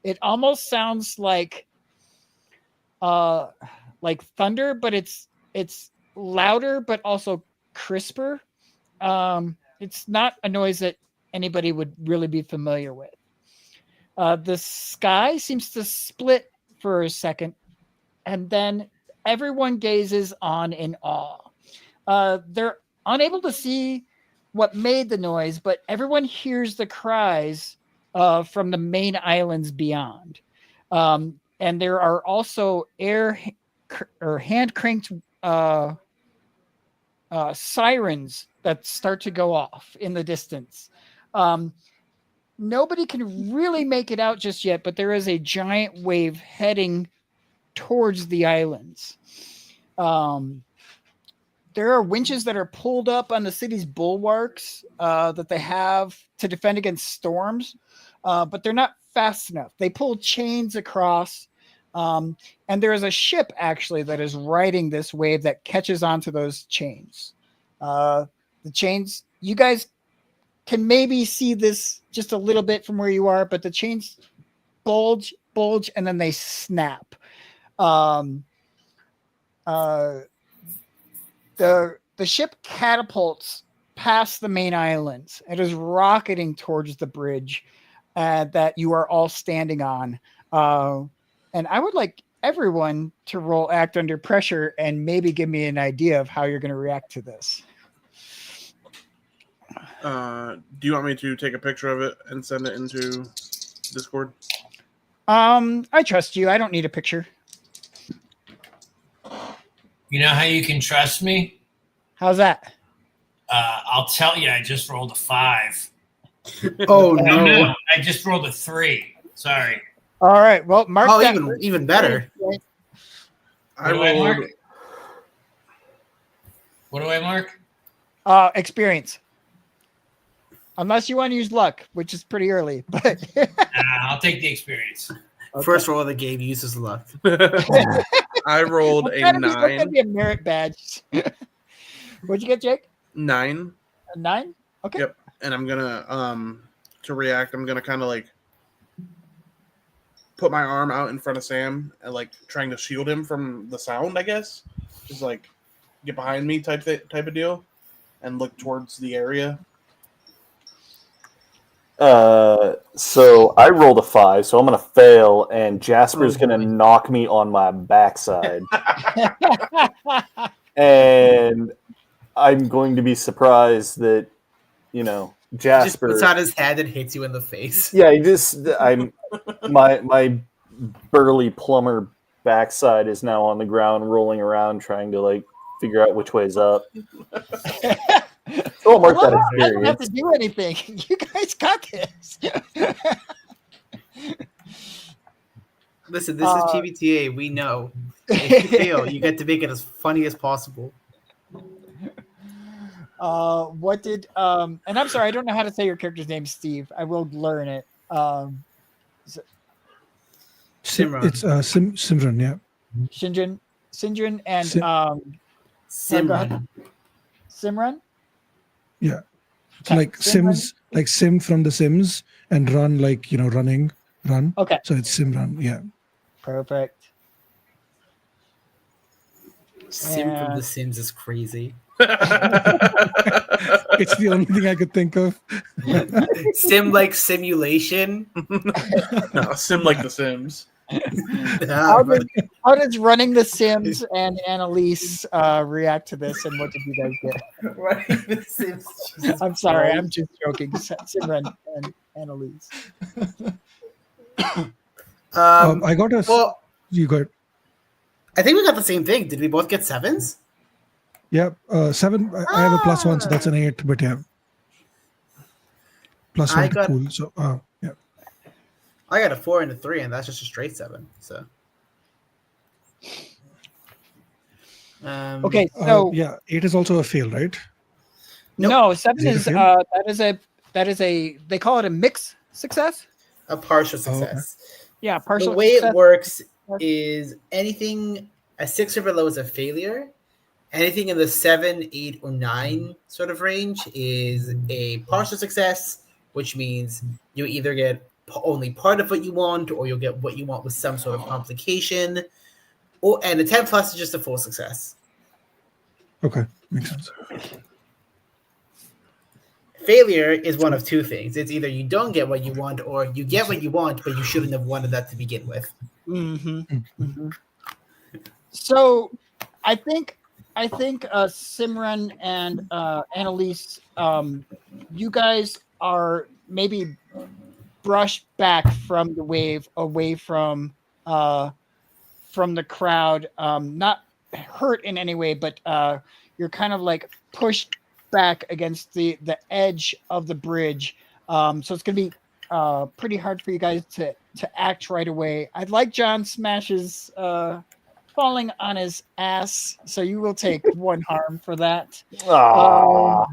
It almost sounds like thunder, but it's louder, but also crisper. It's not a noise that anybody would really be familiar with. The sky seems to split for a second, and then everyone gazes on in awe. They're unable to see what made the noise, but everyone hears the cries from the main islands beyond. And there are also hand cranked sirens that start to go off in the distance. Nobody can really make it out just yet, but there is a giant wave heading towards the islands. There are winches that are pulled up on the city's bulwarks that they have to defend against storms, but they're not fast enough. They pull chains across, and there is a ship actually that is riding this wave that catches onto those chains. The chains, you guys can maybe see this just a little bit from where you are, but the chains bulge, and then they snap. The ship catapults past the main islands. It is rocketing towards the bridge that you are all standing on. And I would like everyone to roll act under pressure and maybe give me an idea of how you're going to react to this. Do you want me to take a picture of it and send it into Discord? I trust you. I don't need a picture. You know how you can trust me? How's that? I'll tell you, I just rolled a 5. Oh No, no! I just rolled a 3. Sorry. All right. Well, mark Oh, that. even better. I What do I rolled. mark? What do I mark? Experience. Unless you want to use luck, which is pretty early, but I'll take the experience. First roll of the game uses luck. I rolled a It's gonna 9. be a merit badge. What'd you get, Jake? 9. A 9? Okay. Yep. And I'm gonna to react. I'm gonna kind of like put my arm out in front of Sam and like trying to shield him from the sound. I guess just like get behind me type of deal, and look towards the area. So I rolled a 5, so I'm gonna fail, and Jasper's Oh, gonna boy. knock me on my backside, and I'm going to be surprised that Just Jasper. puts out his hand and hits you in the face. Yeah, I'm my burly plumber backside is now on the ground, rolling around, trying to like figure out which way's up. So I'll mark that I don't have experience. to do anything. You guys got this. Listen, this is PBTA. We know. If you fail, you get to make it as funny as possible. What did and I'm sorry, I don't know how to say your character's name, Steve. I will learn it. Simran. It's Simran, yeah. Sinjin and Simran. Simran? Yeah. It's Okay, like Simran? Sims, like Sim from The Sims, and run like, running, run. Okay, So it's Simran, yeah. perfect. Sim from And- The Sims is crazy. It's the only thing I could think of. Sim like simulation. No, sim like The Sims. How does running the Sims and Annalise react to this, and what did you guys get? The Sims. Jesus I'm sorry, Christ. I'm just joking. Simran and Annalise. I got a. Well, You got. I think we got the same thing. Did we both get 7s? Yeah, 7. I have a +1, so that's an 8. But yeah, +1 I to got- cool. So yeah. I got a 4 and a 3, and that's just a straight 7. So. Okay, so Yeah, 8 is also a fail, right? no, 7 Is it a is fail? that is a they call it a mixed success. A partial Oh, okay. success. Yeah, partial. The way success. it works is anything a 6 or below is a failure. Anything in the 7, 8, or 9 sort of range is a partial success, which means you either get only part of what you want, or you'll get what you want with some sort of complication. And a 10 plus is just a full success. Okay, makes sense. Failure is one of two things. It's either you don't get what you want, or you get what you want, but you shouldn't have wanted that to begin with. Mm-hmm. So, I think Simran and Annalise, you guys are maybe brushed back from the wave, away from the crowd, not hurt in any way, but you're kind of like pushed back against the edge of the bridge. So it's gonna be pretty hard for you guys to act right away. I'd like John Smashes falling on his ass, so you will take 1 harm for that. Ah,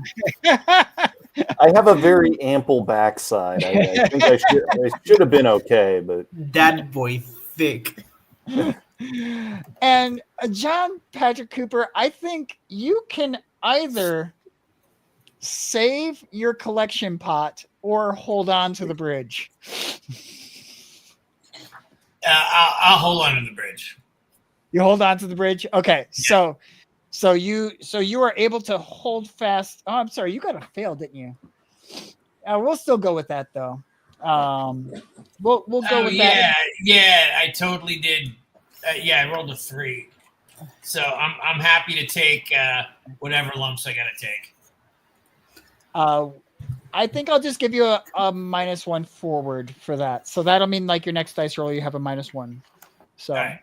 I have a very ample backside. I think I should have been okay, but That boy thick. And John Patrick Cooper, I think you can either save your collection pot or hold on to the bridge. I'll hold on to the bridge. You hold on to the bridge. Okay, so you are able to hold fast. Oh, I'm sorry, you got a fail, didn't you? We'll still go with that though. We'll go with that. Yeah, I totally did. I rolled a 3, so I'm happy to take whatever lumps I got to take. I think I'll just give you a -1 forward for that. So that'll mean like your next dice roll, you have a -1. So, All right.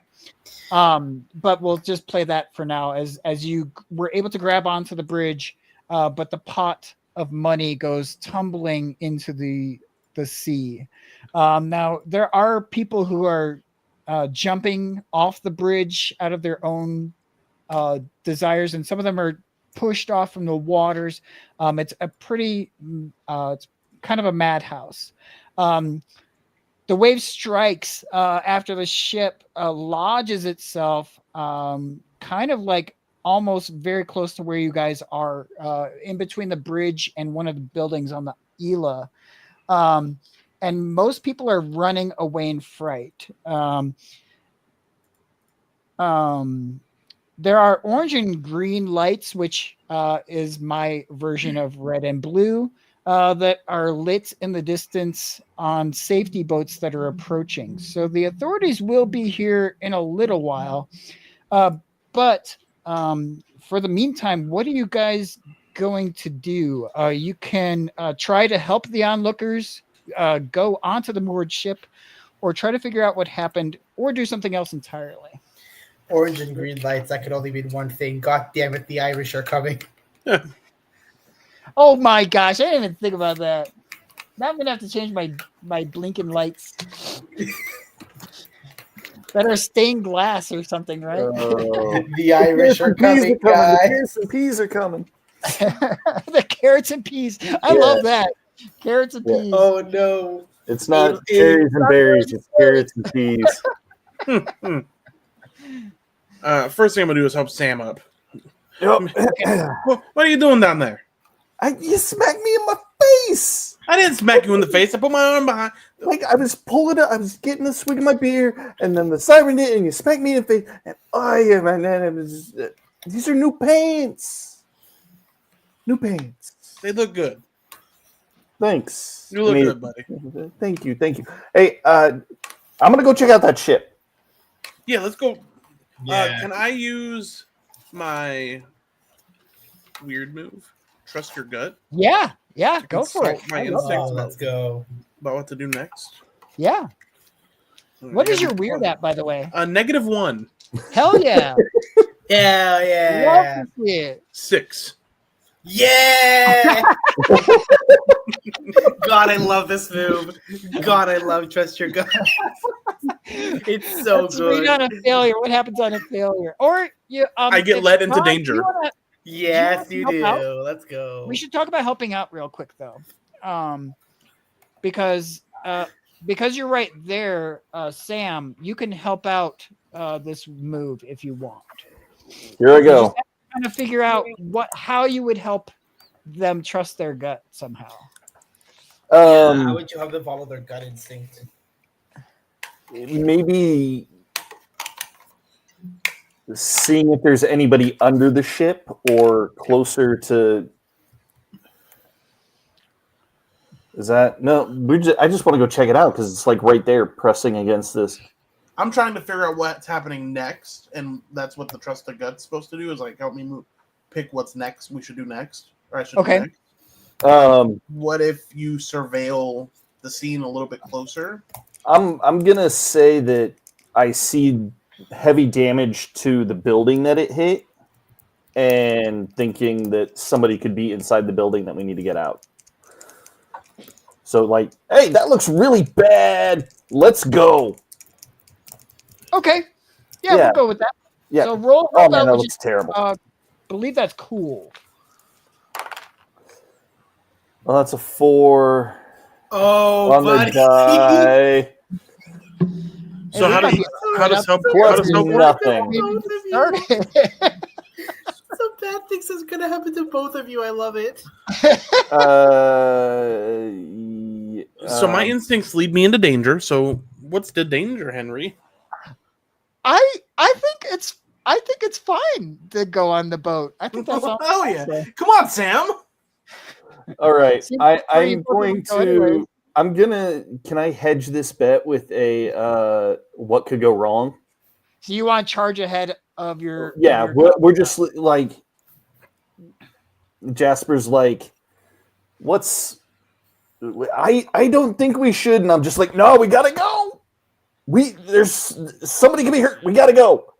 but we'll just play that for now as you were able to grab onto the bridge, but the pot of money goes tumbling into the sea. Now there are people who are jumping off the bridge out of their own desires, and some of them are pushed off from the waters. It's a pretty, it's kind of a madhouse. The wave strikes after the ship lodges itself, kind of like almost very close to where you guys are, in between the bridge and one of the buildings on the Ela. And most people are running away in fright. There are orange and green lights, which is my version of red and blue, that are lit in the distance on safety boats that are approaching. So the authorities will be here in a little while. But for the meantime, what are you guys going to do? You can try to help the onlookers go onto the moored ship, or try to figure out what happened, or do something else entirely. Orange and green lights. That could only mean one thing. God damn it, the Irish are coming. Oh my gosh, I didn't even think about that. Now I'm gonna have to change my blinking lights that are stained glass or something, right? The Irish are coming, The guys. carrots and peas are coming. The carrots and peas. I love that. Carrots and peas. Oh no. It's not It- cherries and berries. It's carrots and peas. First thing I'm gonna do is help Sam up. Yep. What are you doing down there? You smacked me in my face. I didn't smack you in the face. I put my arm behind. Like I was pulling it. I was getting a swig of my beer, and then the siren did, and you smacked me in the face. And it was. These are new pants. New pants. They look good. Thanks. You look good, buddy. Thank you. Hey, I'm gonna go check out that ship. Yeah, let's go. Yeah. Can I use my weird move? Trust your gut. Yeah, go for it. Consult my I love instincts that. Let's go. about what to do next. Yeah. What is your weird at, by the way? -1. Hell yeah. Hell yeah. Love to see it. 6. Yeah. God, I love this move. God, I love Trust Your Gut. It's so Let's good. read on a failure. What happens on a failure? Or you I get if led into Ron, danger. you wanna- Yes, you you wanna do. help out? Let's go. we should talk about helping out real quick though. Because you're right there, Sam, you can help out this move if you want. Here I go. Trying to figure out how you would help them trust their gut somehow. How would you have them follow their gut instinct? Maybe seeing if there's anybody under the ship or closer to. Is that no? I just want to go check it out because it's like right there, pressing against this. I'm trying to figure out what's happening next, and that's what the Trust the Gut's supposed to do, is like help me pick what's next we should do next. Or I should Okay. do next. What if you surveil the scene a little bit closer? I'm gonna say that I see heavy damage to the building that it hit. and thinking that somebody could be inside the building that we need to get out. So, like, hey, that looks really bad. Let's go. Okay. Yeah, Yeah. we'll go with that. Yeah. So roll Oh man, out, that which looks is, terrible. believe that's cool. Well, that's a 4 Oh, on buddy. the die. So Hey, how we might does be how does help Plus how does help work? nothing. maybe Both of you. started. Some bad things is gonna happen to both of you. I love it. So my instincts lead me into danger. So what's the danger, Henry? I think it's fine to go on the boat. I think that's all. Hell yeah! Come on, Sam. All right, Seems pretty I'm important going to go anyways. to. I'm gonna. Can I hedge this bet with a what could go wrong? So you want to charge ahead of your Yeah, of your we're just like Jasper's like, what's I don't think we should, and I'm just like, no, we gotta go. There's somebody can be hurt. We gotta go.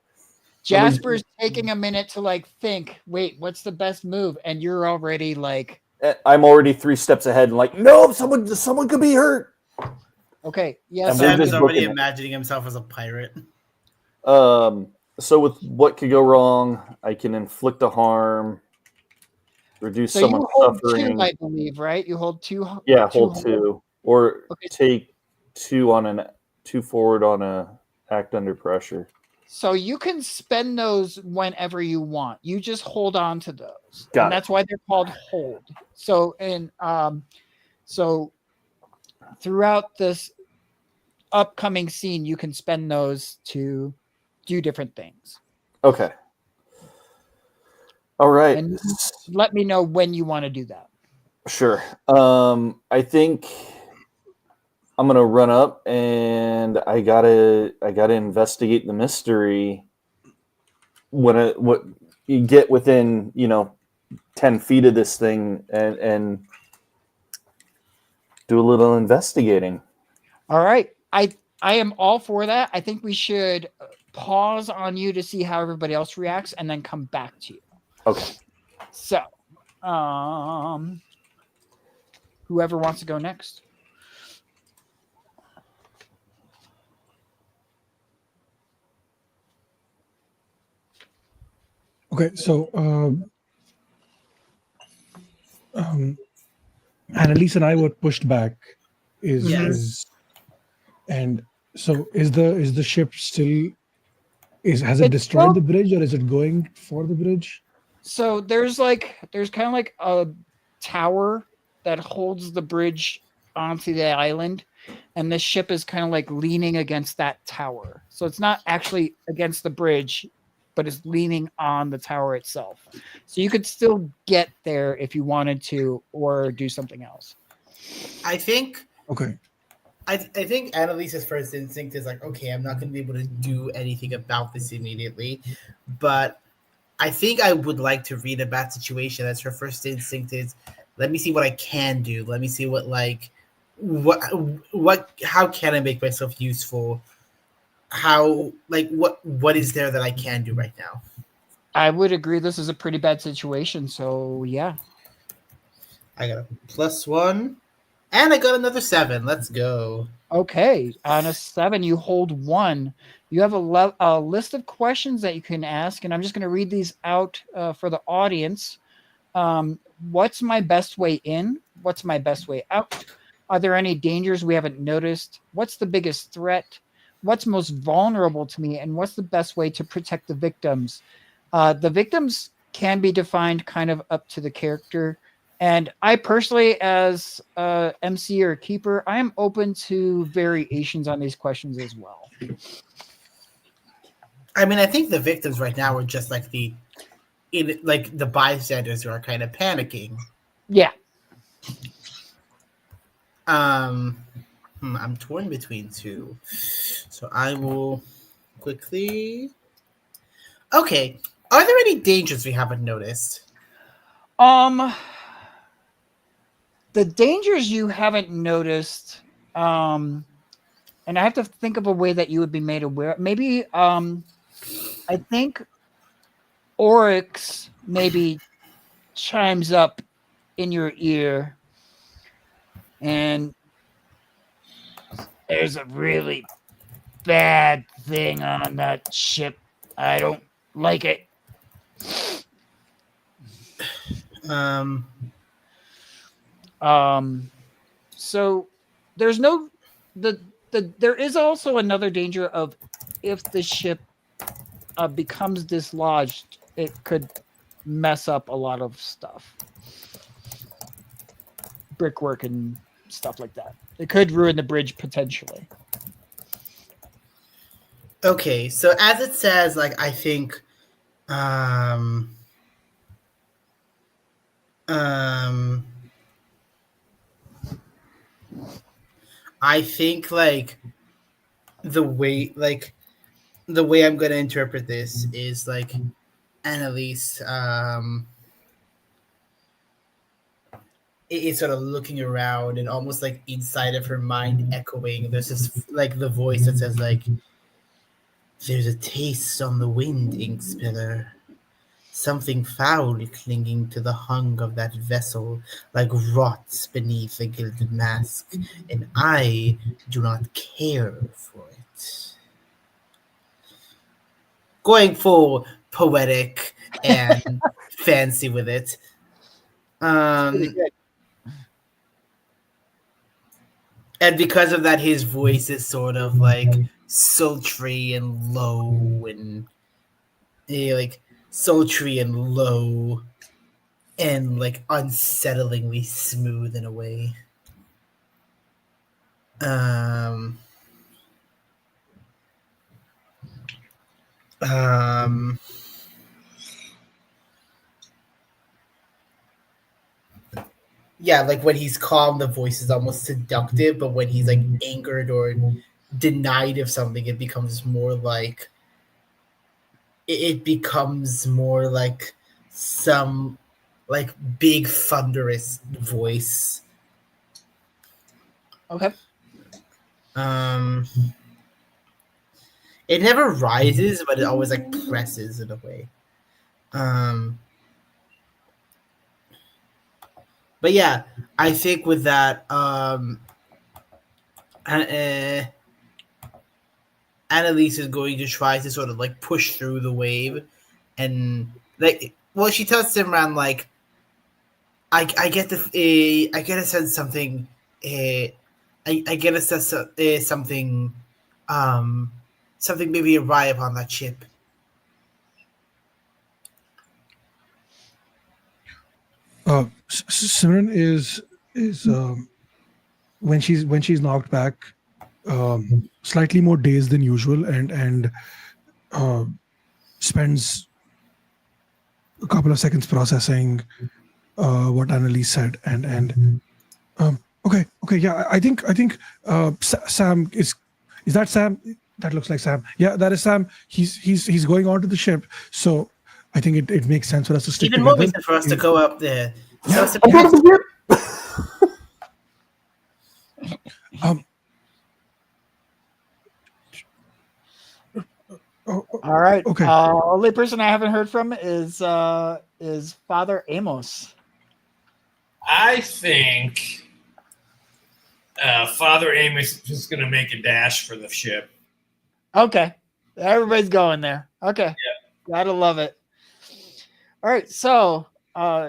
Jasper's taking a minute to like think, wait, what's the best move? And you're already like, I'm already 3 steps ahead and like, no, someone could be hurt. okay, yes. And we're Sam just is already booking it. imagining himself as a pirate. So with what could go wrong, I can inflict a harm, reduce So you someone's hold suffering. 2, I believe, right? You hold 2. Yeah, two hold 2, or Okay. take 2 forward on a act under pressure. So you can spend those whenever you want. You just hold on to those. Got and it. that's why they're called hold. So so throughout this upcoming scene, you can spend those to do different things. Okay. All right. And let me know when you want to do that. Sure. I think I'm gonna run up and I gotta investigate the mystery. What you get within 10 feet of this thing and do a little investigating. All right. I am all for that. I think we should pause on you to see how everybody else reacts and then come back to you. Okay. So, whoever wants to go next. Okay, so Annalise and I were pushed back. And so is the ship still has it It's destroyed still- the bridge, or is it going for the bridge? So there's kind of like a tower that holds the bridge onto the island, and the ship is kind of like leaning against that tower. So it's not actually against the bridge, but it's leaning on the tower itself. So you could still get there if you wanted to, or do something else. I think Okay. I think Annalise's first instinct is like, okay, I'm not going to be able to do anything about this immediately, but I think I would like to read a bad situation. That's her first instinct is, let me see what I can do. Let me see how can I make myself useful? What is there that I can do right now? I would agree this is a pretty bad situation. So yeah. I got a +1, and I got another 7. Let's go. Okay, on a 7, you hold 1. You have a list of questions that you can ask, and I'm just going to read these out for the audience. What's my best way in? What's my best way out? Are there any dangers we haven't noticed? What's the biggest threat? What's most vulnerable to me? And what's the best way to protect the victims? The victims can be defined kind of up to the character. And I personally, as a MC or a keeper, I am open to variations on these questions as well. I mean, I think the victims right now are just like the bystanders who are kind of panicking. Yeah. I'm torn between 2, so I will quickly. Okay, are there any dangers we haven't noticed? The dangers you haven't noticed, and I have to think of a way that you would be made aware. Maybe, I think Oryx maybe chimes up in your ear, and there's a really bad thing on that ship. I don't like it. Um, So there's no there is also another danger of if the ship becomes dislodged, it could mess up a lot of stuff, brickwork and stuff like that. It could ruin the bridge potentially. okay, so as it says, like I think, I think like the way I'm gonna interpret this is like Annalise is sort of looking around and almost like inside of her mind echoing. There's this like the voice that says like, "There's a taste on the wind, Inkspiller. Something foul clinging to the hung of that vessel, like rots beneath a gilded mask, and I do not care for it." Going full poetic and fancy with it. Pretty Um, good. and because of that, his voice is sort of like sultry and low, and like sultry and low, and like unsettlingly smooth in a way. Um, um, yeah, like when he's calm, the voice is almost seductive, but when he's like angered or denied of something, it becomes more like it becomes more like some like big thunderous voice. Okay. Um, it never rises, but it always like presses in a way. Um, but yeah, I think with that, Annalise is going to try to sort of like push through the wave, and like, well, she tells Simran like, I get I get a sense something, I get a sense something, something maybe awry upon that ship. Simran is when she's knocked back, slightly more dazed than usual, and uh, spends a couple of seconds processing what Annalise said, and okay, yeah, I think Sam is that Sam? That looks like Sam. Yeah, that is Sam. He's going onto the ship, so I think it makes sense for us to stick Even more together. reason for us to go up there. Yeah. So I'm going to the ship. Oh, All right. okay. Only person I haven't heard from is Father Amos. I think Father Amos is just going to make a dash for the ship. Okay. Everybody's going there. Okay. Gotta love it. All right. So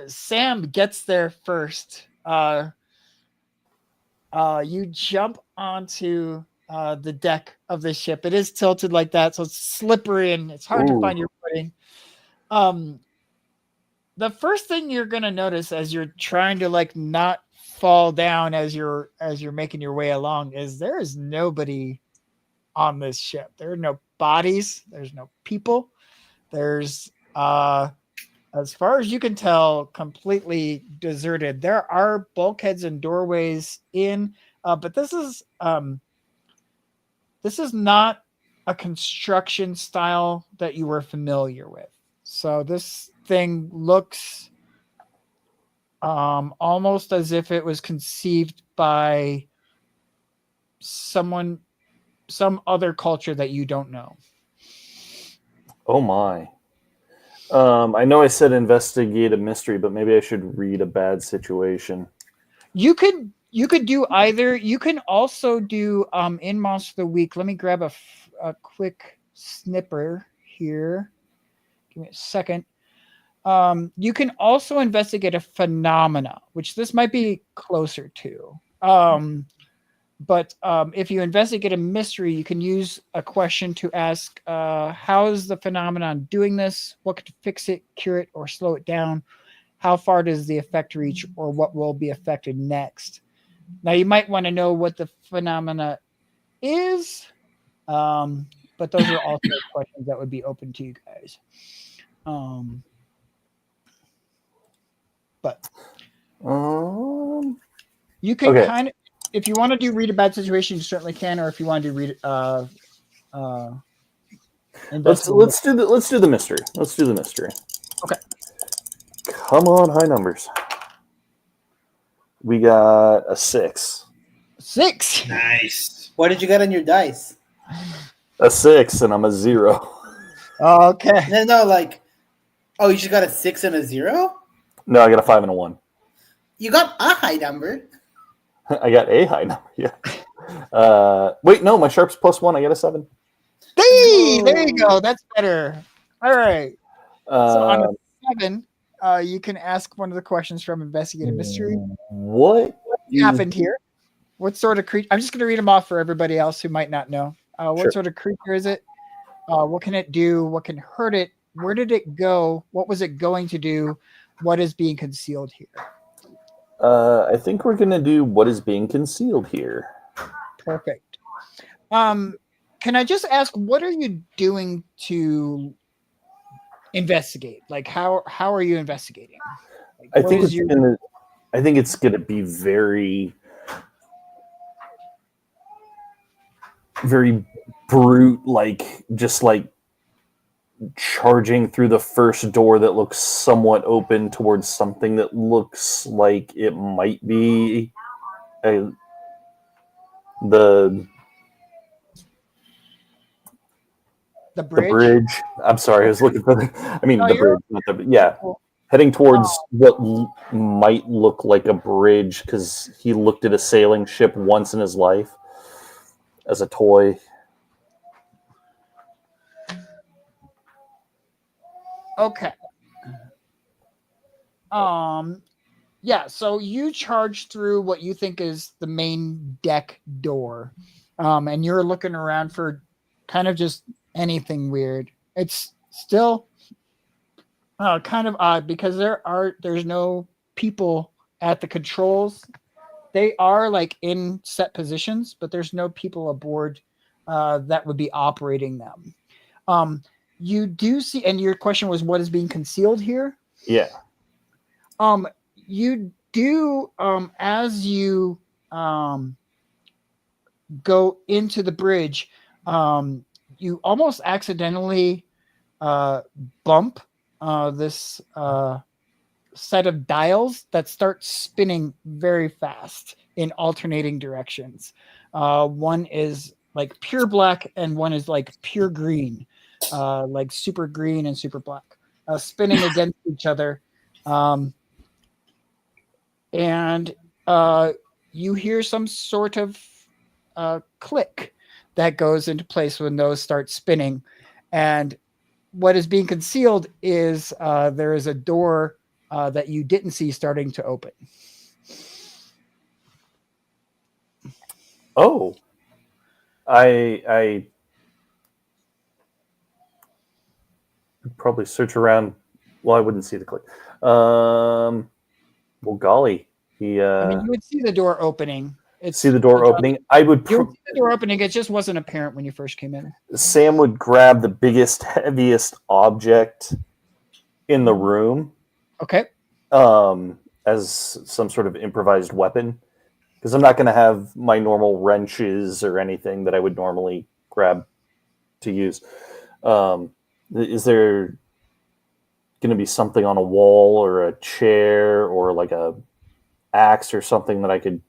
Sam gets there first. You jump onto the deck of the ship. It is tilted like that, so it's slippery and it's hard to find your footing. The first thing you're gonna notice as you're trying to like not fall down as you're making your way along is there is nobody on this ship. There are no bodies. There's no people. There's as far as you can tell, completely deserted. There are bulkheads and doorways in, but this is not a construction style that you were familiar with. So this thing looks almost as if it was conceived by some other culture that you don't know. Oh my. I know I said investigate a mystery, but maybe I should read a bad situation. You could do either. You can also do in Monster of the Week. Let me grab a quick snipper here. Give me a second. You can also investigate a phenomena, which this might be closer to. But if you investigate a mystery, you can use a question to ask, how is the phenomenon doing this? What could fix it, cure it, or slow it down? How far does the effect reach, or what will be affected next? Now, you might want to know what the phenomena is, but those are also questions that would be open to you guys. But you can Okay. kind of, if you want to do read a bad situation, you certainly can, or if you want to do read Let's do the mystery. Let's do the mystery. Okay. Come on, high numbers. We got a 6. 6. Nice. What did you get on your dice? A 6, and I'm a 0. Okay. No, like, oh, you just got a 6 and a 0? No, I got a 5 and a 1. You got a high number. I got a high number. Yeah. Wait, no, my sharp's +1. I got a 7. Hey, there you go. That's better. All right. So on a 7, you can ask one of the questions from Investigate a Mystery. What Happened here? What sort of creature? I'm just going to read them off for everybody else who might not know. What Sure. sort of creature is it? What can it do? What can hurt it? Where did it go? What was it going to do? What is being concealed here? I think we're gonna do what is being concealed here. Perfect. Can I just ask, what are you doing to investigate? Like, how are you investigating? Like, I what think is it's gonna be very, very brute, like just like charging through the first door that looks somewhat open towards something that looks like it might be the the bridge? The bridge. I'm sorry, I was looking for the you're bridge. Not the, yeah, heading towards what might look like a bridge because he looked at a sailing ship once in his life as a toy. Okay. Yeah, so you charge through what you think is the main deck door. And you're looking around for kind of just anything weird. It's still kind of odd because there's no people at the controls. They are like in set positions, but there's no people aboard that would be operating them. You do see, and your question was, what is being concealed here? Yeah. You do, as you go into the bridge, you almost accidentally bump this set of dials that start spinning very fast in alternating directions. One is like pure black, and one is like pure green. Like super green and super black, spinning against each other. And you hear some sort of click that goes into place when those start spinning. And what is being concealed is there is a door that you didn't see starting to open. Oh. I probably search around. Well, I wouldn't see the click. Well, golly, I mean, you would see the door opening. See the door opening. I would. You would see the door opening. It just wasn't apparent when you first came in. Sam would grab the biggest, heaviest object in the room. Okay. As some sort of improvised weapon, because I'm not going to have my normal wrenches or anything that I would normally grab to use. Is there going to be something on a wall or a chair or like a axe or something that I could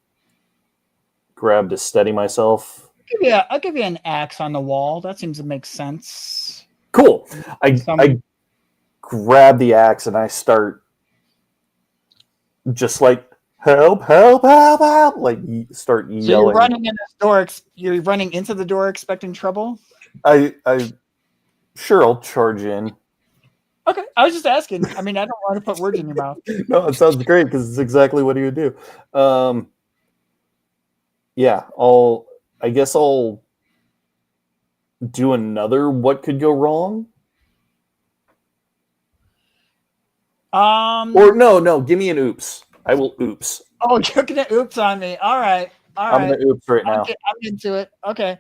grab to steady myself? I'll give you an axe on the wall. That seems to make sense. Cool. I grab the axe and I start just like help, help, help, help, like start So you're yelling. running in this door. You're running into the door, expecting trouble. I sure I'll charge in. Okay, I was just asking. I mean, I don't want to put words in your mouth. No, it sounds great because it's exactly what he would do. Yeah, I guess I'll do another what could go wrong? Or no, give me an oops. I will oops. Oh, you're gonna oops on me. All right. I'm gonna oops right now. I'm into it. Okay.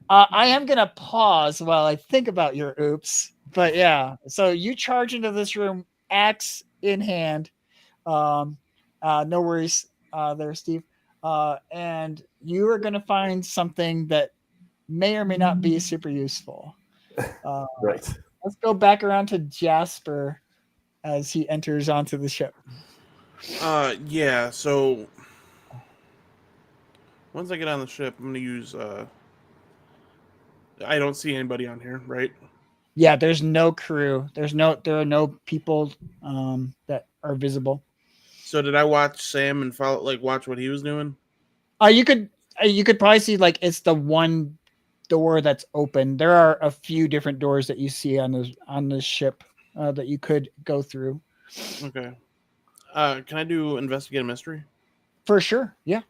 I am gonna pause while I think about your oops. But yeah, so you charge into this room, axe in hand. No worries there, Steve. And you are gonna find something that may or may not be super useful. Right. Let's go back around to Jasper as he enters onto the ship. Yeah, so once I get on the ship, I'm gonna use I don't see anybody on here, right? Yeah, there's no crew. There are no people that are visible. So did I watch Sam and watch what he was doing? You could probably see like it's the one door that's open. There are a few different doors that you see on the ship that you could go through. Okay. Can I do investigate a mystery? For sure. Yeah.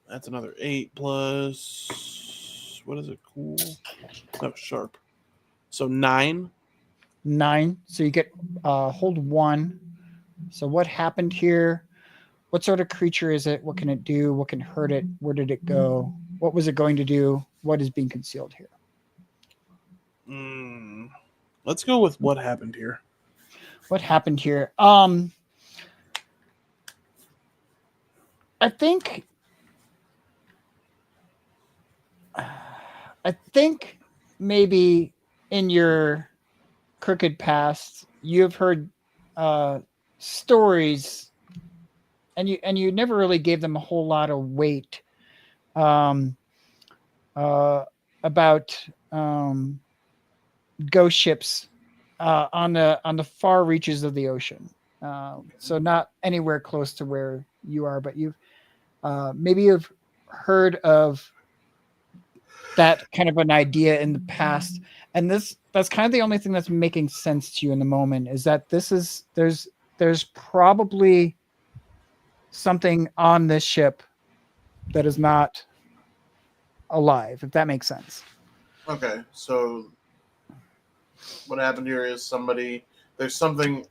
That's another 8 plus. What is it? Cool. No, sharp. So 9. 9. So you get hold 1. So what happened here? What sort of creature is it? What can it do? What can hurt it? Where did it go? What was it going to do? What is being concealed here? Let's go with what happened here. What happened here? I think maybe in your crooked past you've heard stories, and you never really gave them a whole lot of weight about ghost ships on the far reaches of the ocean. So not anywhere close to where you are, but you've heard of that kind of an idea in the past, and that's kind of the only thing that's making sense to you in the moment is that there's probably something on this ship that is not alive, if that makes sense. Okay, so what happened here is there's something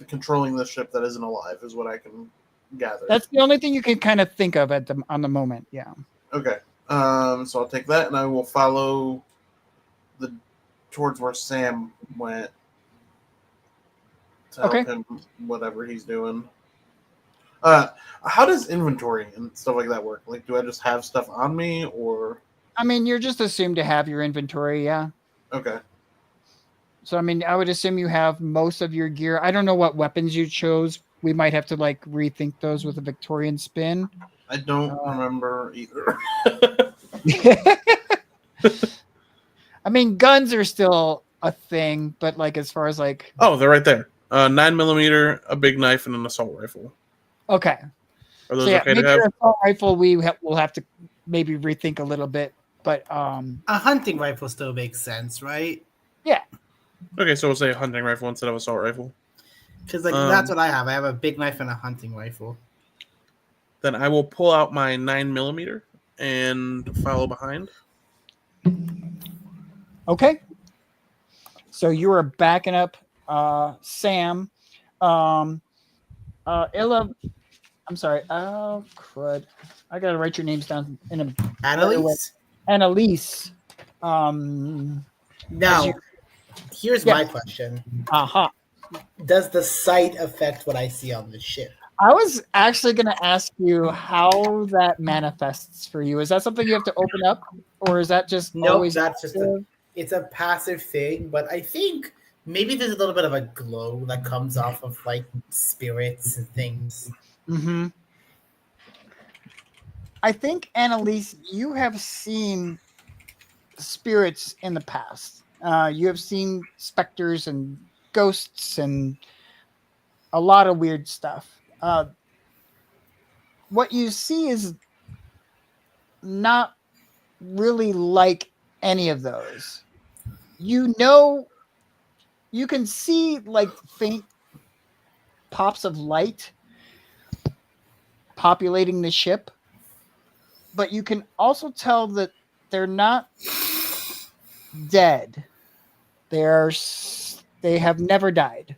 controlling the ship that isn't alive, is what I can gather. That's the only thing you can kind of think of on the moment. Yeah. Okay. So I'll take that, and I will follow towards where Sam went to help him whatever he's doing. How does inventory and stuff like that work? Like, do I just have stuff on me, or? I mean, you're just assumed to have your inventory, yeah. Okay. So, I mean, I would assume you have most of your gear. I don't know what weapons you chose. We might have to like rethink those with a Victorian spin. I don't remember either. I mean, guns are still a thing, but like as far as like, oh, they're right there. 9mm, a big knife, and an assault rifle. Okay. Are those So yeah, okay maybe to have? your assault rifle we'll have to maybe rethink a little bit, but A hunting rifle still makes sense, right? yeah. Okay, so we'll say a hunting rifle instead of assault rifle. Because that's what I have. I have a big knife and a hunting rifle. Then I will pull out my 9mm and follow behind. Okay. So you are backing up Sam. Illa, I'm sorry. Oh, crud. I got to write your names down in a Annalise? Annalise. Now, here's my question. Uh-huh. Does the sight affect what I see on the ship? I was actually going to ask you how that manifests for you. Is that something you have to open up, or is that just always? That's just it's a passive thing. But I think maybe there's a little bit of a glow that comes off of like spirits and things. Mm-hmm. I think, Annalise, you have seen spirits in the past. You have seen specters and ghosts and a lot of weird stuff. What you see is not really like any of those. You know, you can see like faint pops of light populating the ship, but you can also tell that they're not dead. They have never died,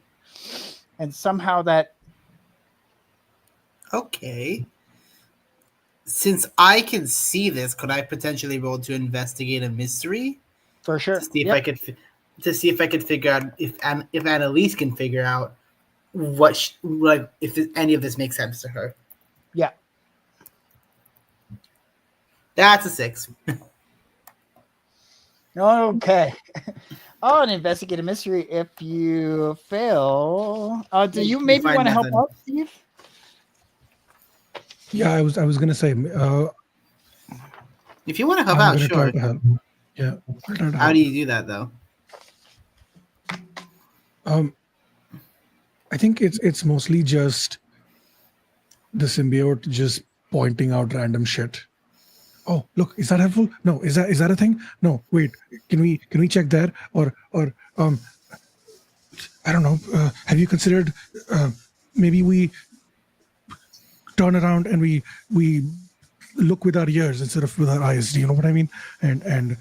and somehow that Okay. Since I can see this, could I potentially roll to investigate a mystery for sure. to see if Yep. I could figure out if Annalise can figure out what if any of this makes sense to her. Yeah. That's a 6. Okay. Oh, and investigate a mystery. If you fail, do you You maybe find want to help nothing. out, Steve? Yeah, I was gonna say. If you want to help I'm out, gonna try sure. to help. Yeah. I'll try to How help. do you do that though? I think it's mostly just the symbiote just pointing out random shit. Oh, look, is that helpful? No, is that a thing? No, wait, can we check there? Or I don't know. Have you considered maybe we turn around and we look with our ears instead of with our eyes? Do you know what I mean? And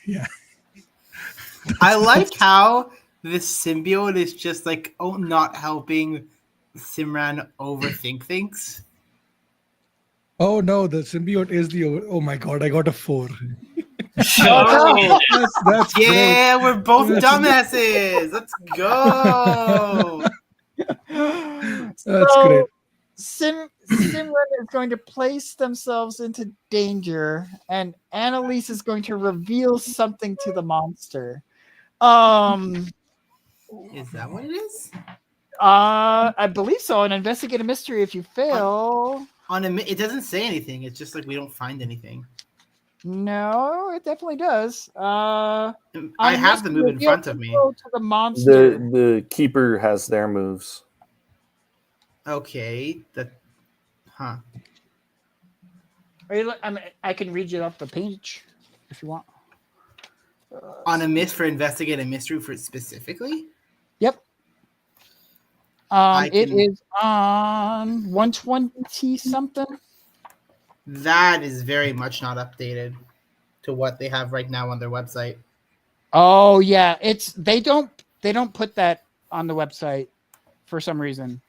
yeah. I like how this symbiote is just like not helping Simran overthink things. Oh no, the symbiote is the. Oh my god, I got a 4. Oh, That's great. Yeah, we're both That's- dumbasses. Let's go. That's great. Simran is going to place themselves into danger, and Annalise is going to reveal something to the monster. Is that what it is? I believe so. And investigate a mystery. If you fail, It doesn't say anything. It's just like we don't find anything. no, it definitely does. I have the move in front of me. To the monster. The keeper has their moves. Okay, huh? I can read you off the page if you want. On a miss for investigate a mystery for specifically. Yep. I It can- is on 120 something. That is very much not updated to what they have right now on their website. Oh yeah, they don't put that on the website for some reason.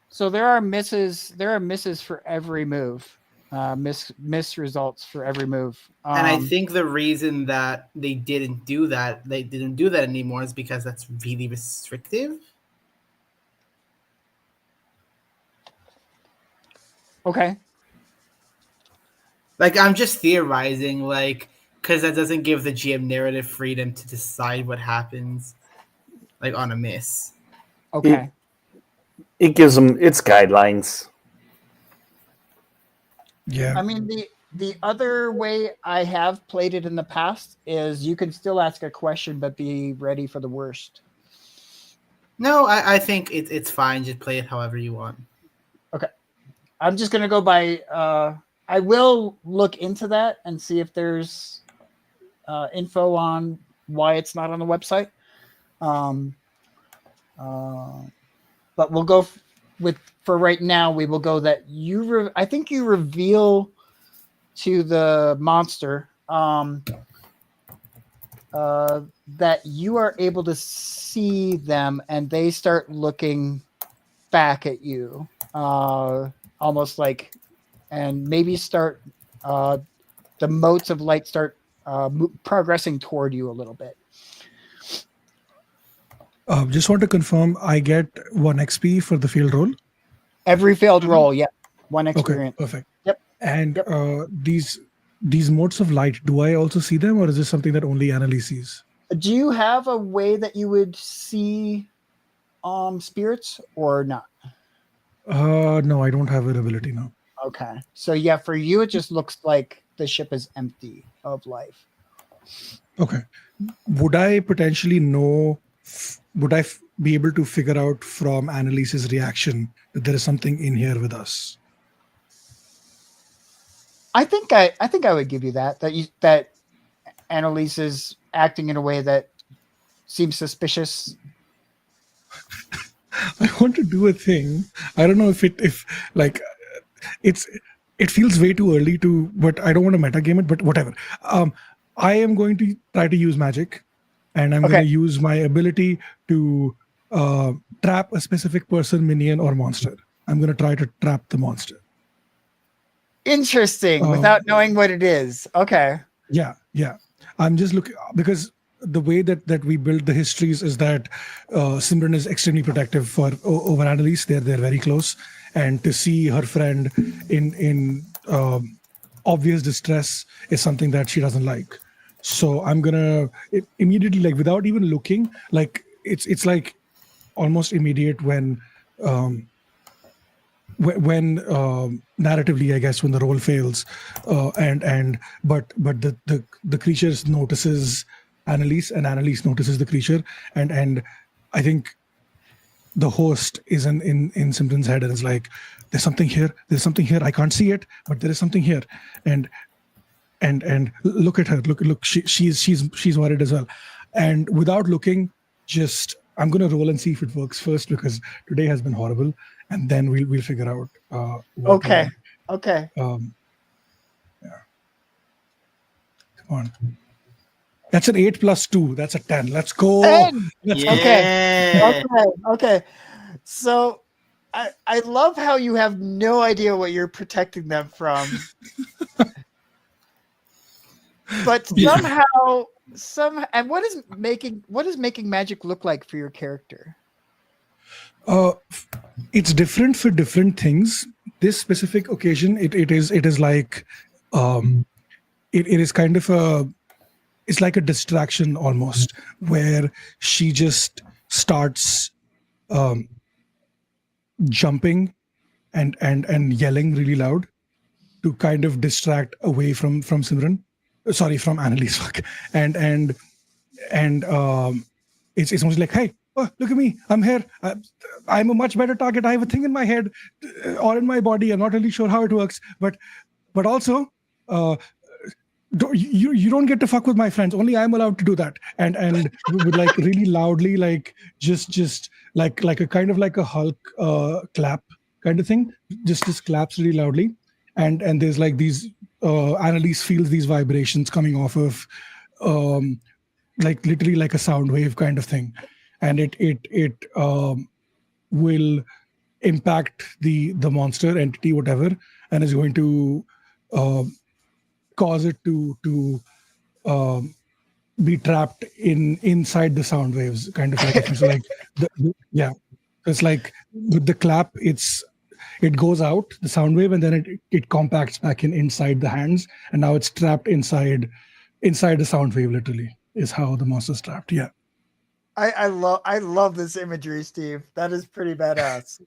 So there are misses for every move. Miss results for every move. And I think the reason that they didn't do that anymore is because that's really restrictive. Okay. Like I'm just theorizing, like because that doesn't give the GM narrative freedom to decide what happens, like on a miss. Okay. It gives them its guidelines. Yeah. I mean the other way I have played it in the past is you can still ask a question but be ready for the worst. No, I think it's fine. Just play it however you want. I'm just gonna go by. I will look into that and see if there's info on why it's not on the website. But we'll go for right now. We will go that I think you reveal to the monster that you are able to see them, and they start looking back at you. Almost like, and maybe start the motes of light start progressing toward you a little bit. Just want to confirm, I get 1 XP for the field roll. Every failed roll, yeah, 1 experience. Okay, perfect. Yep. And Yep. these motes of light, do I also see them, or is this something that only Annalise sees? Do you have a way that you would see spirits or not? No, I don't have that ability now. Okay, so yeah, for you it just looks like the ship is empty of life. Okay. Would I potentially know? Would I be able to figure out from Annalise's reaction that there is something in here with us? I think I would give you that Annalise is acting in a way that seems suspicious. I want to do a thing. I don't know if like it's it feels way too early to, but I don't want to metagame it. But whatever. I am going to try to use magic, and I'm Okay. going to use my ability to trap a specific person, minion, or monster. I'm going to try to trap the monster. Interesting, without knowing what it is. Okay. Yeah. I'm just looking because the way that we build the histories is that Simran is extremely protective over Annalise. They're very close, and to see her friend in obvious distress is something that she doesn't like. So I'm gonna immediately, like without even looking, like it's like almost immediate when narratively, I guess, when the roll fails, but the creature notices Annalise, and Annalise notices the creature, and I think the host is in Simran's head and is like, there's something here, I can't see it, but there is something here, and look at her, look, she's worried as well, and without looking, just I'm gonna roll and see if it works first, because today has been horrible, and then we'll figure out Okay. yeah, come on. That's an 8 plus 2. That's a 10. Let's go. 10! Let's go. Okay. Okay. So I love how you have no idea what you're protecting them from. But somehow, and what is making magic look like for your character? It's different for different things. This specific occasion, it is like it is kind of it's like a distraction almost, where she just starts jumping and yelling really loud to kind of distract away from Simran. Sorry, from Annalise. Fuck. And it's almost like, hey, oh, look at me, I'm here, I'm a much better target, I have a thing in my head or in my body, I'm not really sure how it works, but also you don't get to fuck with my friends, only I'm allowed to do that, and with like really loudly, like just like a kind of like a Hulk clap kind of thing, just claps really loudly, and there's like these Annalise feels these vibrations coming off of like literally like a sound wave kind of thing, and it will impact the monster entity, whatever, and is going to cause it to be trapped inside the sound waves, kind of like a thing. So like yeah, it's like with the clap, it goes out the sound wave, and then it compacts back inside the hands, and now it's trapped inside the sound wave, literally, is how the monster's trapped. Yeah. I love this imagery, Steve. That is pretty badass.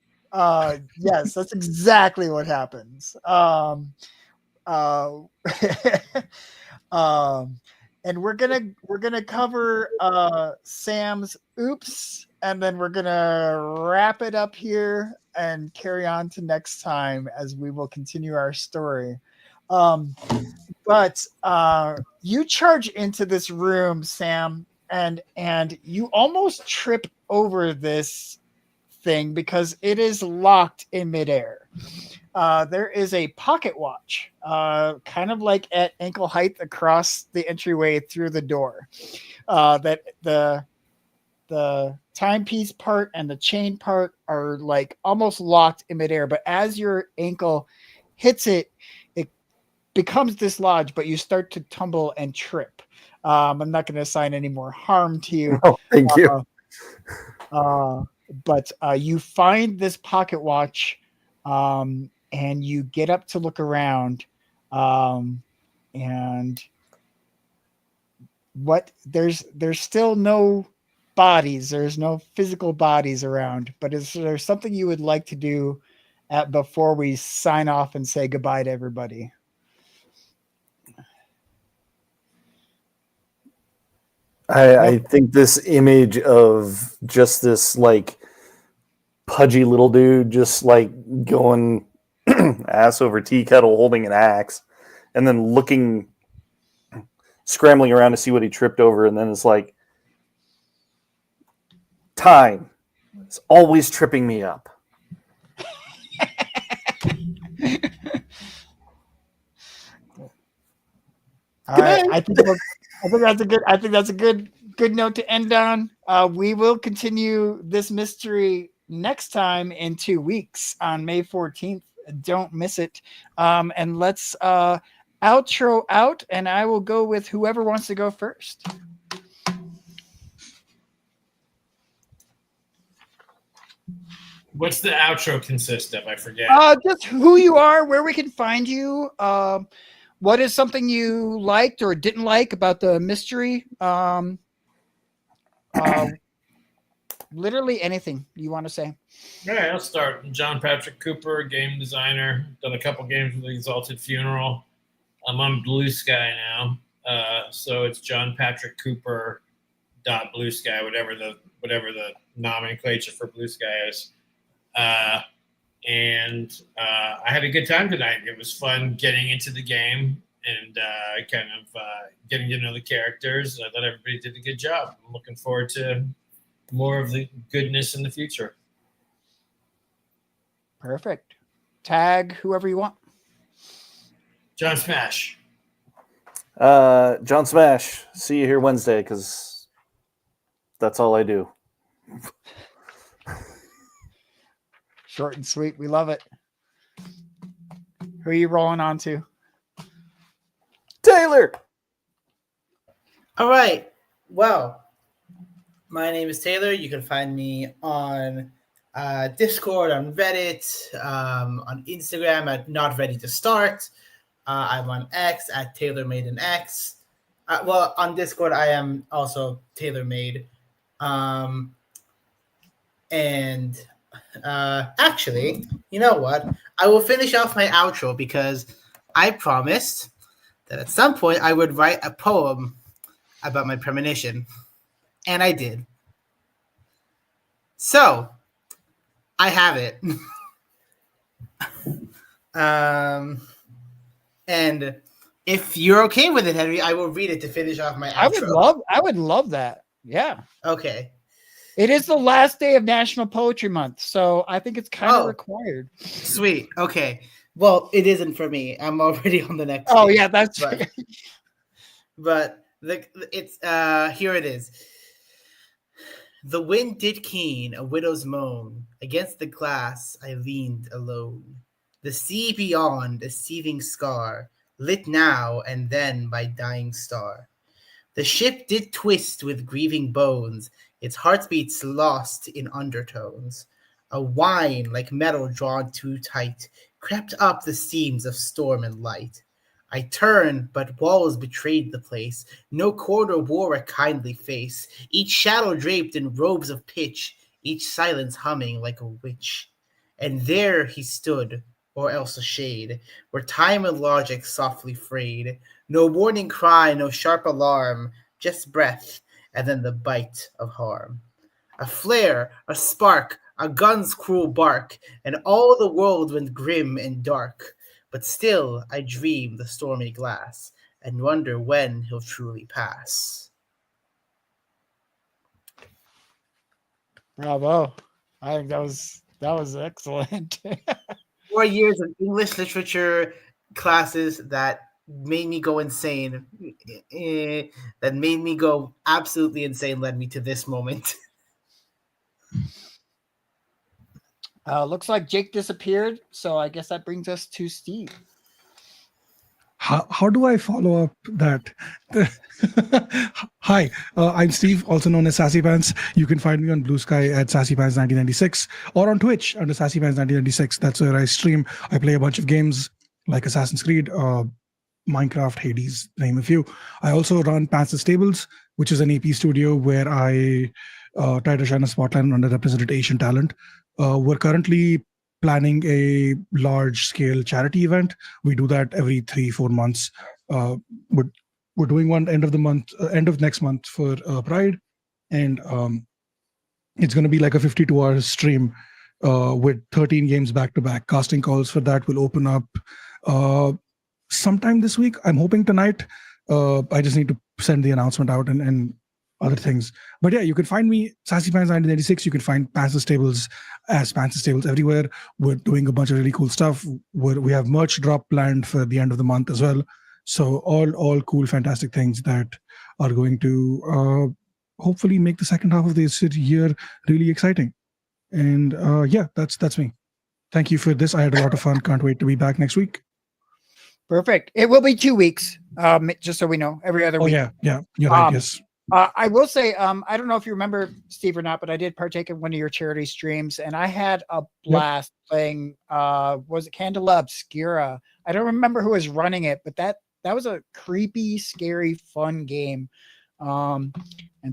Yes, that's exactly what happens. And we're gonna cover Sam's oops, and then we're gonna wrap it up here and carry on to next time as we will continue our story. But you charge into this room, Sam, and you almost trip over this thing because it is locked in midair. There is a pocket watch, kind of like at ankle height across the entryway through the door. That the timepiece part and the chain part are like almost locked in midair, but as your ankle hits it, it becomes dislodged, but you start to tumble and trip. I'm not going to assign any more harm to you. Oh, thank you. But you find this pocket watch, and you get up to look around, and there's still no bodies. There's no physical bodies around. But is there something you would like to do before we sign off and say goodbye to everybody? I think this image of just this like pudgy little dude just like going ass over tea kettle holding an axe and then scrambling around to see what he tripped over, and then it's like, time. It's always tripping me up. All right, I think that's a good note to end on. We will continue this mystery next time in 2 weeks on May 14th. Don't miss it. And let's outro out, and I will go with whoever wants to go first. What's the outro consist of? I forget. Just who you are, where we can find you. What is something you liked or didn't like about the mystery? Literally anything you want to say. All right, I'll start. John Patrick Cooper, game designer. Done a couple games with the Exalted Funeral. I'm on Blue Sky now, so it's John Patrick Cooper .Blue Sky, whatever the nomenclature for Blue Sky is. And I had a good time tonight. It was fun getting into the game and kind of getting to know the characters. I thought everybody did a good job. I'm looking forward to more of the goodness in the future. Perfect. Tag whoever you want. John Smash. John Smash, see you here Wednesday, because that's all I do. Short and sweet. We love it. Who are you rolling on to? Taylor! All right. Well, my name is Taylor. You can find me on Discord, on Reddit, on Instagram at Not Ready to Start. I'm on X at TaylorMaidenX. Well, on Discord, I am also TaylorMade. And actually, you know what? I will finish off my outro because I promised that at some point I would write a poem about my premonition. And I did. So, I have it. And if you're okay with it, Henry, I will read it to finish off my outro. I would love that. Yeah. Okay. It is the last day of National Poetry Month, so I think it's kind of required. Sweet. Okay. Well, it isn't for me. I'm already on the next. Oh page, yeah, that's but it's here it is. The wind did keen a widow's moan. Against the glass I leaned alone. The sea beyond a seething scar, lit now and then by dying star. The ship did twist with grieving bones, its heartbeats lost in undertones. A whine like metal drawn too tight crept up the seams of storm and light. I turned, but walls betrayed the place. No corner wore a kindly face. Each shadow draped in robes of pitch, each silence humming like a witch. And there he stood, or else a shade, where time and logic softly frayed. No warning cry, no sharp alarm, just breath, and then the bite of harm. A flare, a spark, a gun's cruel bark, and all the world went grim and dark. But still I dream the stormy glass, and wonder when he'll truly pass. Bravo. I think that was excellent. 4 years of English literature classes that made me go insane. That made me go absolutely insane, led me to this moment. Looks like Jake disappeared, so I guess that brings us to Steve. How do I follow up that? Hi, I'm Steve, also known as Sassy Pants. You can find me on Blue Sky at Sassy Pants 1996 or on Twitch under Sassy Pants 1996. That's where I stream. I play a bunch of games like Assassin's Creed, Minecraft, Hades, name a few. I also run Pants and Stables, which is an AP studio where I try to shine a spotlight on underrepresented Asian talent. We're currently planning a large-scale charity event. We do that every 3-4 months. Would we're doing one end of the month, end of next month for Pride, and it's going to be like a 52-hour stream with 13 games back to back. Casting calls for that will open up sometime this week. I'm hoping tonight. I just need to send the announcement out and other things. But yeah, you can find me, Sassy Pants 1986. You can find Pants Tables as Pants Tables everywhere. We're doing a bunch of really cool stuff. We have merch drop planned for the end of the month as well. So all cool, fantastic things that are going to hopefully make the second half of this year really exciting. And yeah, that's me. Thank you for this. I had a lot of fun. Can't wait to be back next week. Perfect. It will be 2 weeks. Just so we know, every other week. Yeah, you're right. Yes. I will say, I don't know if you remember, Steve, or not, but I did partake in one of your charity streams, and I had a blast playing. Was it Candela Obscura? I don't remember who was running it, but that was a creepy, scary, fun game. And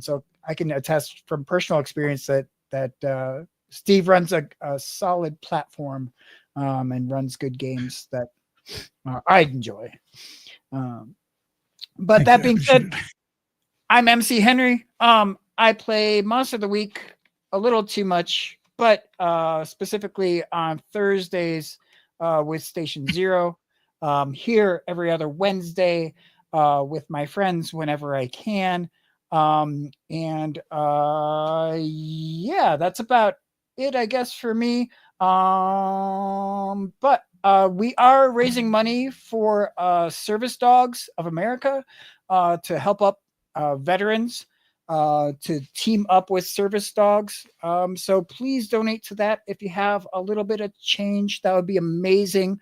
so I can attest from personal experience that Steve runs a solid platform and runs good games that I enjoy. But that being said, I'm MC Henry. I play Monster of the Week a little too much, but specifically on Thursdays with Station Zero. Here every other Wednesday with my friends whenever I can. Yeah, that's about it, I guess, for me. But we are raising money for Service Dogs of America to help up veterans to team up with service dogs. So please donate to that if you have a little bit of change. That would be amazing.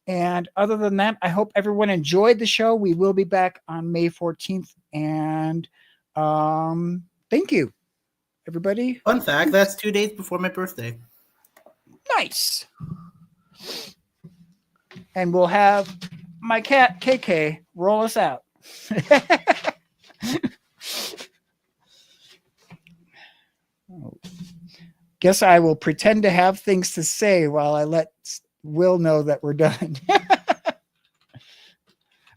And other than that, I hope everyone enjoyed the show. We will be back on May 14th. And thank you, everybody. Fun fact, that's 2 days before my birthday. Nice. And we'll have my cat, KK, roll us out. Guess I will pretend to have things to say while I let Will know that we're done.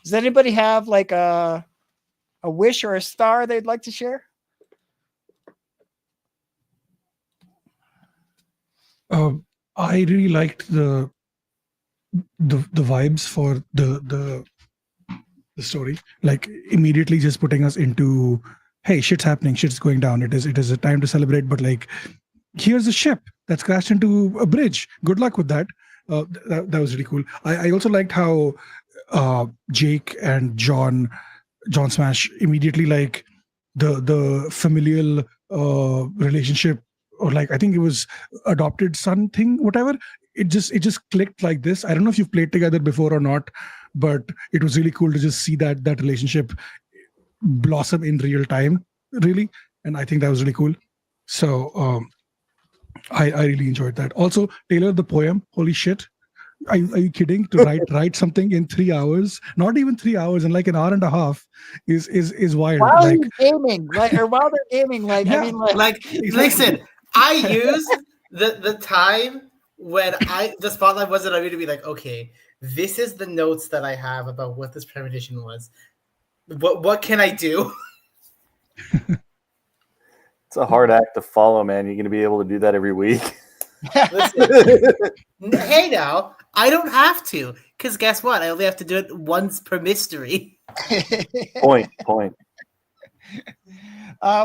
Does anybody have like a wish or a star they'd like to share? I really liked the vibes for the story, like immediately just putting us into, hey, shit's happening, shit's going down. It is a time to celebrate, but like, here's a ship that's crashed into a bridge. Good luck with that. That was really cool. I also liked how Jake and John Smash immediately, like the familial relationship, or like I think it was adopted son thing, whatever. It just clicked like this. I don't know if you've played together before or not, but it was really cool to just see that relationship blossom in real time, really. And I think that was really cool. So I really enjoyed that. Also, Taylor, the poem, holy shit. Are you kidding? To write something in 3 hours, not even 3 hours, and like an hour and a half is wild. While like gaming, or while they're gaming, like Yeah. I mean, like Listen, I used the time when the spotlight wasn't on me to be like, okay, this is the notes that I have about what this premonition was. What can I do? It's a hard act to follow, man. You're going to be able to do that every week. Listen, hey now, I don't have to, because guess what? I only have to do it once per mystery. Point.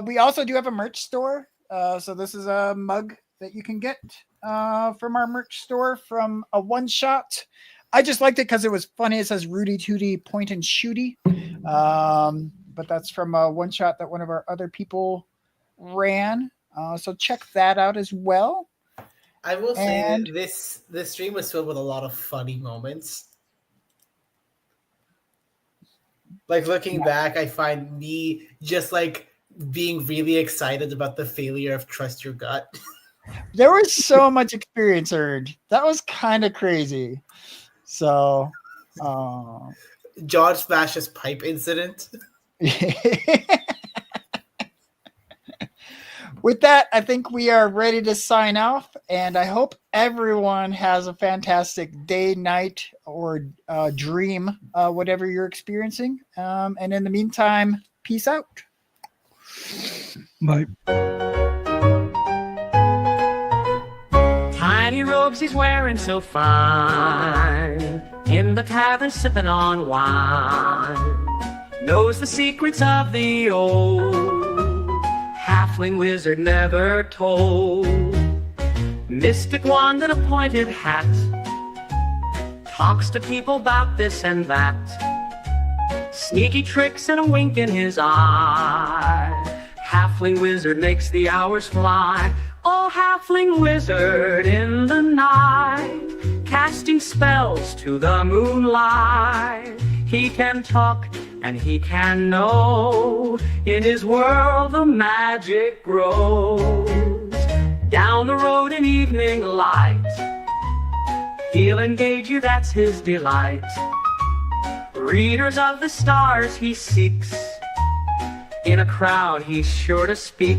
We also do have a merch store. So this is a mug that you can get from our merch store from a one shot. I just liked it because it was funny. It says Rudy Tooty Point and Shooty. But that's from a one shot that one of our other people ran. So check that out as well. I will say that this stream was filled with a lot of funny moments. Like looking back, I find me just like being really excited about the failure of Trust Your Gut. There was so much experience earned. That was kind of crazy. So, John Smash's pipe incident. With that, I think we are ready to sign off, and I hope everyone has a fantastic day, night, or dream, whatever you're experiencing. And in the meantime, peace out. Bye. Tiny robes he's wearing so fine, in the tavern sipping on wine, knows the secrets of the old halfling wizard never told. Mystic wand and a pointed hat, talks to people about this and that, sneaky tricks and a wink in his eye. Halfling wizard makes the hours fly. Oh, halfling wizard in the night, casting spells to the moonlight. He can talk and he can know. In his world the magic grows. Down the road in evening light, he'll engage you, that's his delight. Readers of the stars he seeks, in a crowd he's sure to speak.